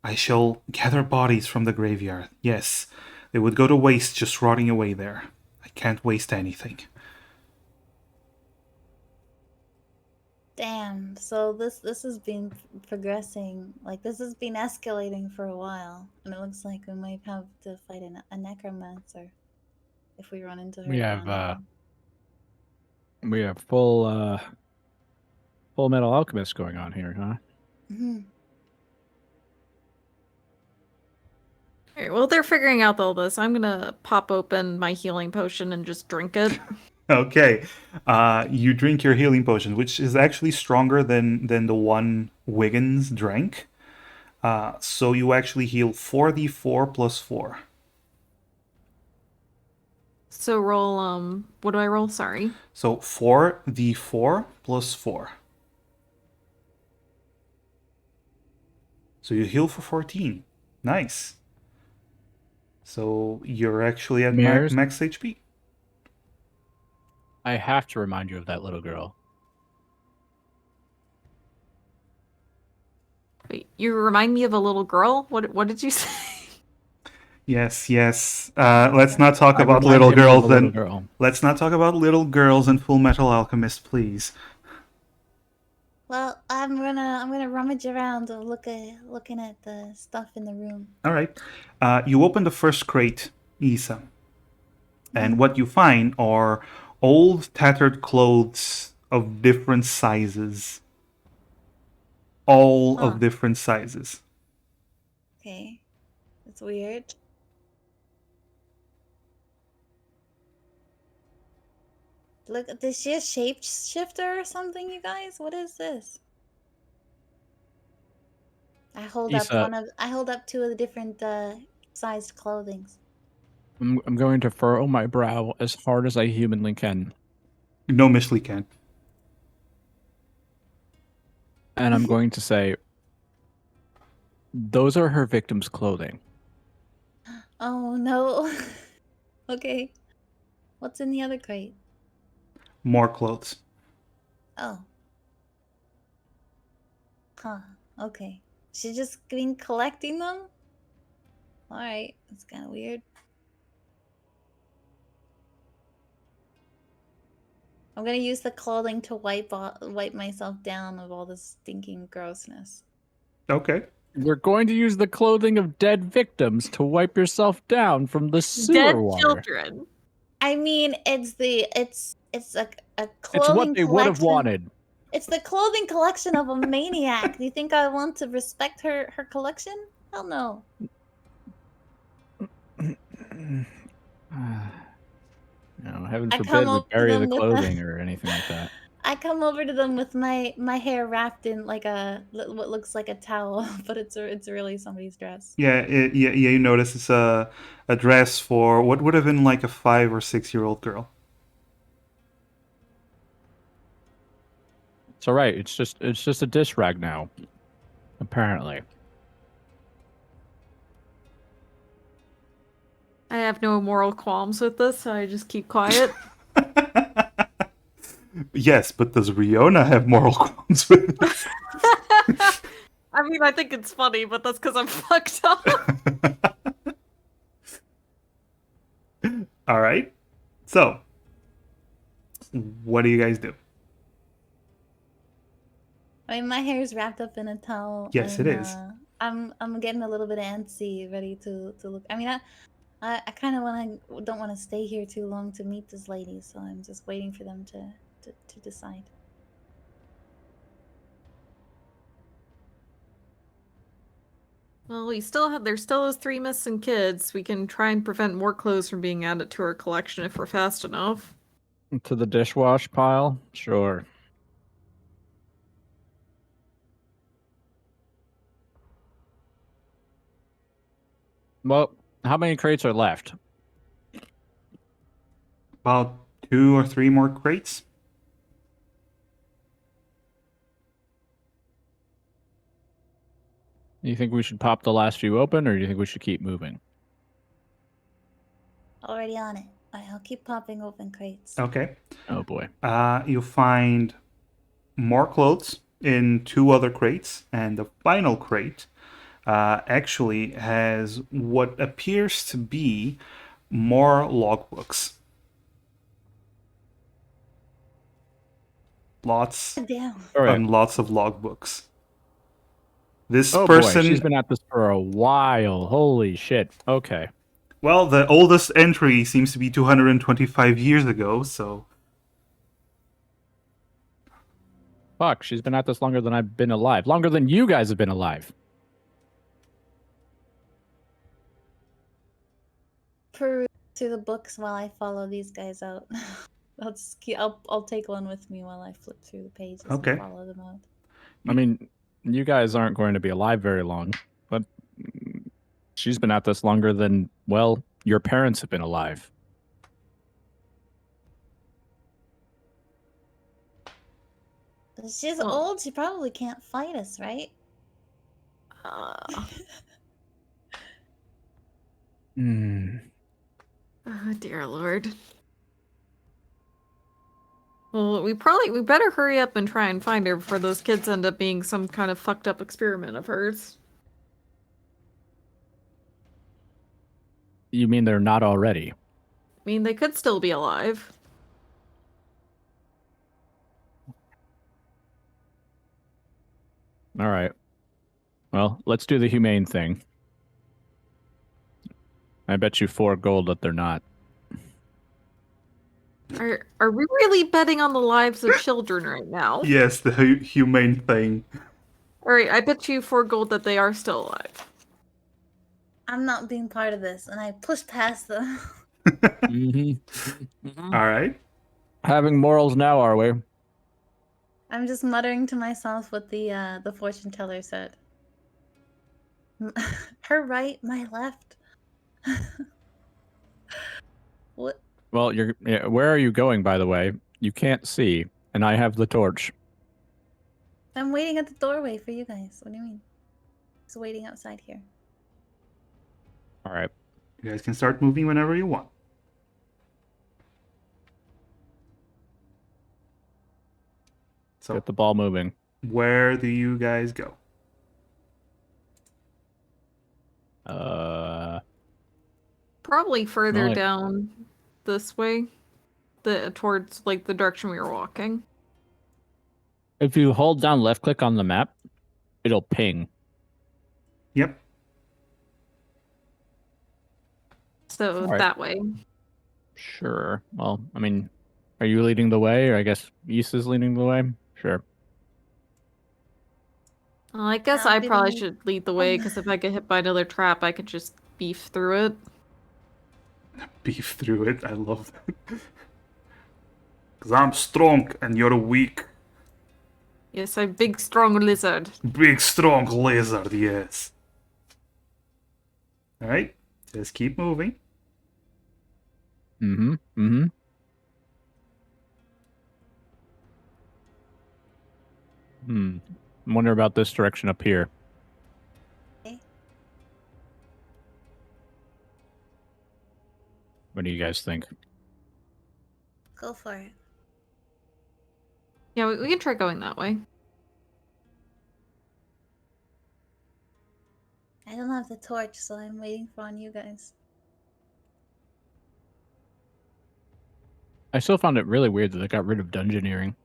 I shall gather bodies from the graveyard. Yes, they would go to waste just rotting away there. I can't waste anything." Damn. So this has been progressing. Like this has been escalating for a while, and it looks like we might have to fight a necromancer if we run into her. We have full metal alchemist going on here, huh? Mm-hmm. Alright, well, they're figuring out all this. I'm gonna pop open my healing potion and just drink it. Okay. You drink your healing potion, which is actually stronger than the one Wiggins drank. So you actually heal 4d4 plus 4. So roll, what do I roll? Sorry. So 4d4 plus 4. So you heal for 14. Nice. So you're actually at Mares? max HP. I have to remind you of that little girl. Wait, you remind me of a little girl? What did you say? Yes, yes. Let's not talk I about remind little him of girls a little then. girl. Let's not talk about little girls and Full Metal Alchemist, please. Well, I'm gonna rummage around and looking at the stuff in the room. All right. You open the first crate, Isa, and Mhm. what you find are old, tattered clothes of different sizes. All Huh. of different sizes. Okay. That's weird. Look, is she a shapeshifter or something, you guys? What is this? Isa, I hold up two of the different sized clothings. I'm going to furrow my brow as hard as I humanly can, No, Miss Lee can. and I'm going to say, those are her victims' clothing. Oh no. Okay. What's in the other crate? More clothes. Oh. Huh. Okay. She's just been collecting them? Alright. That's kind of weird. I'm gonna use the clothing to wipe myself down of all this stinking grossness. Okay. You're going to use the clothing of dead victims to wipe yourself down from the sewer Dead water. children. I mean, it's a It's what clothing they would have collection. wanted. It's the clothing collection of a maniac. Do you think I want to respect her collection? Hell no. No, heaven I come forbid we over to bury the them with clothing or anything like that. I come over to them with my hair wrapped in like what looks like a towel, but it's really somebody's dress. Yeah, you notice it's a dress for what would have been like a 5 or 6-year-old girl. It's all right. It's just a dish rag now, apparently. I have no moral qualms with this, so I just keep quiet. Yes, but does Riona have moral qualms with this? I mean, I think it's funny, but that's because I'm fucked up. All right. So, what do you guys do? I mean, my hair is wrapped up in a towel. Yes, and, it is. I'm getting a little bit antsy, ready to look. I mean, I kind of don't want to stay here too long to meet this lady, so I'm just waiting for them to decide. Well, there's still those 3 missing kids. We can try and prevent more clothes from being added to our collection if we're fast enough. To the dishwash pile? Sure. Well, how many crates are left? About 2 or 3 more crates. Do you think we should pop the last few open, or do you think we should keep moving? Already on it. Alright, I'll keep popping open crates. Okay. Oh boy. You find more clothes in 2 other crates, and the final crate actually has what appears to be more logbooks. Lots Damn. All right. and lots of logbooks. This Oh person, boy, she's been at this for a while. Holy shit. Okay. well, the oldest entry seems to be 225 years ago, so Fuck, she's been at this longer than I've been alive. Longer than you guys have been alive. Peruse through the books while I follow these guys out. I'll take one with me while I flip through the pages Okay. and follow them out. I mean, you guys aren't going to be alive very long, but she's been at this longer than, well, your parents have been alive. She's Oh. old. She probably can't fight us, right? Hmm. Oh, dear Lord. Well, we better hurry up and try and find her before those kids end up being some kind of fucked up experiment of hers. You mean they're not already? I mean, they could still be alive. All right. Well, let's do the humane thing. I bet you 4 gold that they're not. Are we really betting on the lives of children right now? Yes, the humane thing. Alright, I bet you 4 gold that they are still alive. I'm not being part of this, and I push past them. Mm-hmm. All right. Having morals now, are we? I'm just muttering to myself what the fortune teller said. Her right, my left. What? Well, where are you going, by the way? You can't see, and I have the torch. I'm waiting at the doorway for you guys. What do you mean? Just waiting outside here. All right. You guys can start moving whenever you want. So, Get the ball moving. where do you guys go? Probably further Well, down this way. Towards like the direction we were walking. if you hold down left click on the map, it'll ping. Yep. So Alright. that way. Sure. Well, I mean, are you leading the way, or I guess Issa's leading the way? Sure. Well, I guess I'll I be probably the- should lead the way, because if I get hit by another trap, I could just beef through it. Beef through it. I love that. Because I'm strong and you're weak. Yes, I'm big, strong lizard. Big, strong lizard, yes. Alright. Just keep moving. Mm-hmm. Mm-hmm. I wonder about this direction up here. Okay. What do you guys think? Go for it. Yeah, we can try going that way. I don't have the torch, so I'm waiting for on you guys. I still found it really weird that they got rid of dungeoneering.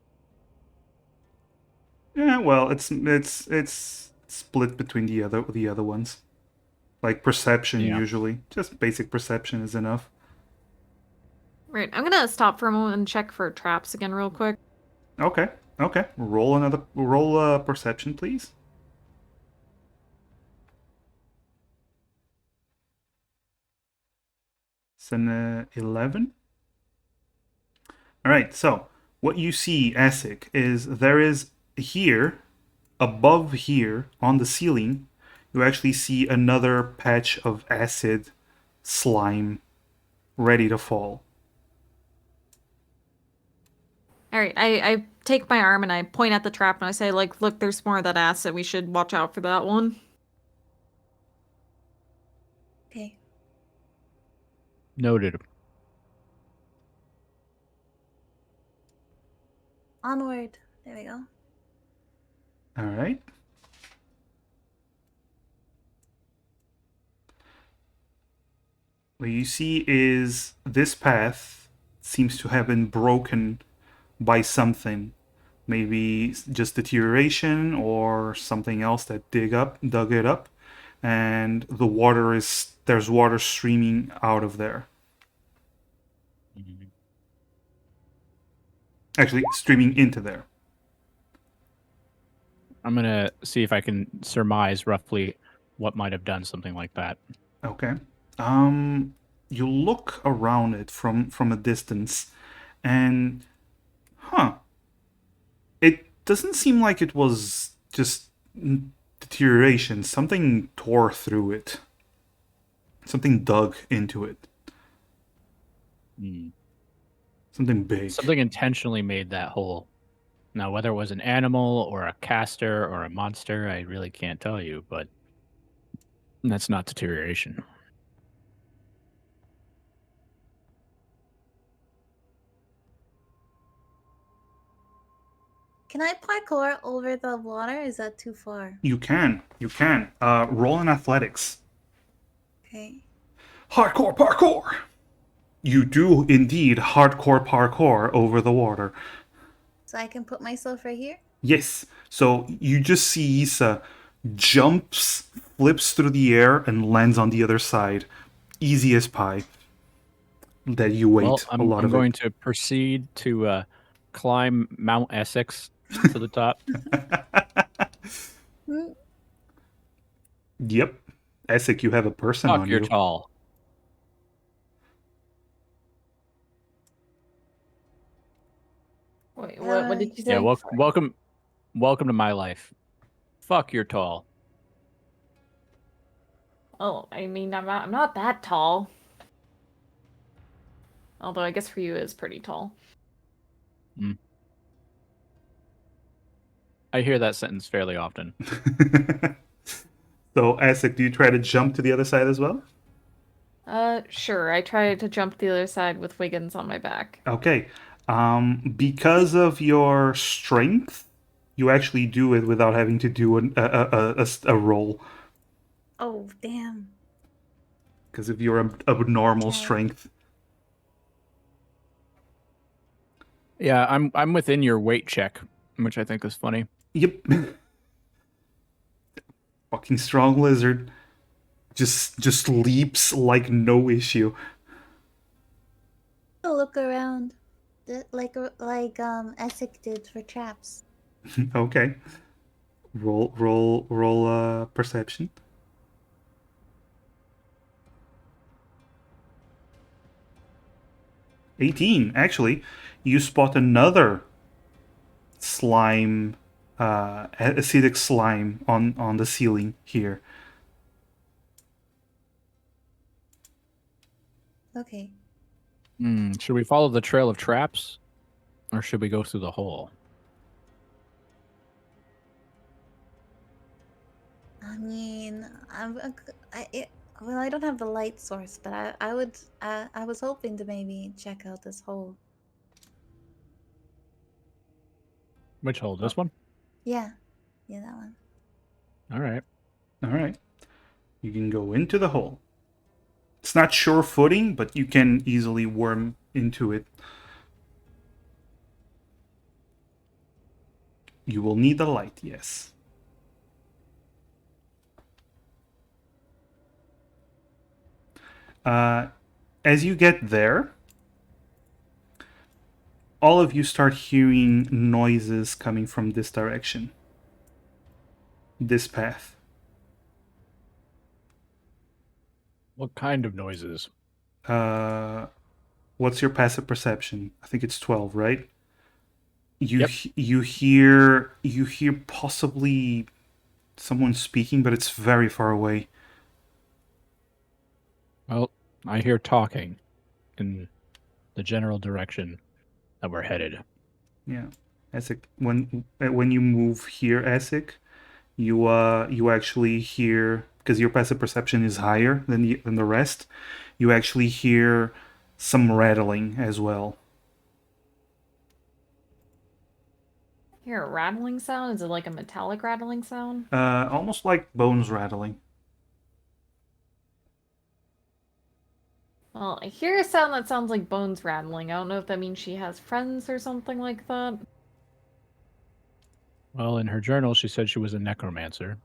Yeah, well, it's split between the other ones. Like perception Yeah. usually. Just basic perception is enough. Right, I'm gonna stop for a moment and check for traps again real quick. Okay. Okay. Roll perception, please. It's an 11. All right. So what you see, Essek, is there is here, above here on the ceiling, you actually see another patch of acid slime ready to fall. Alright, I take my arm and I point at the trap and I say, like, look, there's more of that acid. We should watch out for that one. Okay. Noted. Onward. There we go. All right. What you see is this path seems to have been broken by something. Maybe just deterioration or something else that dug it up. And there's water streaming out of there. Actually, streaming into there. I'm gonna see if I can surmise roughly what might have done something like that. Okay. You look around it from a distance, and it doesn't seem like it was just deterioration. Something tore through it. Something dug into it. Something big. Something intentionally made that hole. Now, whether it was an animal or a caster or a monster, I really can't tell you, but that's not deterioration. Can I parkour over the water? Is that too far? You can. Roll in athletics. Okay. Hardcore parkour! You do indeed hardcore parkour over the water. So I can put myself right here? Yes. So you just see Issa jumps, flips through the air, and lands on the other side. Easy as pie. That you Well, wait a I'm lot I'm of going it. to proceed to climb Mount Essex to the top. Hmm. Yep. Essek, you have a person Fuck, on you're you. tall. Wait, what did you say? Yeah, Sorry. welcome to my life. Fuck, you're tall. Oh, I mean, I'm not that tall. Although I guess for you it is pretty tall. I hear that sentence fairly often. So, Essek, do you try to jump to the other side as well? Sure. I tried to jump the other side with Wiggins on my back. Okay. Because of your strength, you actually do it without having to do a roll. Oh, damn. Because of your abnormal Okay. strength. Yeah, I'm within your weight check, which I think is funny. Yep. Fucking strong lizard. Just leaps like no issue. I'll look around. Like Essek did for traps. Okay. Roll perception. 18. Actually, you spot another slime, acidic slime on the ceiling here. Okay. Should we follow the trail of traps, or should we go through the hole? I mean, well, I don't have the light source, but I would, I was hoping to maybe check out this hole. Which hole? This one? Yeah. Yeah, that one. All right. All right. You can go into the hole. It's not sure footing, but you can easily worm into it. You will need a light, yes. As you get there, all of you start hearing noises coming from this direction. This path. What kind of noises? What's your passive perception? I think it's 12, right? Yep. You hear possibly someone speaking, but it's very far away. Well, I hear talking in the general direction that we're headed. Yeah. Essek, when you move here, Essek, you actually hear, because your passive perception is higher than the rest, you actually hear some rattling as well. Hear a rattling sound? Is it like a metallic rattling sound? Almost like bones rattling. Well, I hear a sound that sounds like bones rattling. I don't know if that means she has friends or something like that. Well, in her journal, she said she was a necromancer.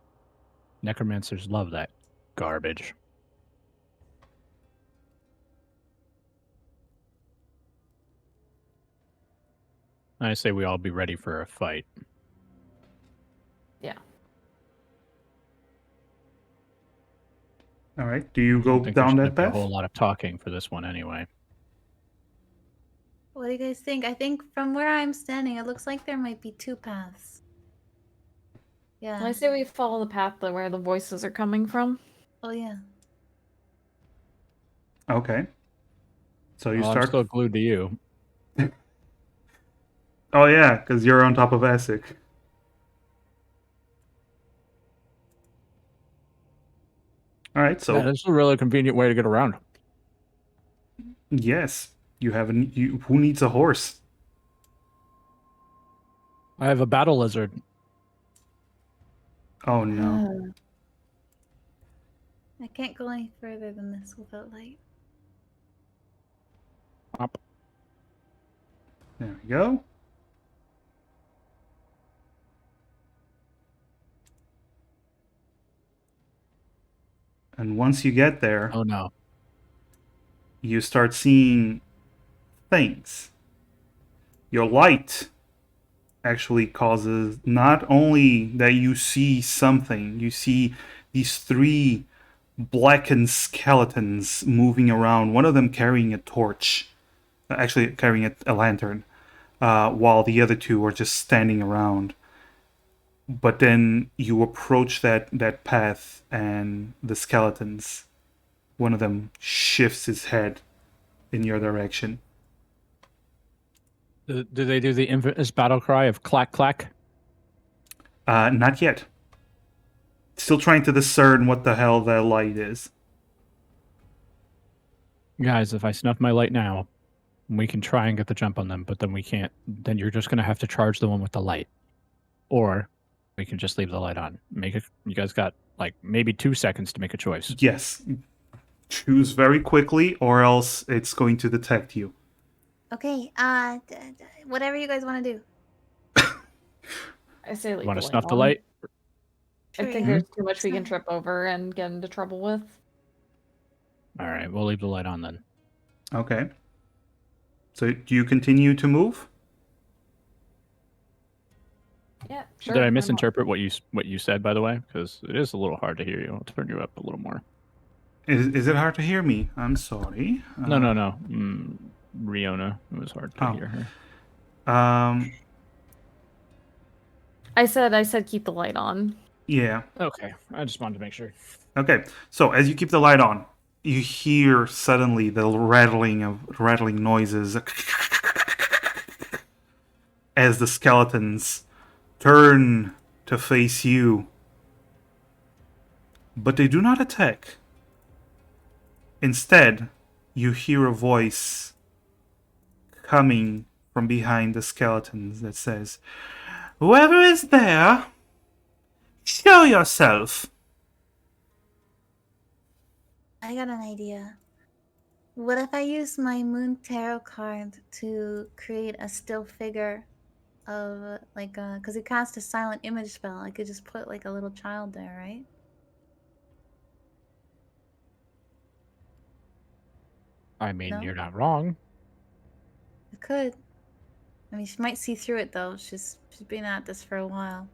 Necromancers love that garbage. I say we all be ready for a fight. Yeah. All right. Do you I go don't think there's down going to that be a path? whole lot of talking for this one anyway. What do you guys think? I think from where I'm standing, it looks like there might be two paths. Yeah. I say we follow the path where the voices are coming from. Oh, yeah. Okay. So you Well, I'm start. still glued to you. Oh yeah, because you're on top of Essek. All right. So Yeah, this is a really convenient way to get around. yes, you have who needs a horse? I have a battle lizard. Oh no. can't go any further than this without light. Up. There we go. And once you get there, Oh no. you start seeing things. Your light actually causes not only that you see something, you see these three blackened skeletons moving around, one of them carrying a torch, actually carrying a lantern, while the other two are just standing around. But then you approach that path, and the skeletons, one of them shifts his head in your direction. Do they do the infamous battle cry of clack clack? Not yet. Still trying to discern what the hell that light is. Guys, if I snuff my light now, we can try and get the jump on them, but then we can't. Then you're just gonna have to charge the one with the light, or we can just leave the light on. You guys got like maybe 2 seconds to make a choice. Yes. Choose very quickly, or else it's going to detect you. Okay, whatever you guys want to do. I say leave You want the to light snuff the on. light? I Sure, think yeah. there's too much we can Fine. trip over and get into trouble with. All right, we'll leave the light on then. Okay. So do you continue to move? Yeah, sure. Did I why not? misinterpret what you said, by the way? Because it is a little hard to hear you. I'll turn you up a little more. Is it hard to hear me? I'm sorry. No. Riona. It was hard to Oh. hear her. I said keep the light on. Yeah. Okay, I just wanted to make sure. Okay. So as you keep the light on, you hear suddenly the rattling noises as the skeletons turn to face you. But they do not attack. Instead, you hear a voice coming from behind the skeletons that says, "Whoever is there, show yourself." I got an idea. What if I use my Moon Tarot card to create a still figure of, like, because it cast a silent image spell. I could just put, like, a little child there, right? I mean, No? you're not wrong. I could. I mean, she might see through it, though. She's been at this for a while.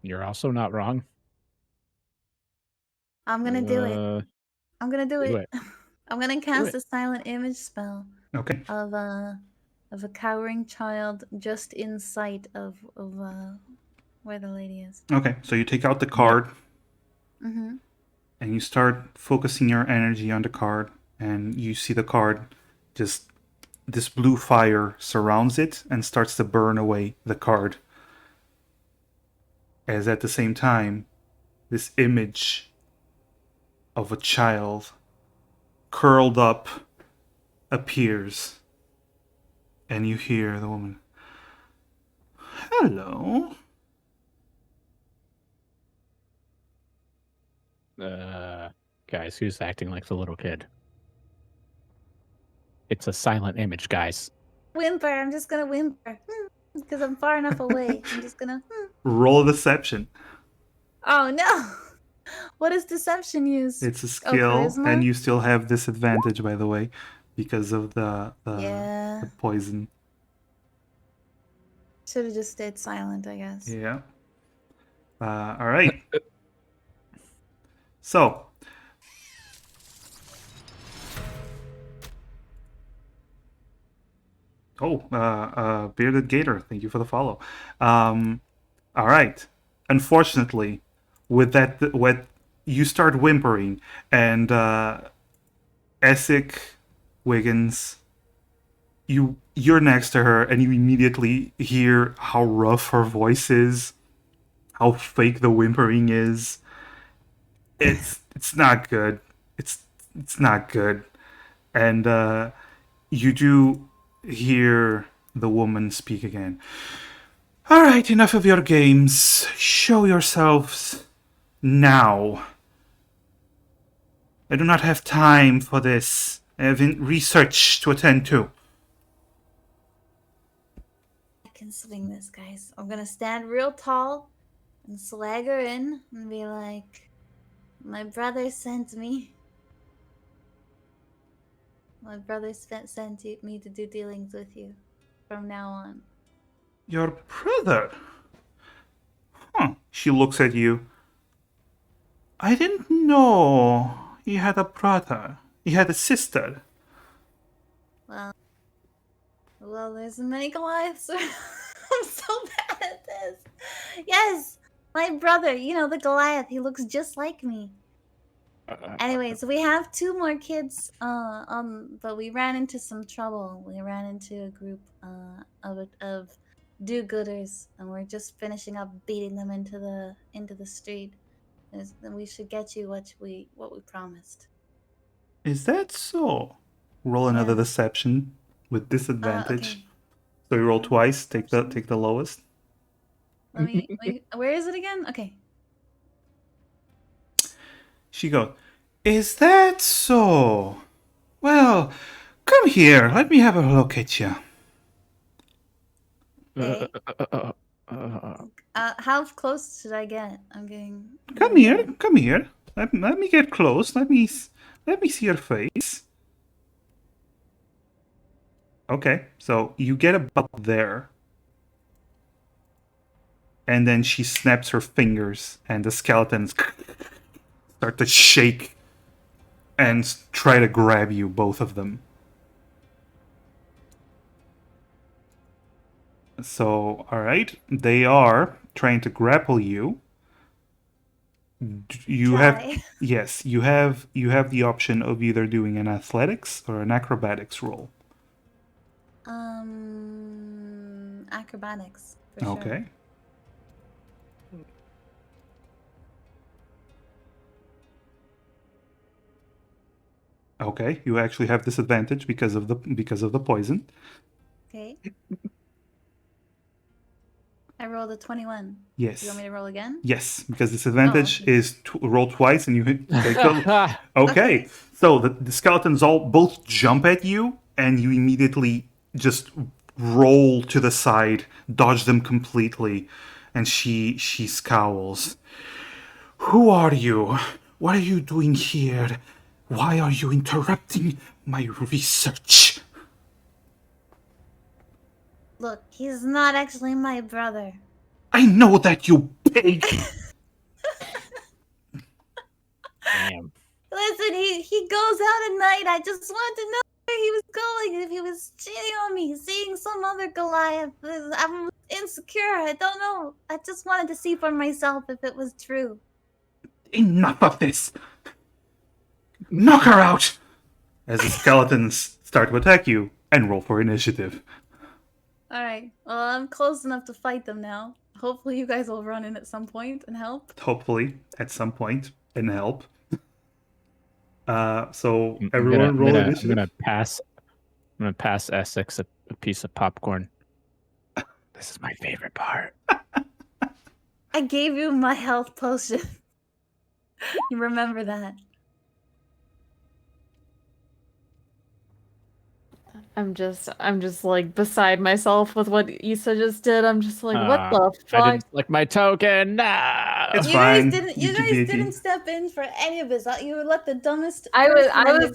You're also not wrong. I'm gonna do it. I'm gonna do do it. it. I'm gonna cast it. a silent image spell Okay. of a cowering child just in sight of where the lady is. Okay. So you take out the card Mm-hmm. and you start focusing your energy on the card, and you see the card just this blue fire surrounds it and starts to burn away the card. As at the same time, this image of a child curled up appears, and you hear the woman, "Hello." Guys, who's acting like the little kid? It's a silent image, guys. Whimper. I'm just gonna whimper because I'm far enough away. I'm just gonna. Roll deception. Oh no! What does deception use? It's a skill, charisma? and you still have disadvantage, by the way, because of the Yeah. poison. Should have just stayed silent, I guess. Yeah. All right. So. Oh, Bearded Gator, thank you for the follow. All right. Unfortunately, with you start whimpering, and Essek Wiggins, you're next to her, and you immediately hear how rough her voice is, how fake the whimpering is. It's not good. It's not good, and you do hear the woman speak again. All right, enough of your games. Show yourselves now. I do not have time for this. I have research to attend to. I can swing this, guys. I'm gonna stand real tall and swagger in and be like, my brother sent me. My brother sent me to do dealings with you from now on. Your brother? Huh. She looks at you. I didn't know he had a brother. He had a sister. Well, there's many Goliaths. I'm so bad at this. Yes, my brother. You know the Goliath. He looks just like me. Anyways, we have 2 more kids. But we ran into some trouble. We ran into a group of do-gooders, and we're just finishing up beating them into the street. We should get you what we promised. Is that so? Roll another Yeah. deception with disadvantage. Okay. So you roll twice. Take the lowest. Let me. Wait, where is it again? Okay. She goes, "Is that so? Well, come here. Let me have a look at you." Okay. How close should I get? I'm getting. Come here. Come here. Let me get close. Let me see your face. Okay, so you get about there. And then she snaps her fingers, and the skeletons start to shake and try to grab you, both of them. So, alright, they are trying to grapple you. You have Try. yes, you have the option of either doing an athletics or an acrobatics roll. Acrobatics. For sure. Okay. Okay, you actually have disadvantage because of the poison. Okay. I rolled a 21. Yes. You want me to roll again? Yes, because disadvantage okay. is roll twice and you take the... Okay, so the skeletons both jump at you and you immediately just roll to the side, dodge them completely, and she scowls. Who are you? What are you doing here? Why are you interrupting my research? Look, he's not actually my brother. I know that, you pig! Damn. Listen, he goes out at night. I just wanted to know where he was going. If he was cheating on me, seeing some other Goliath. I'm insecure. I don't know. I just wanted to see for myself if it was true. Enough of this! Knock her out! As the skeletons start to attack you, and roll for initiative. Alright. Well, I'm close enough to fight them now. Hopefully you guys will run in at some point and help. Hopefully, at some point, and help. So I'm everyone roll gonna initiative. I'm gonna pass Essex a piece of popcorn. This is my favorite part. I gave you my health potion. You remember that. I'm just like beside myself with what Issa just did. I'm just like, what the I fuck? didn't like my token. No. It's You fine. guys didn't. You You keep guys it. didn't step in for any of this. You let the dumbest. I'm I'm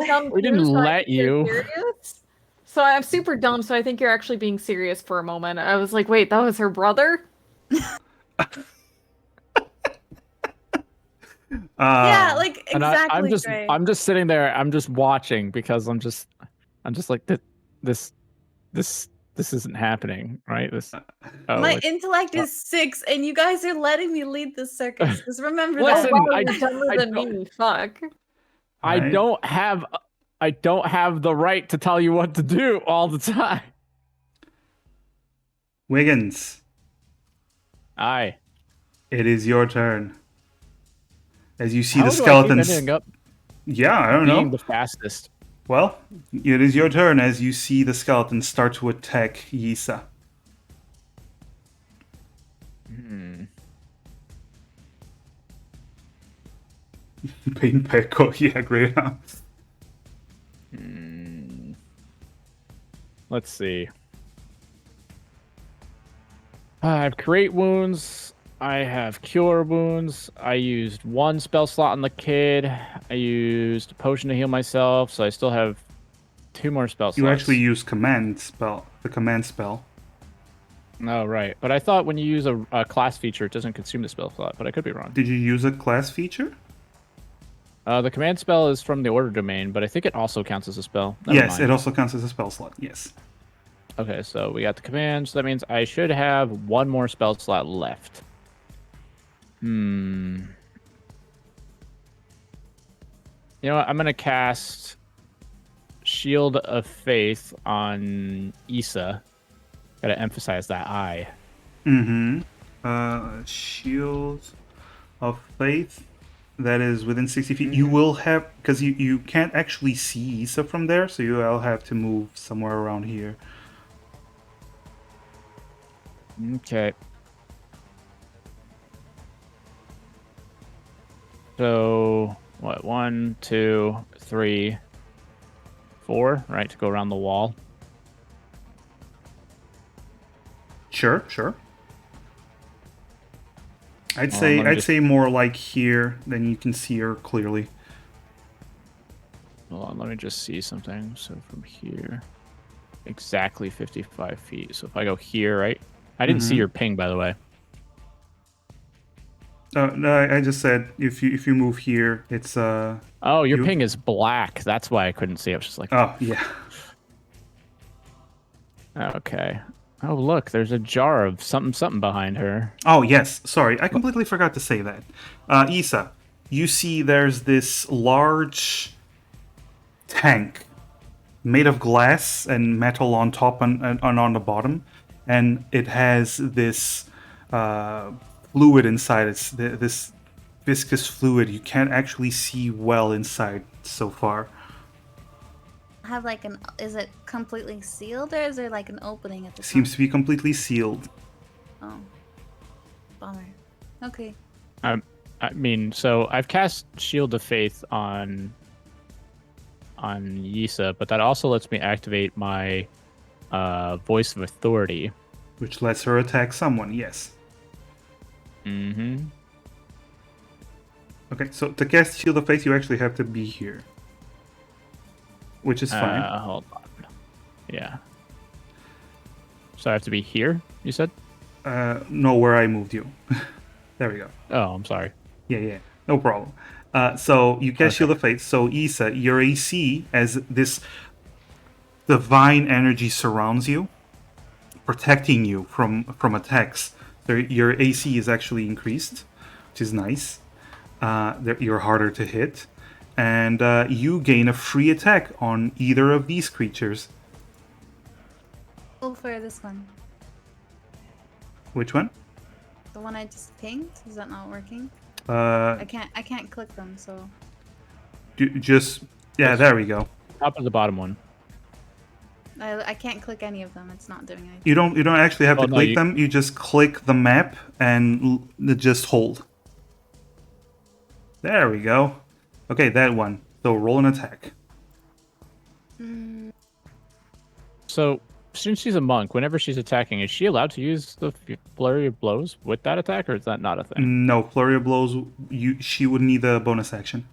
dumb We too, didn't so I let think you're you. serious. So I'm super dumb, so I think you're actually being serious for a moment. I was like, wait, that was her brother? Yeah, like And exactly. I'm just sitting there. I'm just watching because I'm just like this isn't happening, right? My intellect is 6, and you guys are letting me lead this circus. Just remember Listen, Oh, that. wow, I- you're dumber I than don't- me. Fuck. I Right. don't have the right to tell you what to do all the time. Wiggins, Aye. it is your turn. As you see How the do I keep skeletons. ending up Yeah, I don't being know. the fastest? Well, it is your turn as you see the skeletons start to attack Yisa. Pain Pecco, yeah, great. Let's see. I have create wounds. I have cure wounds. I used 1 spell slot on the kid. I used a potion to heal myself, so I still have 2 more spell slots. You actually use the command spell. Oh, right. But I thought when you use a class feature, it doesn't consume the spell slot, but I could be wrong. Did you use a class feature? The command spell is from the order domain, but I think it also counts as a spell. Never Yes, mind. it also counts as a spell slot. Yes. Okay, so we got the command, so that means I should have 1 more spell slot left. You know what? I'm going to cast Shield of Faith on Issa. Gotta emphasize that I. Shield of Faith. That is within 60 feet. You will have, because you can't actually see Issa from there, so you'll have to move somewhere around here. Okay. So, what? 1, 2, 3, 4, right? To go around the wall. Sure. I'd let me say more like here, then you can see her clearly. Hold on, let me just see something. So from here, exactly 55 feet. So if I go here, right? I didn't see your ping, by the way. No, I just said if you move here, it's Oh, your ping is black. That's why I couldn't see. I was just like, oh yeah. Okay. Oh, look, there's a jar of something behind her. Oh yes, sorry, I completely forgot to say that. Issa, you see there's this large tank made of glass and metal on top and on the bottom, and it has this fluid inside. It's this viscous fluid. You can't actually see well inside so far. Have like is it completely sealed or is there like an opening at the top? Seems to be completely sealed. Oh, bummer. Okay. I mean, so I've cast Shield of Faith on Yisa, but that also lets me activate my Voice of Authority, Which lets her attack someone, yes. Okay, so to cast Shield of Faith, you actually have to be here. Which is fine. Hold on. Yeah. So I have to be here, you said? No, where I moved you. There we go. Oh, I'm sorry. Yeah, no problem. So you cast Shield of Faith. So Issa, your AC, as this divine energy surrounds you, protecting you from attacks. So your AC is actually increased, which is nice. You're harder to hit, and you gain a free attack on either of these creatures. Go for this one. Which one? The one I just pinged. Is that not working? Uh, I can't click them. So. There we go. Top of the bottom one. I can't click any of them. It's not doing anything. You don't actually have to no, click them. You just click the map and just hold. There we go. Okay, that one. So roll an attack. So since she's a monk, whenever she's attacking, is she allowed to use the flurry of blows with that attack, or is that not a thing? No, flurry of blows. She would need a bonus action.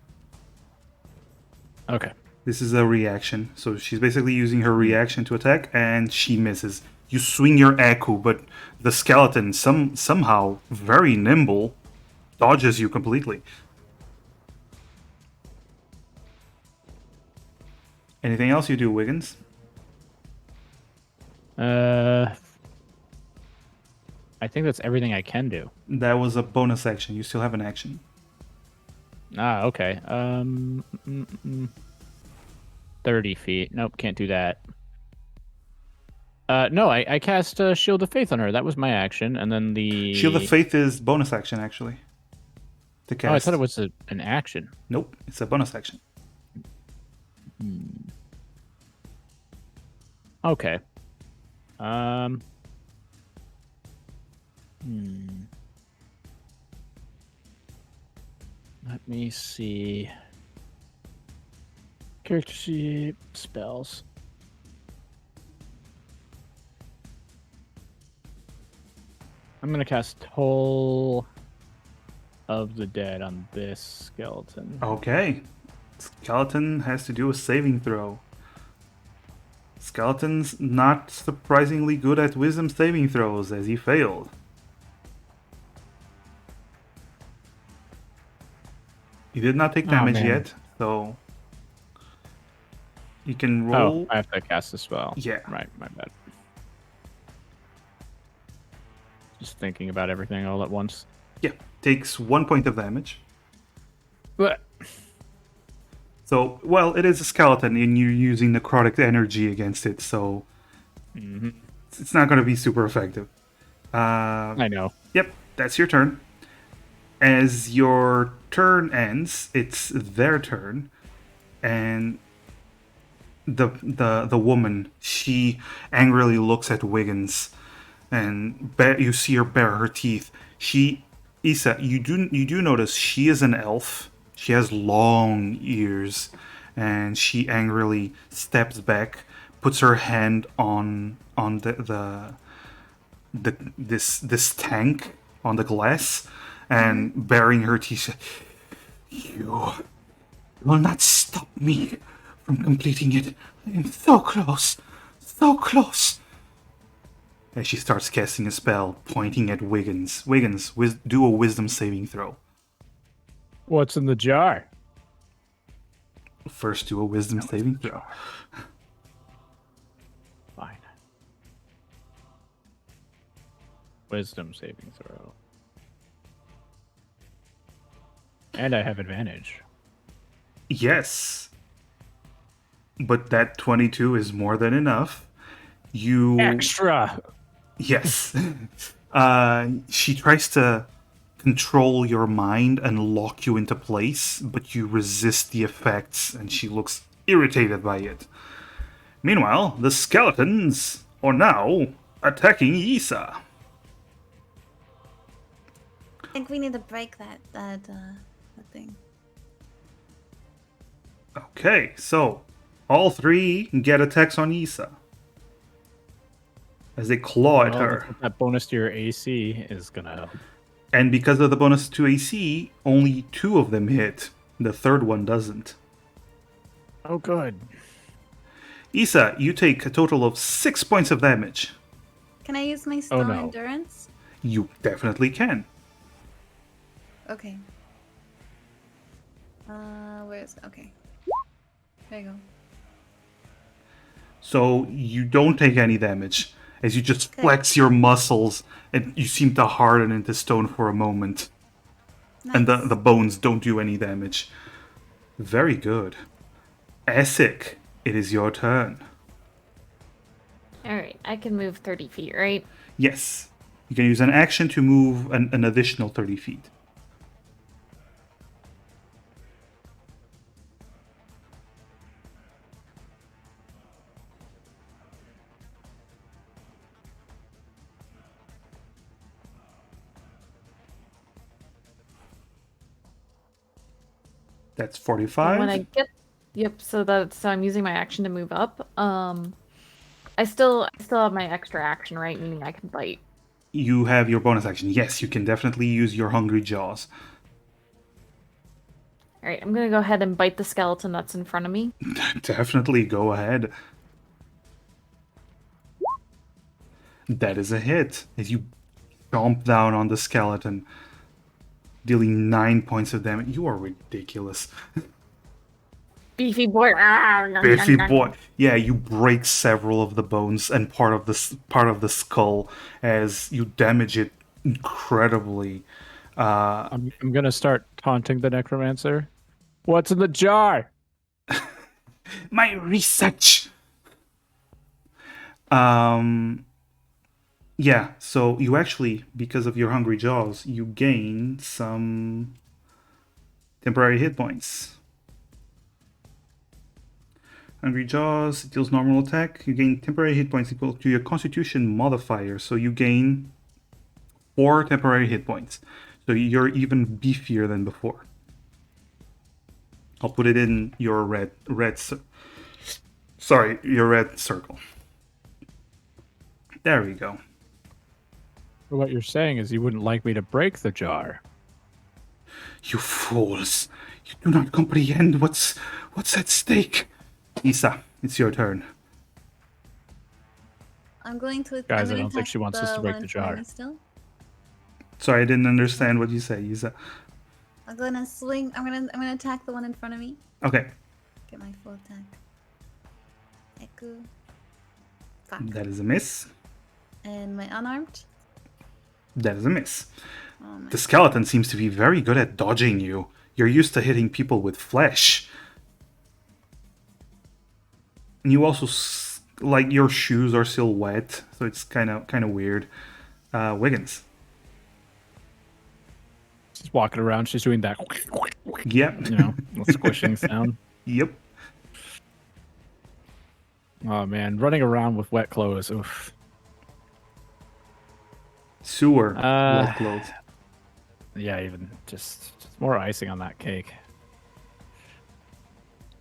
Okay. This is a reaction. So she's basically using her reaction to attack, and she misses. You swing your Aku, but the skeleton, somehow very nimble, dodges you completely. Anything else you do, Wiggins? I think that's everything I can do. That was a bonus action. You still have an action. Ah, okay. 30 feet. Nope, can't do that. No, I cast Shield of Faith on her. That was my action, and then the Shield of Faith is bonus action, actually. To cast. Oh, I thought it was an action. Nope, it's a bonus action. Okay. Let me see. Character sheet, spells. I'm gonna cast Toll of the Dead on this skeleton. Okay. Skeleton has to do a saving throw. Skeleton's not surprisingly good at wisdom saving throws, as he failed. He did not take damage man. yet, so you can roll. Oh, I have to cast a spell. Yeah. Right, my bad. Just thinking about everything all at once. Yeah, takes 1 point of damage. But So, well, it is a skeleton, and you're using necrotic energy against it, so it's not going to be super effective. I know. Yep, that's your turn. As your turn ends, it's their turn, and the woman, she angrily looks at Wiggins, and you see her bare her teeth. Issa, you do notice she is an elf. She has long ears, and she angrily steps back, puts her hand on this tank on the glass, and baring her teeth, you will not stop me from completing it. I am so close, so close. As she starts casting a spell, pointing at Wiggins. Wiggins, do a wisdom saving throw. What's in the jar? First, do a wisdom saving throw. Fine. Wisdom saving throw. And I have advantage. Yes. But that 22 is more than enough. You... Extra! Yes. She tries to control your mind and lock you into place, but you resist the effects, and she looks irritated by it. Meanwhile, the skeletons are now attacking Issa. I think we need to break that thing. Okay, so all three get attacks on Issa as they claw at her. That bonus to your AC is gonna help. And because of the bonus to AC, only 2 of them hit. The third one doesn't. Oh, good. Issa, you take a total of 6 points of damage. Can I use my strong no. endurance? You definitely can. Okay. Okay. There you go. So you don't take any damage as you just Okay. flex your muscles and you seem to harden into stone for a moment. Nice. And the bones don't do any damage. Very good. Essek, it is your turn. Alright, I can move 30 feet, right? Yes. You can use an action to move an additional 30 feet. That's 45. And when I get so I'm using my action to move up. I still have my extra action, right? Meaning I can bite. You have your bonus action. Yes, you can definitely use your hungry jaws. Alright, I'm gonna go ahead and bite the skeleton that's in front of me. Definitely go ahead. That is a hit as you stomp down on the skeleton, dealing 9 points of damage. You are ridiculous. Beefy boy. Biffy boy. Yeah, you break several of the bones and part of the skull as you damage it incredibly. I'm gonna start taunting the necromancer. What's in the jar? My research. Yeah, so you actually, because of your hungry jaws, you gain some temporary hit points. Hungry jaws deals normal attack. You gain temporary hit points equal to your constitution modifier, so you gain 4 temporary hit points. So you're even beefier than before. I'll put it in your your red circle. There we go. What you're saying is you wouldn't like me to break the jar. You fools! You do not comprehend what's at stake. Isa, it's your turn. I'm going to. Guys, I'm I gonna don't think attack she wants us to break one the in front of jar. me still. Sorry, I didn't understand what you say, Isa. I'm gonna swing. I'm gonna attack the one in front of me. Okay, Get my full attack. Echo. Fuck. that is a miss. And my unarmed. That is a miss. Oh my. The skeleton seems to be very good at dodging you. You're used to hitting people with flesh. And you also like your shoes are still wet, so it's kind of weird. Wiggins. She's walking around. She's doing that, Yep. squishing sound. Yep. Oh man, running around with wet clothes. Oof. Sewer. Wet clothes. Yeah, even just more icing on that cake.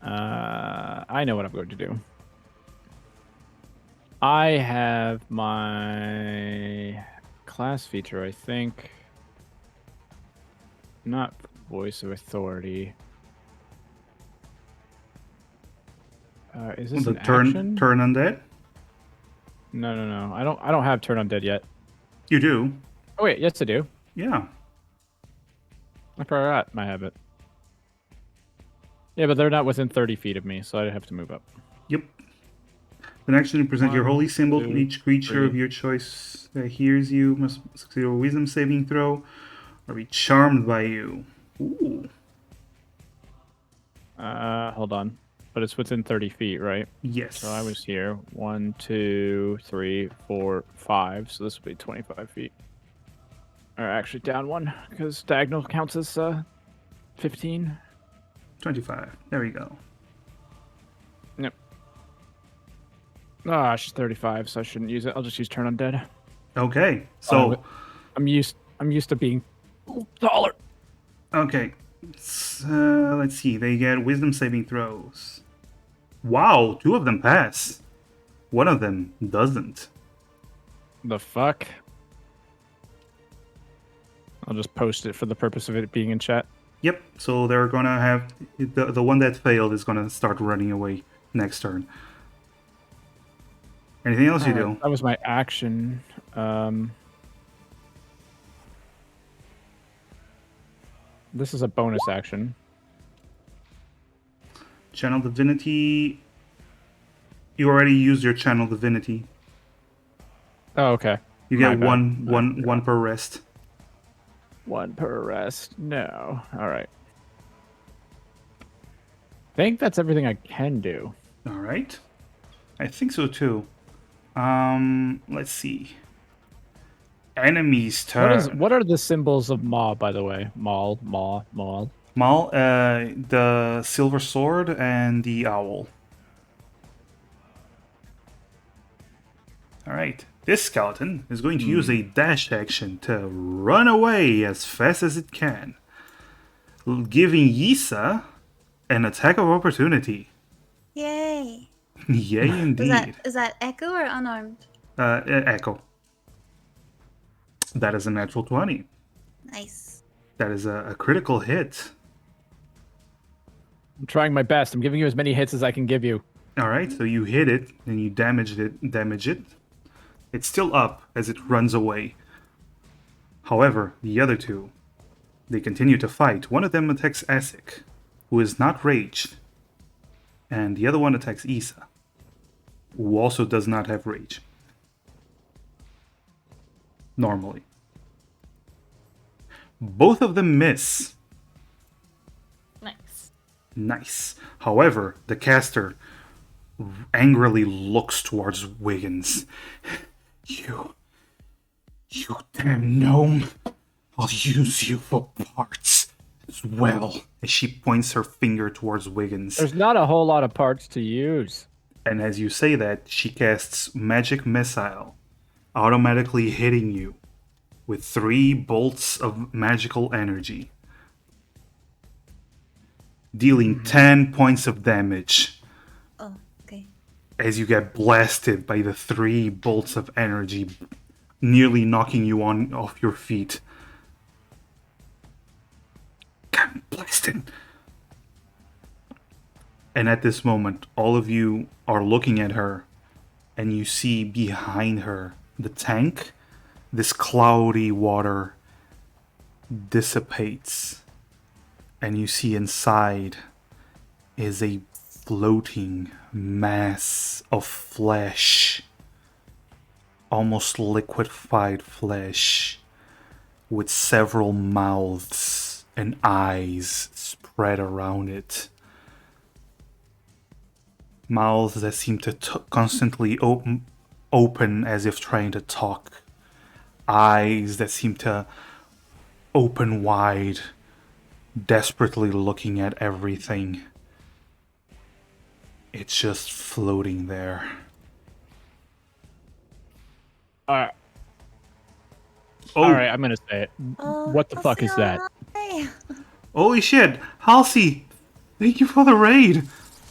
I know what I'm going to do. I have my class feature, I think. Not voice of authority. Is this The an action? turn undead. No. I don't have turn undead yet. You do. Oh wait, yes I do. Yeah. I forgot I have it. Yeah, but they're not within 30 feet of me, so I have to move up. Yep. The next action, you present your One, holy symbol to two, each creature of three. your choice that hears you. Must succeed a wisdom saving throw or be charmed by you. Ooh. Hold on. But it's within 30 feet, right? Yes. So I was here. 1, 2, 3, 4, 5. So this would be 25 feet. Or actually down one, because diagonal counts as 15. 25. There we go. Yep. Ah, she's 35, so I shouldn't use it. I'll just use turn undead. Okay. So, I'm used to being taller. okay. Let's see. They get wisdom saving throws. Wow, 2 of them pass. 1 of them doesn't. The fuck? I'll just post it for the purpose of it being in chat. Yep. So they're gonna have the one that failed is gonna start running away next turn. Anything else you do? That was my action. This is a bonus action. Channel divinity. You already used your channel divinity. Oh, okay. You My get bad. one per rest. 1 per rest. No. All right. I think that's everything I can do. All right. I think so too. Let's see. Enemies turn. What are the symbols of Maw, by the way? Maul. Mal, the silver sword and the owl. All right. This skeleton is going to use a dash action to run away as fast as it can, giving Yisa an attack of opportunity. Yay! Yay, indeed. Is that echo or unarmed? Echo. That is a natural 20. Nice. That is a critical hit. I'm trying my best. I'm giving you as many hits as I can give you. All right, so you hit it and you damage it. It's still up as it runs away. However, the other two, they continue to fight. One of them attacks Asik, who is not raged, and the other one attacks Isa, who also does not have rage. Normally. Both of them miss. Nice. Nice. However, the caster angrily looks towards Wiggins. You damn gnome. I'll use you for parts as well. As she points her finger towards Wiggins. There's not a whole lot of parts to use. And as you say that, she casts Magic Missile, automatically hitting you with 3 bolts of magical energy. dealing 10 points of damage Oh, okay. as you get blasted by the 3 bolts of energy, nearly knocking you off your feet. God, blasted. And at this moment, all of you are looking at her, and you see behind her the tank. This cloudy water dissipates, and you see inside is a floating mass of flesh, almost liquefied flesh, with several mouths and eyes spread around it. Mouths that seem to constantly open as if trying to talk. Eyes that seem to open wide, desperately looking at everything. It's just floating there. All Oh, right, I'm gonna say it. What the fuck is that? Hi. holy shit. Halsey, thank you for the raid.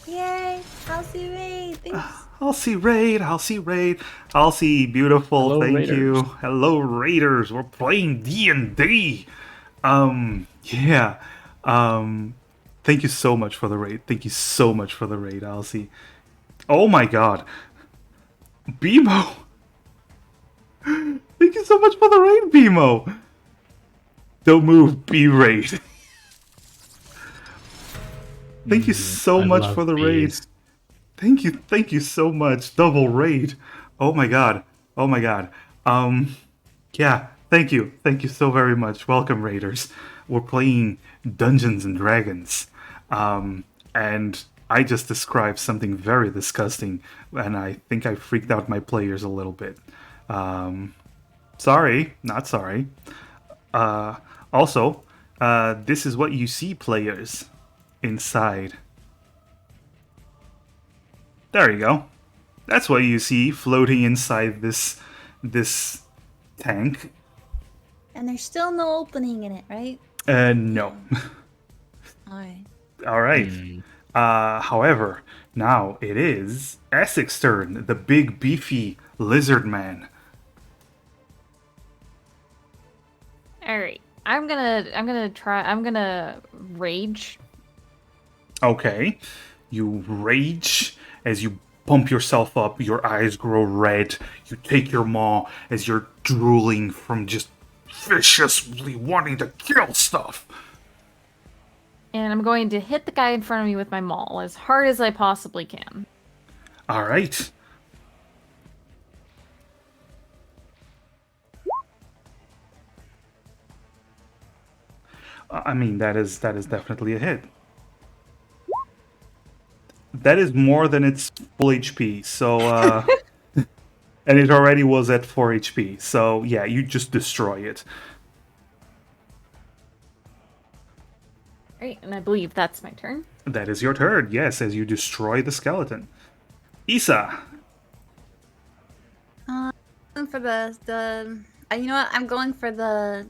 Yay! Halsey Ray, thanks. Halsey raid, Halsey raid. Halsey, beautiful, Hello, thank Raiders. you. Hello, Raiders. We're playing D&D. Yeah. Thank you so much for the raid. Thank you so much for the raid, Halsey. Oh my god. BMO. Thank you so much for the raid, BMO. Don't move, B-raid. Thank you so I much love for the raid. bees. Thank you so much. Double raid. Oh my god. Oh my god. Yeah, thank you so very much. Welcome, Raiders. We're playing Dungeons and Dragons. And I just described something very disgusting, and I think I freaked out my players a little bit. Sorry, not sorry. Also, this is what you see, players, inside. There you go. That's what you see floating inside this tank. And there's still no opening in it, right? No. Alright. All right. However, now it is Essex's turn, the big beefy lizard man. All right. I'm gonna rage. Okay. You rage as you pump yourself up, your eyes grow red, you take your maw as you're drooling from just viciously wanting to kill stuff. And I'm going to hit the guy in front of me with my maul as hard as I possibly can. All right. I mean, that is definitely a hit. That is more than its full HP. So, and it already was at 4 HP. So, yeah, you just destroy it. Right, and I believe that's my turn. That is your turn. Yes, as you destroy the skeleton. Issa. Going for the you know what? I'm going for the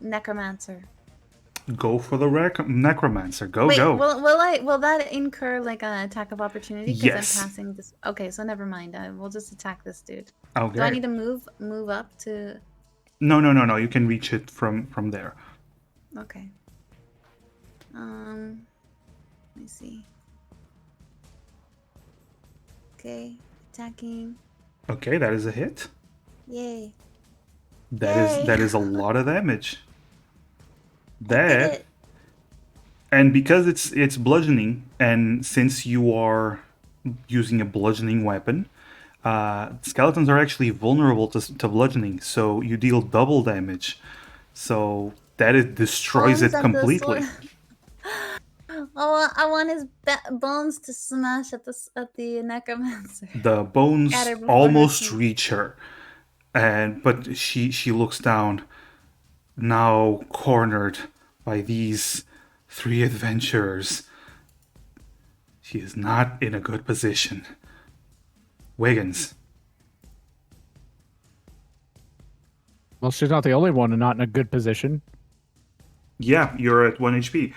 necromancer. Go for the necromancer. Go, Wait, go. will that incur like an attack of opportunity? Because Yes. I'm passing this. Okay, so never mind. We'll just attack this dude. Okay. Do I need to move up to? No. You can reach it from there. Okay. Let me see. Okay, attacking. Okay, that is a hit. Yay. That is a lot of damage. I did That, it. and because it's bludgeoning, and since you are using a bludgeoning weapon, skeletons are actually vulnerable to bludgeoning, so you deal double damage. So that it destroys Bones it at the completely. sword. I want his bones to smash at the necromancer. The bones Got her before almost her- reach her, but she looks down, now cornered by these 3 adventurers. She is not in a good position. Wiggins. Well, she's not the only one and not in a good position. Yeah, you're at 1 HP.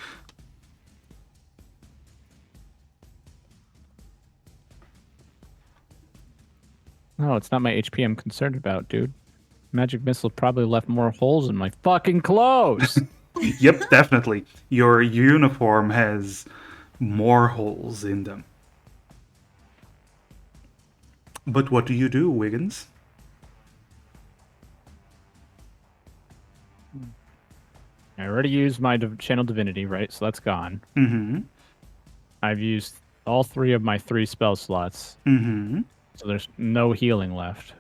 No, it's not my HP I'm concerned about, dude. Magic missile probably left more holes in my fucking clothes. Yep, definitely. Your uniform has more holes in them. But what do you do, Wiggins? I already used my channel divinity, right? So that's gone. Mm-hmm. I've used all 3 of my 3 spell slots. Mm-hmm. So there's no healing left.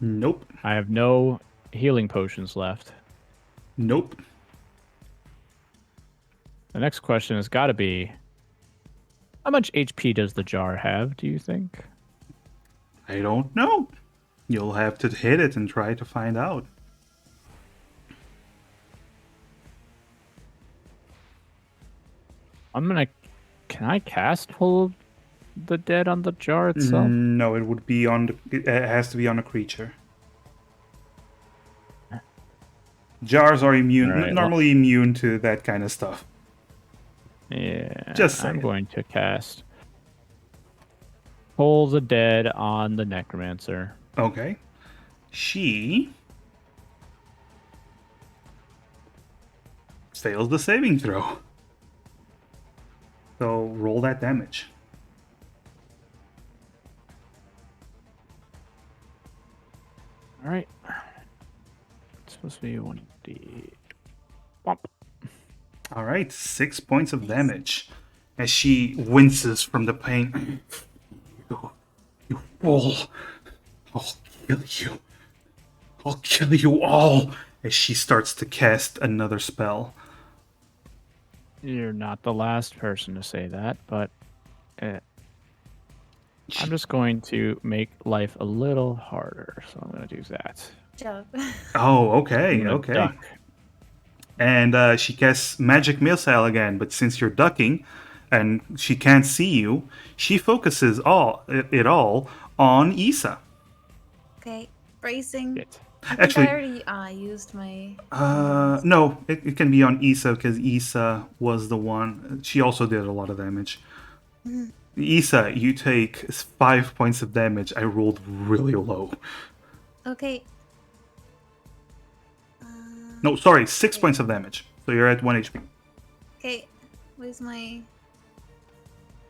Nope. I have no healing potions left. Nope. The next question has got to be, how much HP does the jar have, do you think? I don't know. You'll have to hit it and try to find out. Can I cast Hold the Dead on the jar itself? No, it would be on it has to be on a creature. Jars are immune, All right, well- normally immune to that kind of stuff. Yeah. Just I'm saying. going to cast Hold the Dead on the Necromancer. Okay. She fails the saving throw. So roll that damage. All right. It's supposed to be 1d. Bump. All right, 6 points of damage as she winces from the pain. You fool! I'll kill you. I'll kill you all! As she starts to cast another spell. You're not the last person to say that, but I'm just going to make life a little harder. So I'm going to do that. Joke. Oh, okay, I'm gonna okay. duck. And she casts Magic Missile again, but since you're ducking and she can't see you, she focuses it all on Issa. Okay, bracing. Shit. I think Actually- I already used my. No, it can be on Issa because Issa was the one. She also did a lot of damage. Issa, you take 5 points of damage. I rolled really low. Okay. No, sorry, 6 points of damage. So you're at 1 HP. Okay, where's my?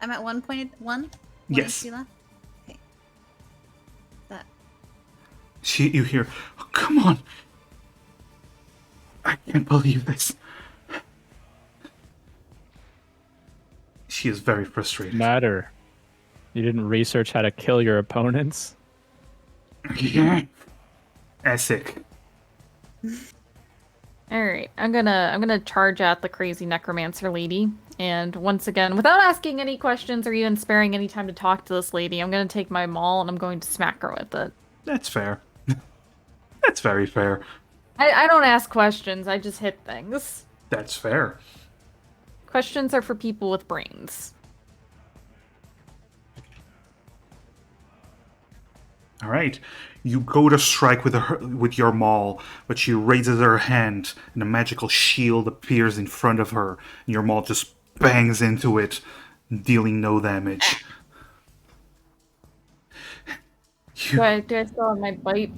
I'm at 1.1. Yes. HP left. Okay. That. You hear, oh, come on. I can't believe this. She is very frustrated. Matter. You didn't research how to kill your opponents? Essek. All right, I'm gonna charge at the crazy necromancer lady, and once again, without asking any questions or even sparing any time to talk to this lady, I'm gonna take my maul and I'm going to smack her with it. That's fair. That's very fair. I don't ask questions, I just hit things. That's fair. Questions are for people with brains. All right. You go to strike with your maul, but she raises her hand, and a magical shield appears in front of her, and your maul just bangs into it, dealing no damage. Do I still have my bite?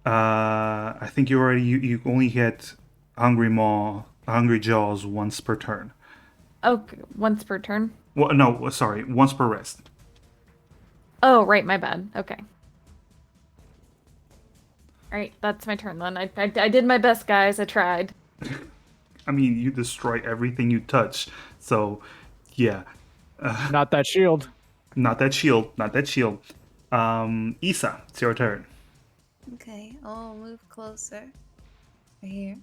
I think you only get hungry jaws once per turn. Okay, once per turn. Well, no, sorry, once per rest. Oh, right, my bad. Okay. Alright, that's my turn then. I did my best, guys. I tried. I mean, you destroy everything you touch, so yeah. Not that shield. Not that shield. Not that shield. Issa, it's your turn. Okay, I'll move closer. Right here.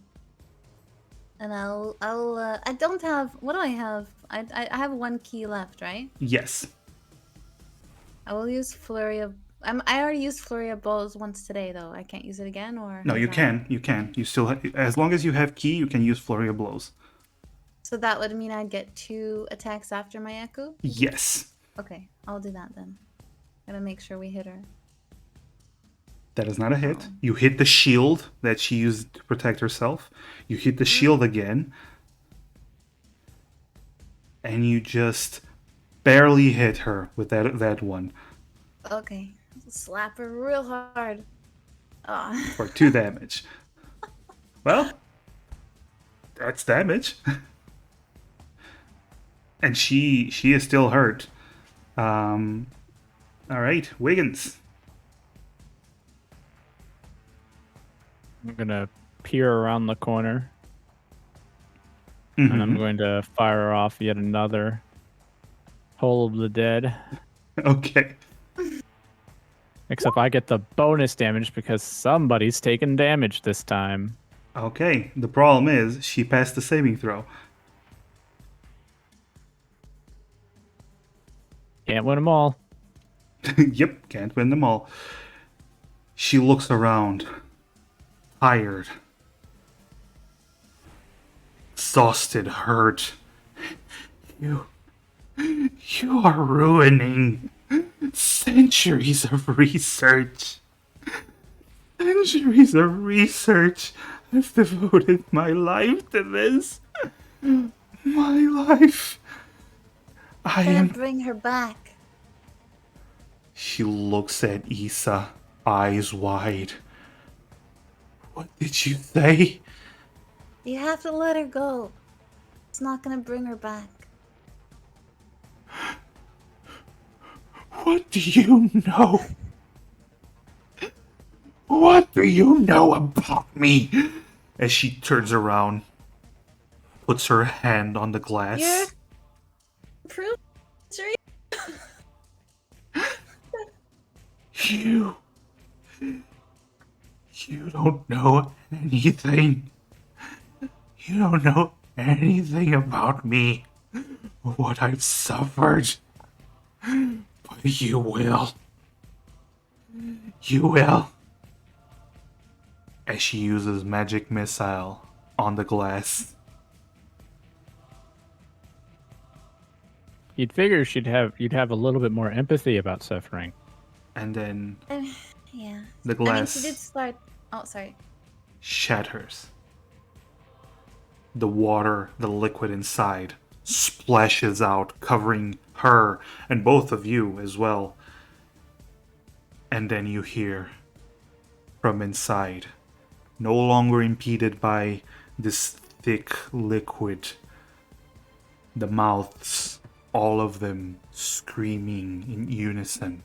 And I'll I don't have, what do I have? I have 1 key left, right? Yes. I will use Flurry of, I already used Flurry of Blows once today though. I can't use it again, or? No, you how- can. You can. You still, as long as you have key, you can use Flurry of Blows. So that would mean I'd get 2 attacks after my Echo? Yes. Okay, I'll do that then. Gotta make sure we hit her. That is not a hit. You hit the shield that she used to protect herself. You hit the shield again. And you just barely hit her with that one. Okay, Slap her real hard. Oh. For 2 damage. Well, that's damage. And she is still hurt. All right, Wiggins. I'm gonna peer around the corner, and I'm Mhm. going to fire off yet another Toll of the Dead. Okay. Except I get the bonus damage because somebody's taken damage this time. Okay. The problem is she passed the saving throw. Can't win them all. Yep, can't win them all. She looks around, tired, exhausted, hurt. You are ruining centuries of research. Centuries of research. I've devoted my life to this. My life. I Gotta am. bring her back. She looks at Issa, eyes wide. What did you say? You have to let her go. It's not gonna bring her back. What do you know? What do you know about me? As she turns around, puts her hand on the glass. You're proof. You don't know anything. You don't know anything about me. What I've suffered. But you will. You will. As she uses magic missile on the glass. You'd figure you'd have a little bit more empathy about suffering. And then Yeah. the I mean, glass she did start. Oh, sorry. shatters. The water, the liquid inside, splashes out, covering her and both of you as well. And then you hear from inside, no longer impeded by this thick liquid, the mouths, all of them screaming in unison.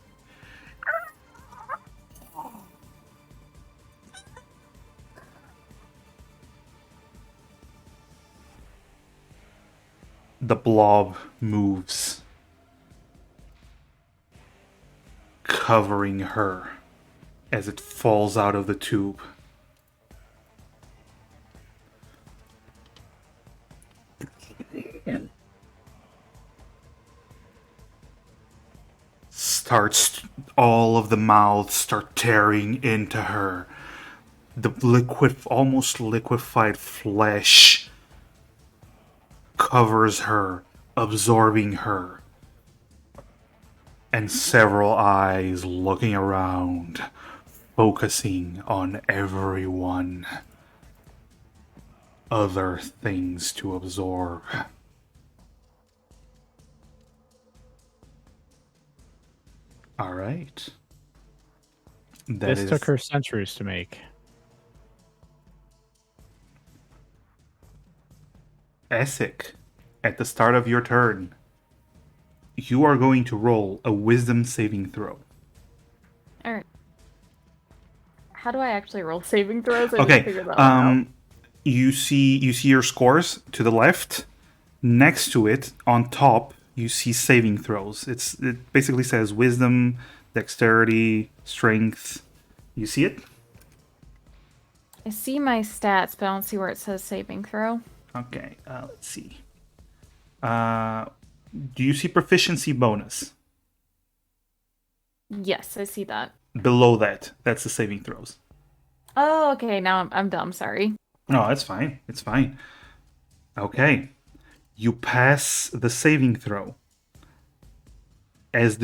The blob moves, covering her as it falls out of the tube. Starts, all of the mouths start tearing into her. The liquid, almost liquefied flesh covers her, absorbing her. And several eyes looking around, focusing on everyone. Other things to absorb. Alright. This took her centuries to make. Essek, at the start of your turn, you are going to roll a wisdom saving throw. All right. How do I actually roll saving throws? I Okay. didn't figure that one out. You see your scores to the left. Next to it, on top, you see saving throws. It basically says wisdom, dexterity, strength. You see it? I see my stats, but I don't see where it says saving throw. Okay, let's see. Do you see proficiency bonus? Yes, I see that. Below that, that's the saving throws. Oh, okay. Now I'm dumb. Sorry. No, it's fine. It's fine. Okay. You pass the saving throw. As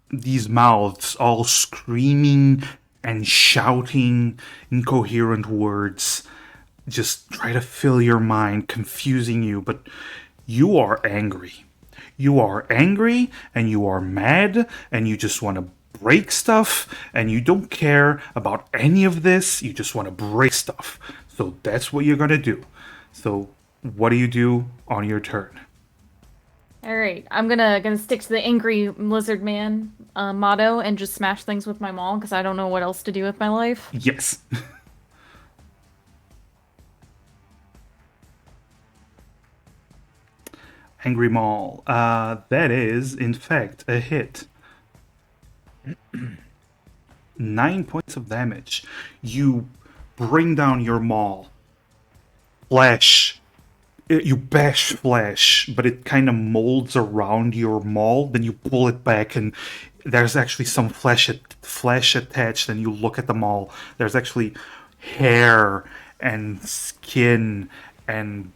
these mouths all screaming and shouting incoherent words just try to fill your mind, confusing you, but you are angry. You are angry and you are mad and you just want to break stuff, and you don't care about any of this. You just want to break stuff. So that's what you're gonna do. So what do you do on your turn? All right, I'm gonna stick to the angry lizard man motto and just smash things with my maul because I don't know what else to do with my life. Yes. Angry Maul. That is, in fact, a hit. 9 points of damage. You bring down your maul. Flesh. You bash flesh, but it kind of molds around your maul. Then you pull it back, and there's actually some flesh attached. And you look at the maul. There's actually hair and skin and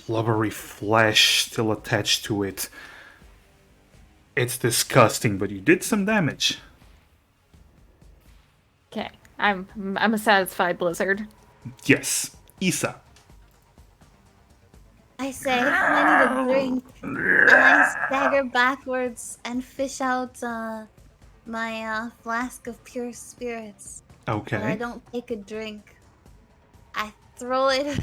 blubbery flesh still attached to it. It's disgusting, but you did some damage. Okay, I'm a satisfied lizard. Yes. Issa. I say, I need a drink. And I stagger backwards and fish out my flask of pure spirits. But I Okay. don't take a drink. I throw it.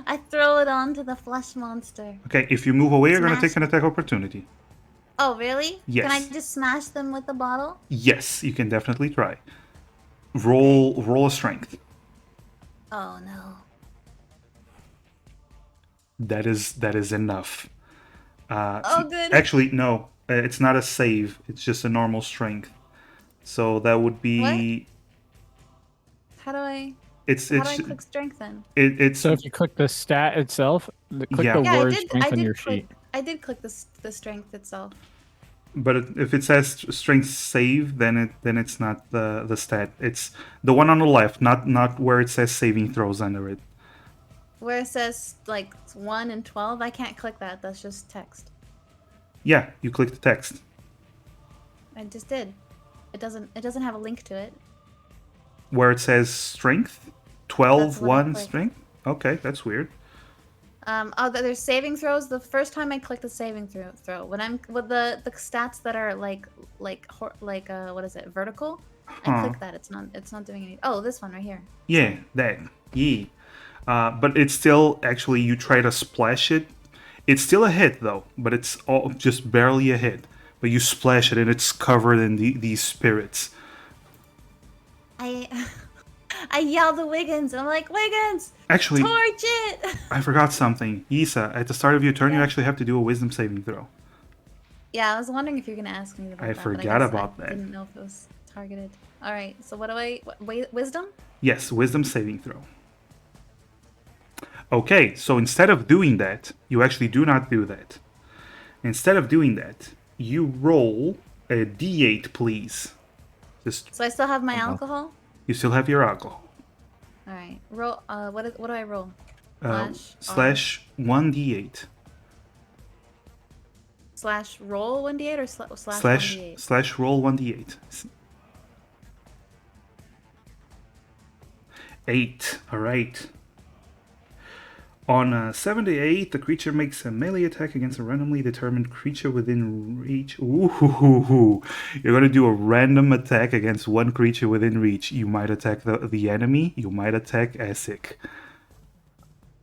I throw it onto the flesh monster. Okay, if you move away, you're gonna Smash. take an attack opportunity. Oh, really? Yes. Can I just smash them with the bottle? Yes, you can definitely try. Roll a strength. Oh no. That is enough. Oh, good. Actually, no. It's not a save. It's just a normal strength. So that would be. How do I It's click strength then? it's So if you click the stat itself, click Yeah. the Yeah, word strength on your click. sheet. I did click the strength itself. But if it says strength save, then it's not the stat. It's the one on the left, not where it says saving throws under it. Where it says like 1 and 12, I can't click that. That's just text. Yeah, you click the text. I just did. It doesn't have a link to it. Where it says strength, 12, That's what I 1 clicked. strength. Okay, that's weird. There's saving throws. The first time I click the saving throw, when I'm with the stats that are like what is it, vertical? I click that. It's not doing anything. Oh, this one right here. Yeah, that. Yeah. But it's still, actually, you try to splash it. It's still a hit, though, but it's all just barely a hit. But you splash it, and it's covered in these spirits. I I yell to Wiggins. I'm like, Wiggins, Actually, torch it. I forgot something. Issa, at the start of your turn, you actually have to do a wisdom saving throw. Yeah, I was wondering if you're gonna ask me about I that. but forgot guess about I that. didn't know if it was targeted. All right. So what do I? Wisdom? Yes, wisdom saving throw. Okay, so instead of doing that, you actually do not do that. Instead of doing that, you roll a d8, please. Just So I still have my alcohol. you still have your alcohol. All right. Roll. What do I roll? Slash 1d8. Slash roll 1d8 or slash Slash 1d8? slash roll 1d8. 8. All right. On 78, the creature makes a melee attack against a randomly determined creature within reach. Ooh, you're going to do a random attack against one creature within reach. You might attack the enemy. You might attack Essek.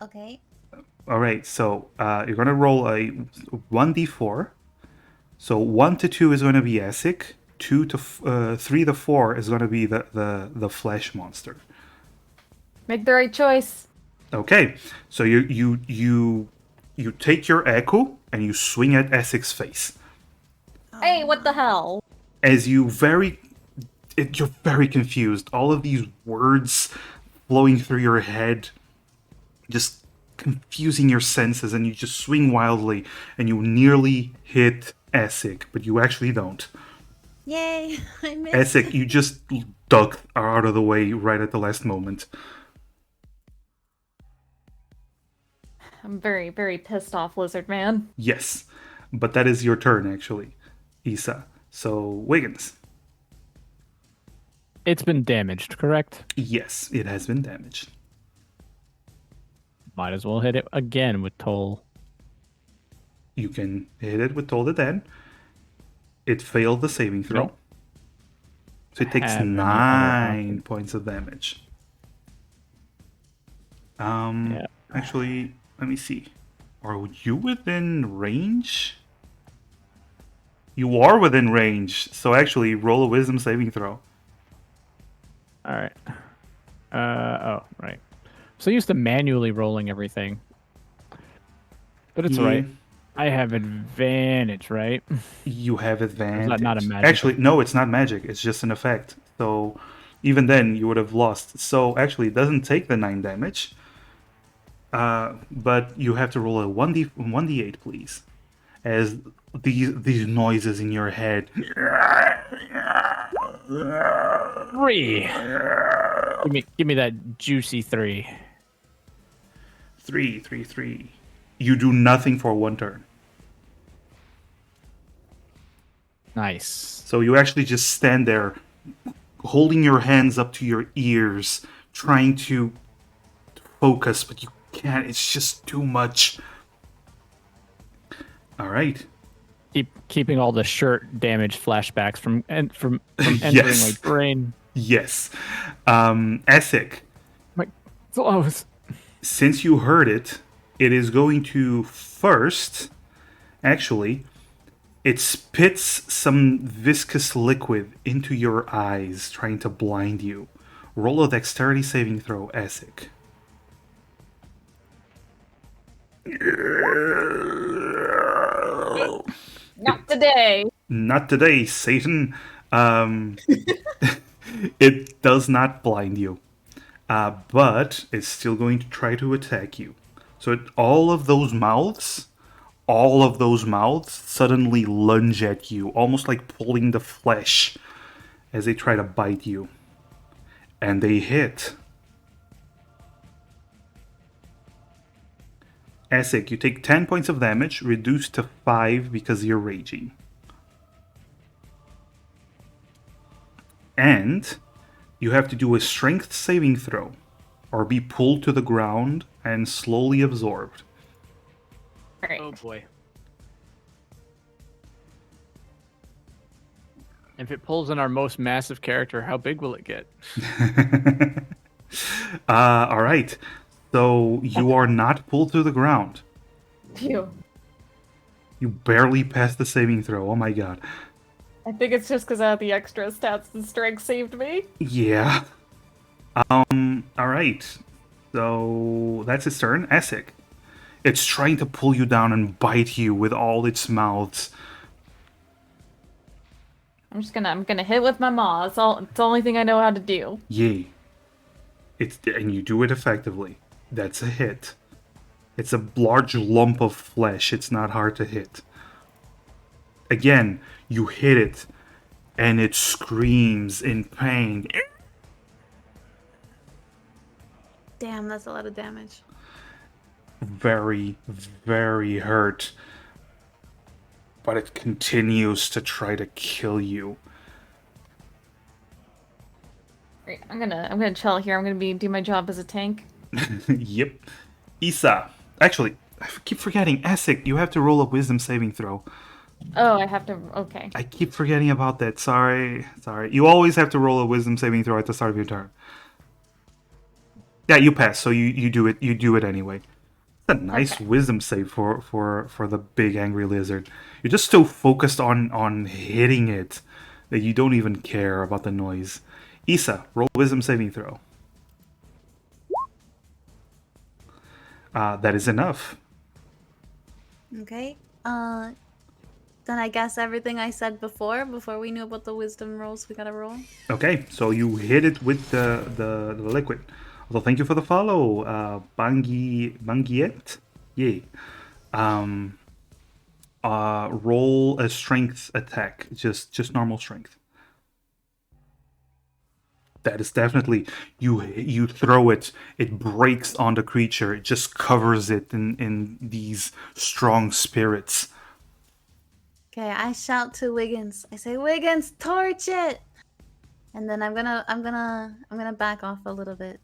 Okay. All right, so you're going to roll a 1d4. So 1 to 2 is going to be Essek. 3 to 4 is going to be the flesh monster. Make the right choice. Okay, so you take your echo and you swing at Essek's face. Hey, what the hell? As you're very confused. All of these words flowing through your head, just confusing your senses, and you just swing wildly, and you nearly hit Essek, but you actually don't. Yay! I missed. Essek, you just ducked out of the way right at the last moment. I'm very, very pissed off, lizard man. Yes, but that is your turn, actually, Issa. So, Wiggins. It's been damaged, correct? Yes, it has been damaged. Might as well hit it again with Toll. You can hit it with Toll the Dead. It failed the saving throw. Nope. So it takes have any other 9 option. points of damage. Yeah. Actually, let me see. Are you within range? You are within range. So actually, roll a wisdom saving throw. All right. Oh, right. So used to manually rolling everything. But it's all Yeah. right. I have advantage, right? You have Or advantage. is that not a magic? Actually, no, it's not magic. It's just an effect. So even then, you would have lost. So actually, it doesn't take the 9 damage. But you have to roll a 1d8, please. As these noises in your head. 3. Give me that juicy 3. 3, 3, 3. You do nothing for 1 turn. Nice. So you actually just stand there, holding your hands up to your ears, trying to focus, but you can't. It's just too much. All right. Keeping all the shirt damage flashbacks from entering Yes. my brain. Yes. Essek, My clothes. since you heard it, it is going to first, actually, it spits some viscous liquid into your eyes, trying to blind you. Roll a dexterity saving throw, Essek. Not today. Not today, Satan. It does not blind you, but it's still going to try to attack you. So all of those mouths suddenly lunge at you, almost like pulling the flesh as they try to bite you. And they hit. Essek, you take 10 points of damage, reduced to 5 because you're raging. And you have to do a strength saving throw, or be pulled to the ground and slowly absorbed. All right. Oh boy. If it pulls in our most massive character, how big will it get? All right. So you are not pulled to the ground. Phew. You barely passed the saving throw. Oh my god. I think it's just because I had the extra stats and strength saved me. Yeah. All right. So that's its turn. Essek. It's trying to pull you down and bite you with all its mouths. I'm gonna hit with my maw. It's the only thing I know how to do. Yay. And you do it effectively. That's a hit. It's a large lump of flesh. It's not hard to hit. Again, you hit it, and it screams in pain. Damn, that's a lot of damage. Very, very hurt. But it continues to try to kill you. Right, I'm gonna chill here. I'm gonna do my job as a tank. Yep. Isa. Actually, I keep forgetting. Essek, you have to roll a wisdom saving throw. Oh, I have to. Okay. I keep forgetting about that. Sorry. You always have to roll a wisdom saving throw at the start of your turn. Yeah, you pass, so you do it. You do it anyway. It's a nice Okay. wisdom save for the big angry lizard. You're just so focused on hitting it that you don't even care about the noise. Isa, roll a wisdom saving throw. That is enough. Okay. Then I guess everything I said before we knew about the wisdom rolls we gotta roll. Okay, so you hit it with the liquid. Although, thank you for the follow, Bangiet. Yay. Roll a strength attack, just normal strength. That is definitely you throw it. It breaks on the creature. It just covers it in these strong spirits. Okay, I shout to Wiggins. I say, Wiggins, torch it! And then I'm gonna back off a little bit.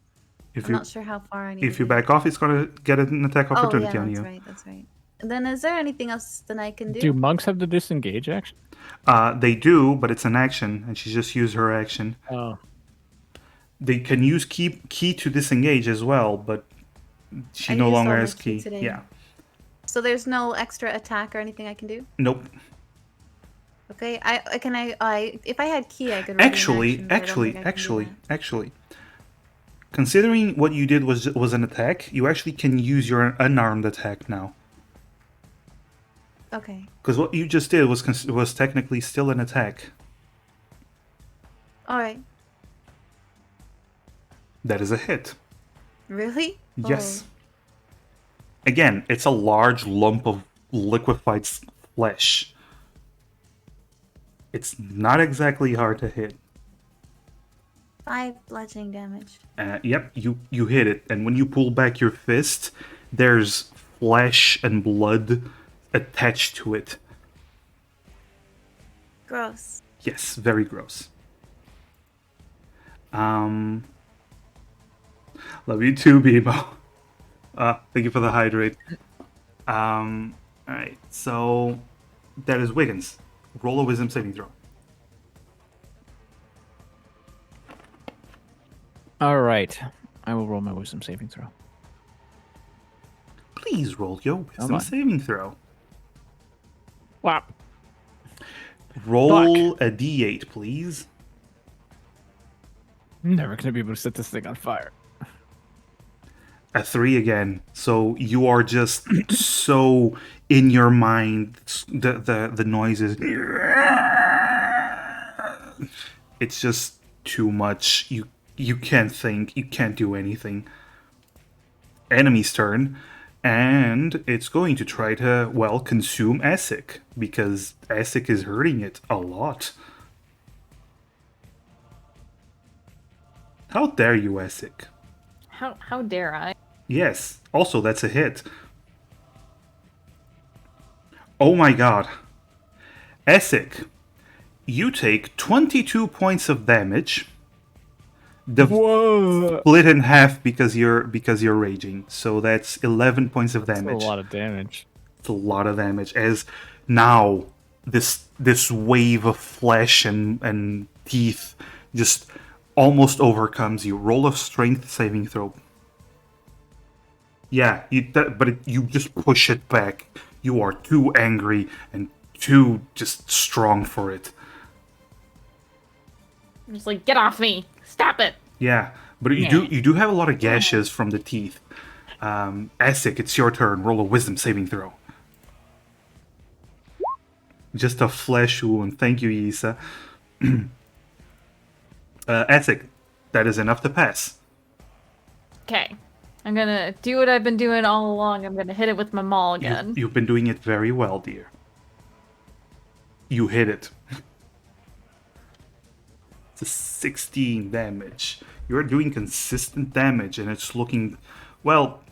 I'm not sure how far I need If to you be. back off, it's gonna get an attack Oh opportunity yeah, on that's you. right, that's right. Then is there anything else that I can do? Do monks have the disengage action? They do, but it's an action, and she just used her action. Oh. They can use key to disengage as well, but she I no used longer all my has key key. today. Yeah. So there's no extra attack or anything I can do? Nope. Okay, if I had key, I could ready an action, but I don't think I can do that. Actually, considering what you did was an attack, you actually can use your unarmed attack now. Okay. Because what you just did was technically still an attack. All right. That is a hit. Really? Yes. Oh. Again, it's a large lump of liquefied flesh. It's not exactly hard to hit. 5 bludgeoning damage. Yep, you hit it, and when you pull back your fist, there's flesh and blood attached to it. Gross. Yes, very gross. Love you too, Bebo. Thank you for the hydrate. Alright, so that is Wiggins. Roll a wisdom saving throw. All right. I will roll my wisdom saving throw. Please roll your wisdom on. saving throw. Whap. Roll a d8, please. I'm never going to be able to set this thing on fire. A 3 again. So you are just so in your mind. The noises. It's just too much. You can't think. You can't do anything. Enemy's turn. And it's going to try to, well, consume Essek. Because Essek is hurting it a lot. How dare you, Essek? How dare I? Yes. Also, that's a hit. Oh my god. Essek, you take 22 points of damage. Whoa! Split in half because you're raging. So that's 11 points of That's damage. a lot of damage. It's a lot of damage. As now this wave of flesh and teeth just almost overcomes you. Roll a strength saving throw. Yeah, you just push it back. You are too angry and too just strong for it. I'm just like, get off me! Stop it! Yeah, but you do have a lot of gashes from the teeth. Essek, it's your turn. Roll a wisdom saving throw. Just a flesh wound. Thank you, Yisa. Essek, that is enough to pass. Okay. I'm gonna do what I've been doing all along. I'm gonna hit it with my maul again. You've been doing it very well, dear. You hit it. It's a 16 damage. You're doing consistent damage, and it's looking... Well,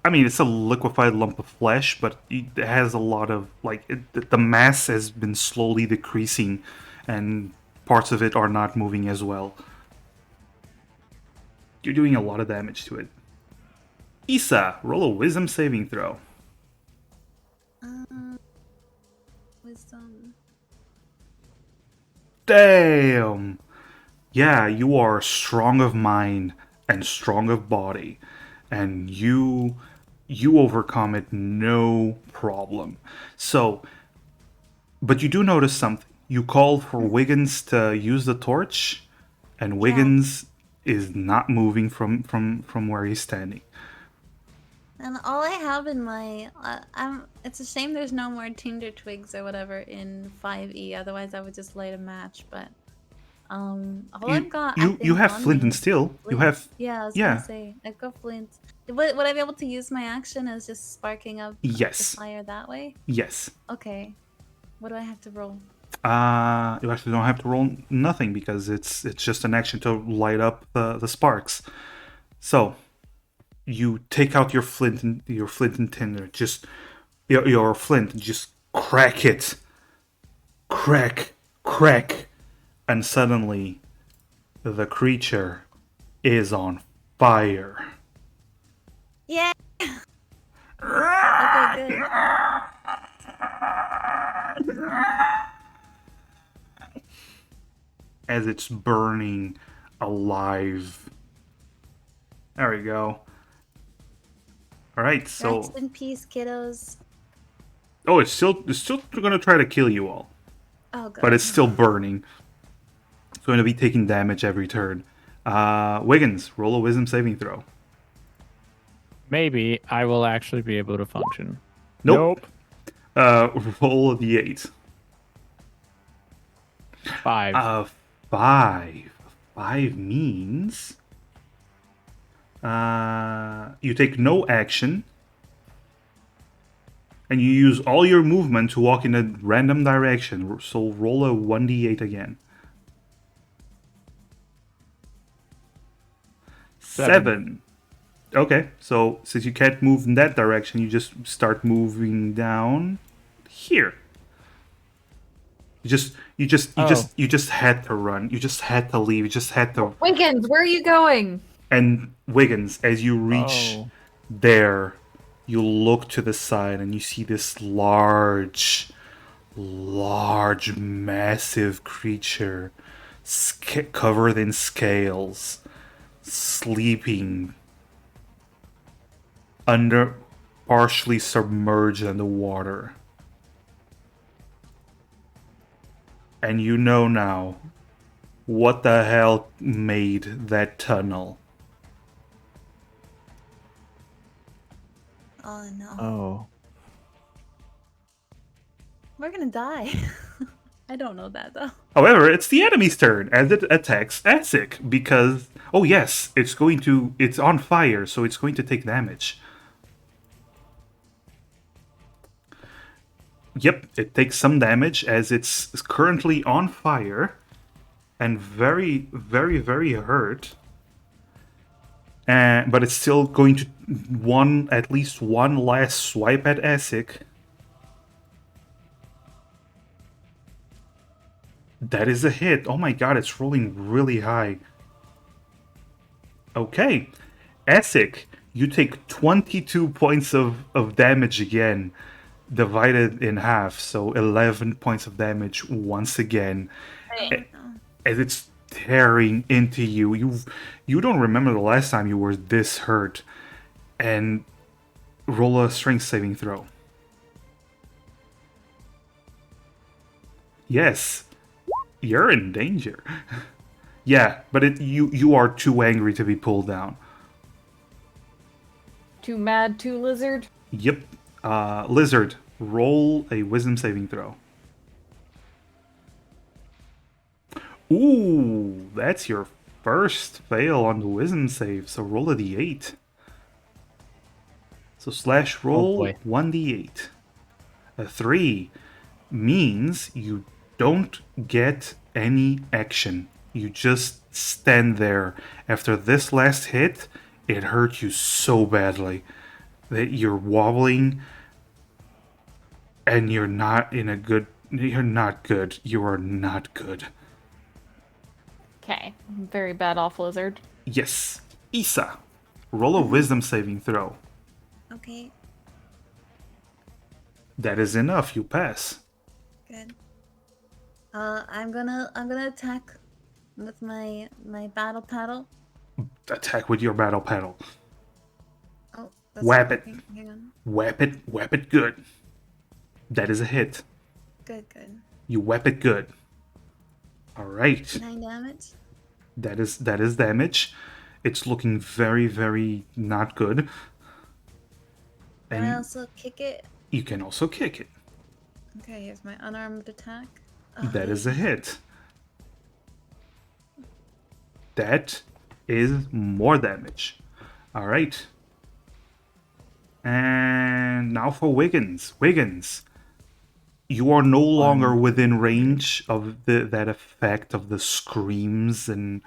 I mean, it's a liquefied lump of flesh, but it has a lot of... Like, the mass has been slowly decreasing, and parts of it are not moving as well. You're doing a lot of damage to it. Issa, roll a wisdom saving throw. Wisdom. Damn! Yeah, you are strong of mind and strong of body, and you overcome it no problem. So, but you do notice something. You called for Wiggins to use the torch, and Wiggins is not moving from where he's standing. And all I have in my, it's a shame there's no more tinder twigs or whatever in 5e. Otherwise, I would just light a match. But all I've got. You have flint and steel. You have. Yeah, I was gonna say I've got flint. Would I be able to use my action as just sparking up the fire that way? Yes. Okay. What do I have to roll? You actually don't have to roll nothing because it's just an action to light up the sparks. So. You take out your flint and tinder, just your flint, and just crack it, crack, and suddenly the creature is on fire. Yeah. Okay, good. as it's burning alive. There we go. All right, so Rest in peace, kiddos. oh, it's still gonna try to kill you all, Oh, good. but it's still burning. It's going to be taking damage every turn. Wiggins, roll a wisdom saving throw. Maybe I will actually be able to function. Nope. Roll a d8. 5. 5. 5 means you take no action, and you use all your movement to walk in a random direction. So roll a 1d8 again. 7. Okay, so since you can't move in that direction, you just start moving down here. You just had to run. You just had to leave. You just had to. Wiggins, where are you going? And Wiggins, as you reach there, you look to the side and you see this large, massive creature, covered in scales, sleeping partially submerged in the water. And you know now what the hell made that tunnel. Oh no. Oh. We're gonna die. I don't know that though. However, it's the enemy's turn as it attacks Asik because oh yes, it's on fire, so it's going to take damage. Yep, it takes some damage as it's currently on fire and very, very, very hurt. But it's still going to at least one last swipe at Asik. That is a hit. Oh my god, it's rolling really high. Okay. Asik, you take 22 points of damage again, divided in half, so 11 points of damage once again. As it's tearing into you. You don't remember the last time you were this hurt. And roll a strength saving throw. Yes. You're in danger. Yeah, but you are too angry to be pulled down. Too mad, too lizard? Yep. Lizard, roll a wisdom saving throw. Ooh, that's your first fail on the wisdom save, so roll a d8. So slash roll 1d8. A 3 means you don't get any action. You just stand there. After this last hit, it hurt you so badly that you're wobbling and you're not good. You are not good. Okay, very bad off lizard. Yes. Issa, roll a wisdom saving throw. Okay, That is enough. You pass. good. I'm gonna attack with my battle paddle. Attack with your battle paddle. Oh, that's Whap not it. working. Hang on. Whap it good. That is a hit. Good, good. You whap it good. All right. 9 damage. That is damage. It's looking very, very not good. Can I And also kick it? you can also kick it. Okay, here's my unarmed attack. That is a hit. That is more damage. All right. And now for Wiggins. Wiggins, you are no longer within range of that effect of the screams and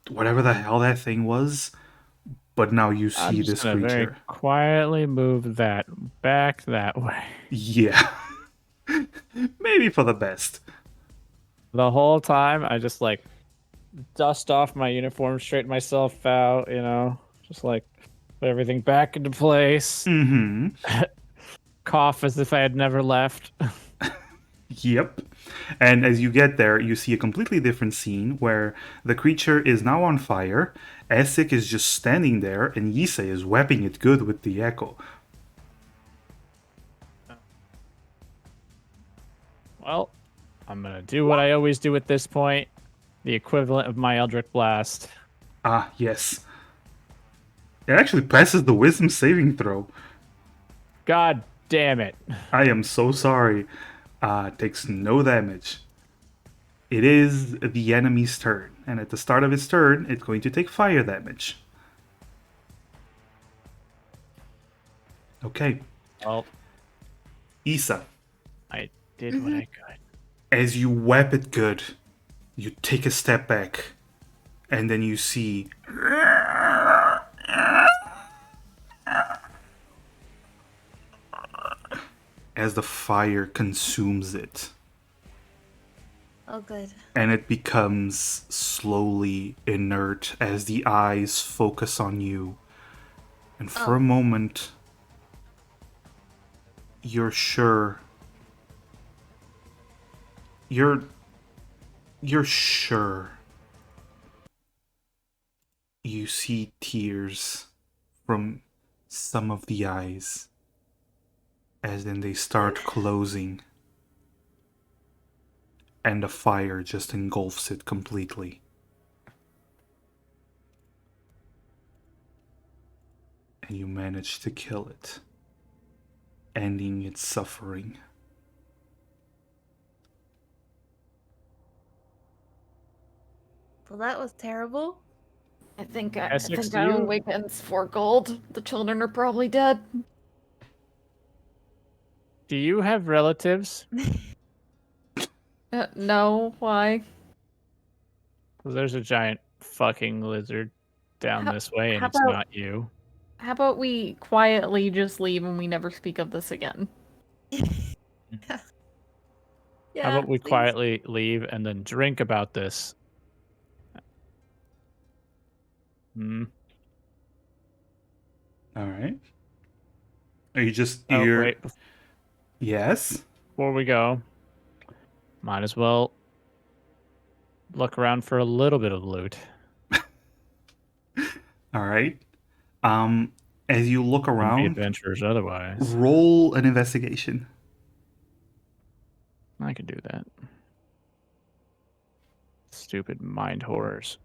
whatever the hell that thing was. But now you see I'm just this gonna very creature. quietly move that back that way. Yeah. Maybe for the best. The whole time, I just like dust off my uniform, straighten myself out, just like put everything back into place. Mm-hmm. Cough as if I had never left. Yep. And as you get there, you see a completely different scene where the creature is now on fire, Essek is just standing there, and Yise is whapping it good with the echo. Well, I'm gonna do what I always do at this point. The equivalent of my Eldritch Blast. Ah, yes. It actually passes the wisdom saving throw. God damn it. I am so sorry. Takes no damage. It is the enemy's turn, and at the start of its turn, it's going to take fire damage. Okay. Well, Issa, I did what I could. as you whap it good, you take a step back, and then you see as the fire consumes it, Oh, good. and it becomes slowly inert as the eyes focus on you. And for a moment, you're sure. You're sure you see tears from some of the eyes as then they start closing, and the fire just engulfs it completely. And you manage to kill it, ending its suffering. Well, that was terrible. I think Essex, I do you- awakens 4 gold. The children are probably dead. Do you have relatives? No, why? 'Cause there's a giant fucking lizard down How- this way, and how it's about- not you. How about we quietly just leave and we never speak of this again? Yeah. How about we please. quietly leave and then drink about this? Hmm. All right. Are you just Oh, you're wait. Yes. Before we go, might as well look around for a little bit of loot. All right. As you look Wouldn't be around, adventurers otherwise. roll an investigation. I could do that. Stupid mind horrors.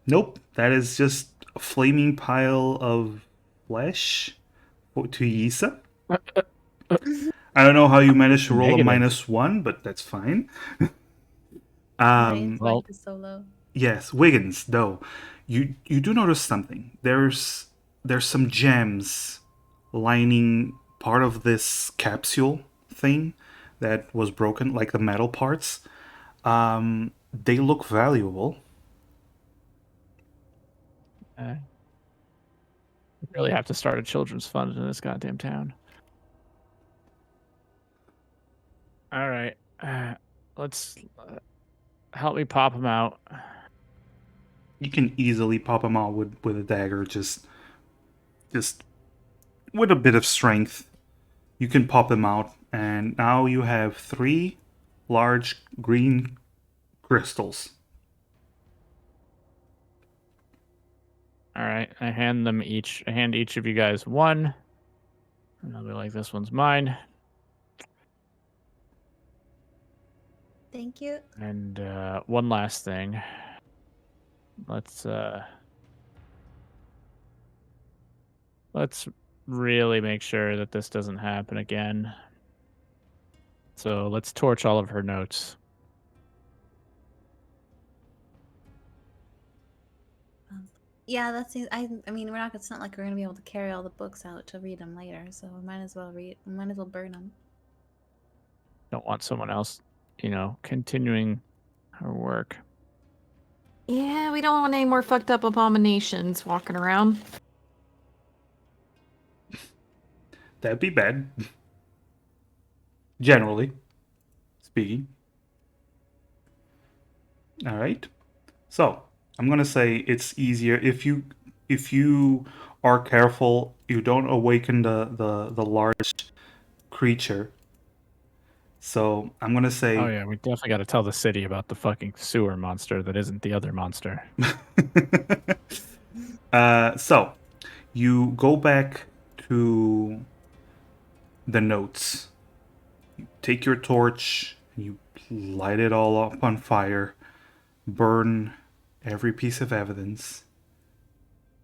Nope, that is just a flaming pile of flesh to Yisa. I don't know how you managed to roll a Negative. -1, but that's fine. Brains well- like is so low. Yes, Wiggins, though, you do notice something. There's some gems lining part of this capsule thing that was broken, like the metal parts. They look valuable. We really have to start a children's fund in this goddamn town. All right. Let's help me pop them out. You can easily pop them out with a dagger, just with a bit of strength. You can pop them out, and now you have 3 large green crystals. All right. I hand each of you guys one. And I'll be like, this one's mine. Thank you. And one last thing. Let's really make sure that this doesn't happen again. So let's torch all of her notes. Yeah, that seems. I mean, we're not. It's not like we're gonna be able to carry all the books out to read them later. So we might as well read. We might as well burn them. Don't want someone else, continuing her work. Yeah, we don't want any more fucked up abominations walking around. That'd be bad. Generally speaking. All right. So I'm gonna say it's easier if you are careful. You don't awaken the large creature. So I'm gonna say. Oh yeah, we definitely got to tell the city about the fucking sewer monster that isn't the other monster. So you go back to the notes. You take your torch, you light it all up on fire, burn every piece of evidence,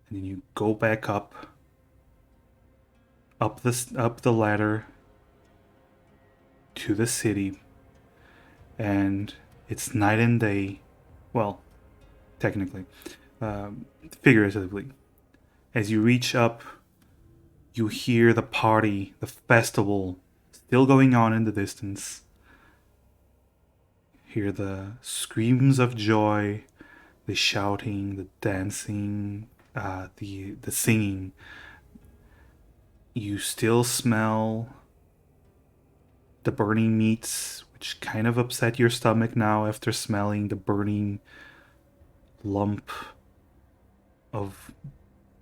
and then you go back up the ladder to the city, and it's night and day. Well, technically, figuratively. As you reach up, you hear the party, the festival, still going on in the distance. Hear the screams of joy, the shouting, the dancing, the singing. You still smell the burning meats, which kind of upset your stomach now after smelling the burning lump of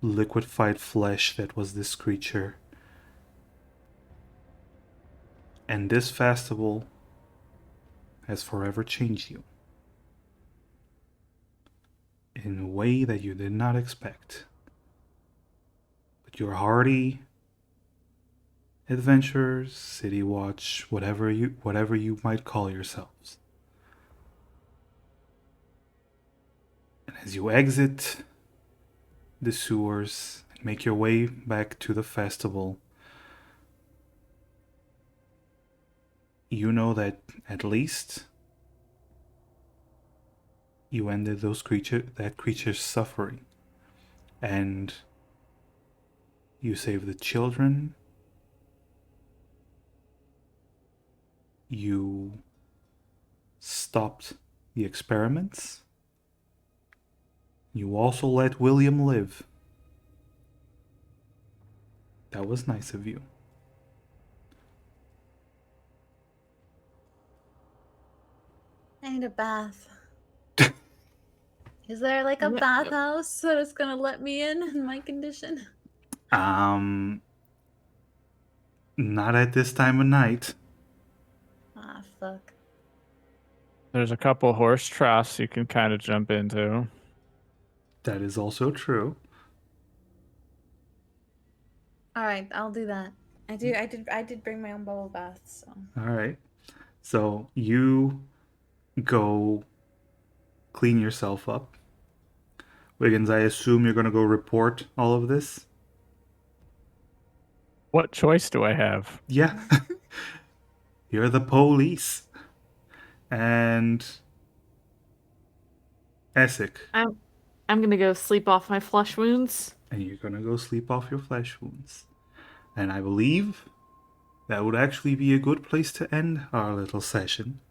liquefied flesh that was this creature. And this festival has forever changed you in a way that you did not expect. But your hardy adventurers, city watch, whatever you might call yourselves. And as you exit the sewers and make your way back to the festival, you know that at least you ended that creature's suffering, and you saved the children. You stopped the experiments. You also let William live. That was nice of you. I need a bath. Is there like a bathhouse that is gonna let me in my condition? Not at this time of night. Ah, fuck. There's a couple horse troughs you can kind of jump into. That is also true. All right, I'll do that. I did bring my own bubble bath, so. All right. So you go clean yourself up. Wiggins, I assume you're going to go report all of this? What choice do I have? Yeah. You're the police. And Essek. I'm gonna go sleep off my flesh wounds. And you're going to go sleep off your flesh wounds. And I believe that would actually be a good place to end our little session.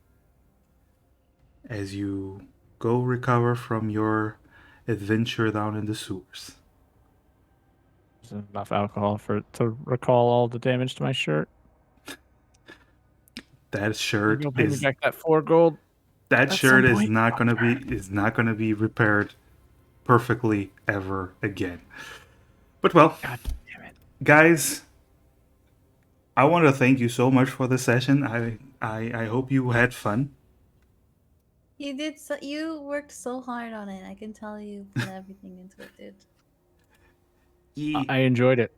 As you go recover from your adventure down in the sewers. There's enough alcohol to recall all the damage to my shirt. That shirt You'll pay me is back that 4 gold. that at shirt some is point. not gonna be repaired perfectly ever again. But well, God damn it. guys, I want to thank you so much for the session. I hope you had fun. You did. You worked so hard on it. I can tell you put everything into it, dude. I enjoyed it.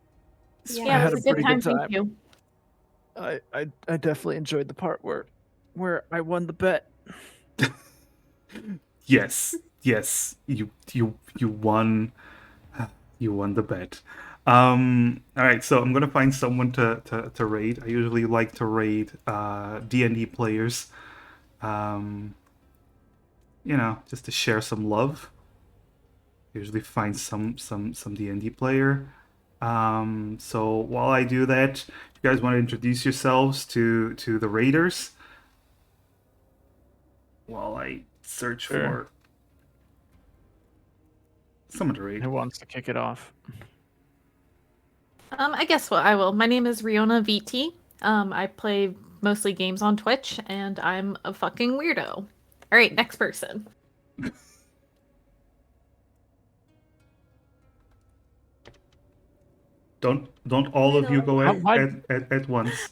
Yeah, had it was a a good pretty time. good Thank time. you. I definitely enjoyed the part where I won the bet. Yes, you won. You won the bet. All right, so I'm gonna find someone to raid. I usually like to raid D&D players. Just to share some love. Usually find some D&D player. So while I do that, you guys want to introduce yourselves to the raiders? While I search for someone to raid. Who wants to kick it off? I guess what I will. My name is Riona VT. I play mostly games on Twitch, and I'm a fucking weirdo. All right, next person. Don't all of you go at once.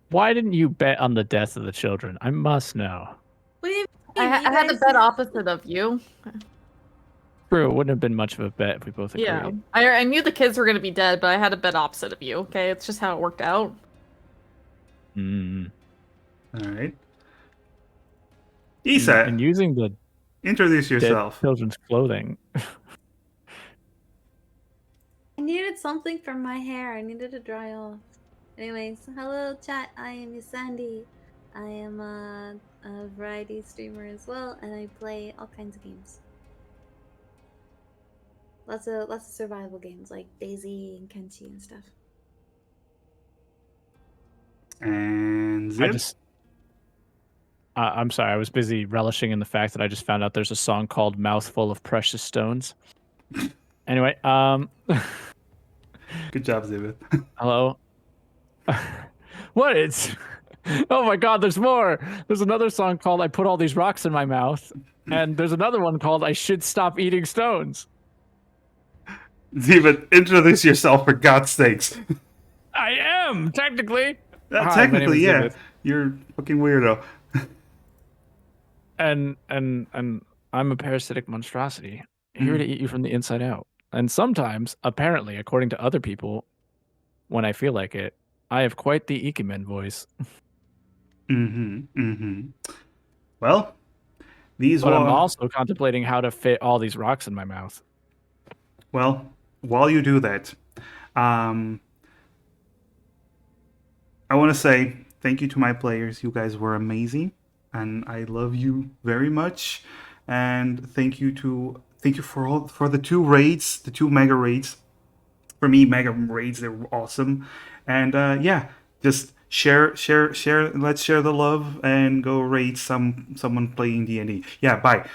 Why didn't you bet on the death of the children? I must know. What do you I, mean? I You had the guys- bet opposite of you. True, it wouldn't have been much of a bet if we both agreed. Yeah, I knew the kids were gonna be dead, but I had a bet opposite of you. Okay, it's just how it worked out. Mm. All right. And Isa, using the introduce dead yourself. children's clothing. I needed something for my hair. I needed to dry off. Anyways, hello chat. I am Ysande. I am a variety streamer as well, and I play all kinds of games. Lots of survival games like Daisy and Kenshi and stuff. And I Zib. just. I'm sorry, I was busy relishing in the fact that I just found out there's a song called "Mouthful of Precious Stones." Anyway, Good job, Zibeth. hello. What? It's. Oh my God! There's more. There's another song called "I Put All These Rocks in My Mouth," and there's another one called "I Should Stop Eating Stones." Zibeth, introduce yourself for God's sakes. I am technically. Hi, my name Technically, is yeah. Zibeth. You're a fucking weirdo. And I'm a parasitic monstrosity, here to eat you from the inside out. And sometimes, apparently, according to other people, when I feel like it, I have quite the Ikemen voice. Well, these But I'm were... also contemplating how to fit all these rocks in my mouth. Well, while you do that, I want to say thank you to my players. You guys were amazing, and I love you very much. And thank you for the two raids, the two mega raids. For me, mega raids, they were awesome. And yeah, just share. Let's share the love and go raid someone playing D&D. Yeah, bye.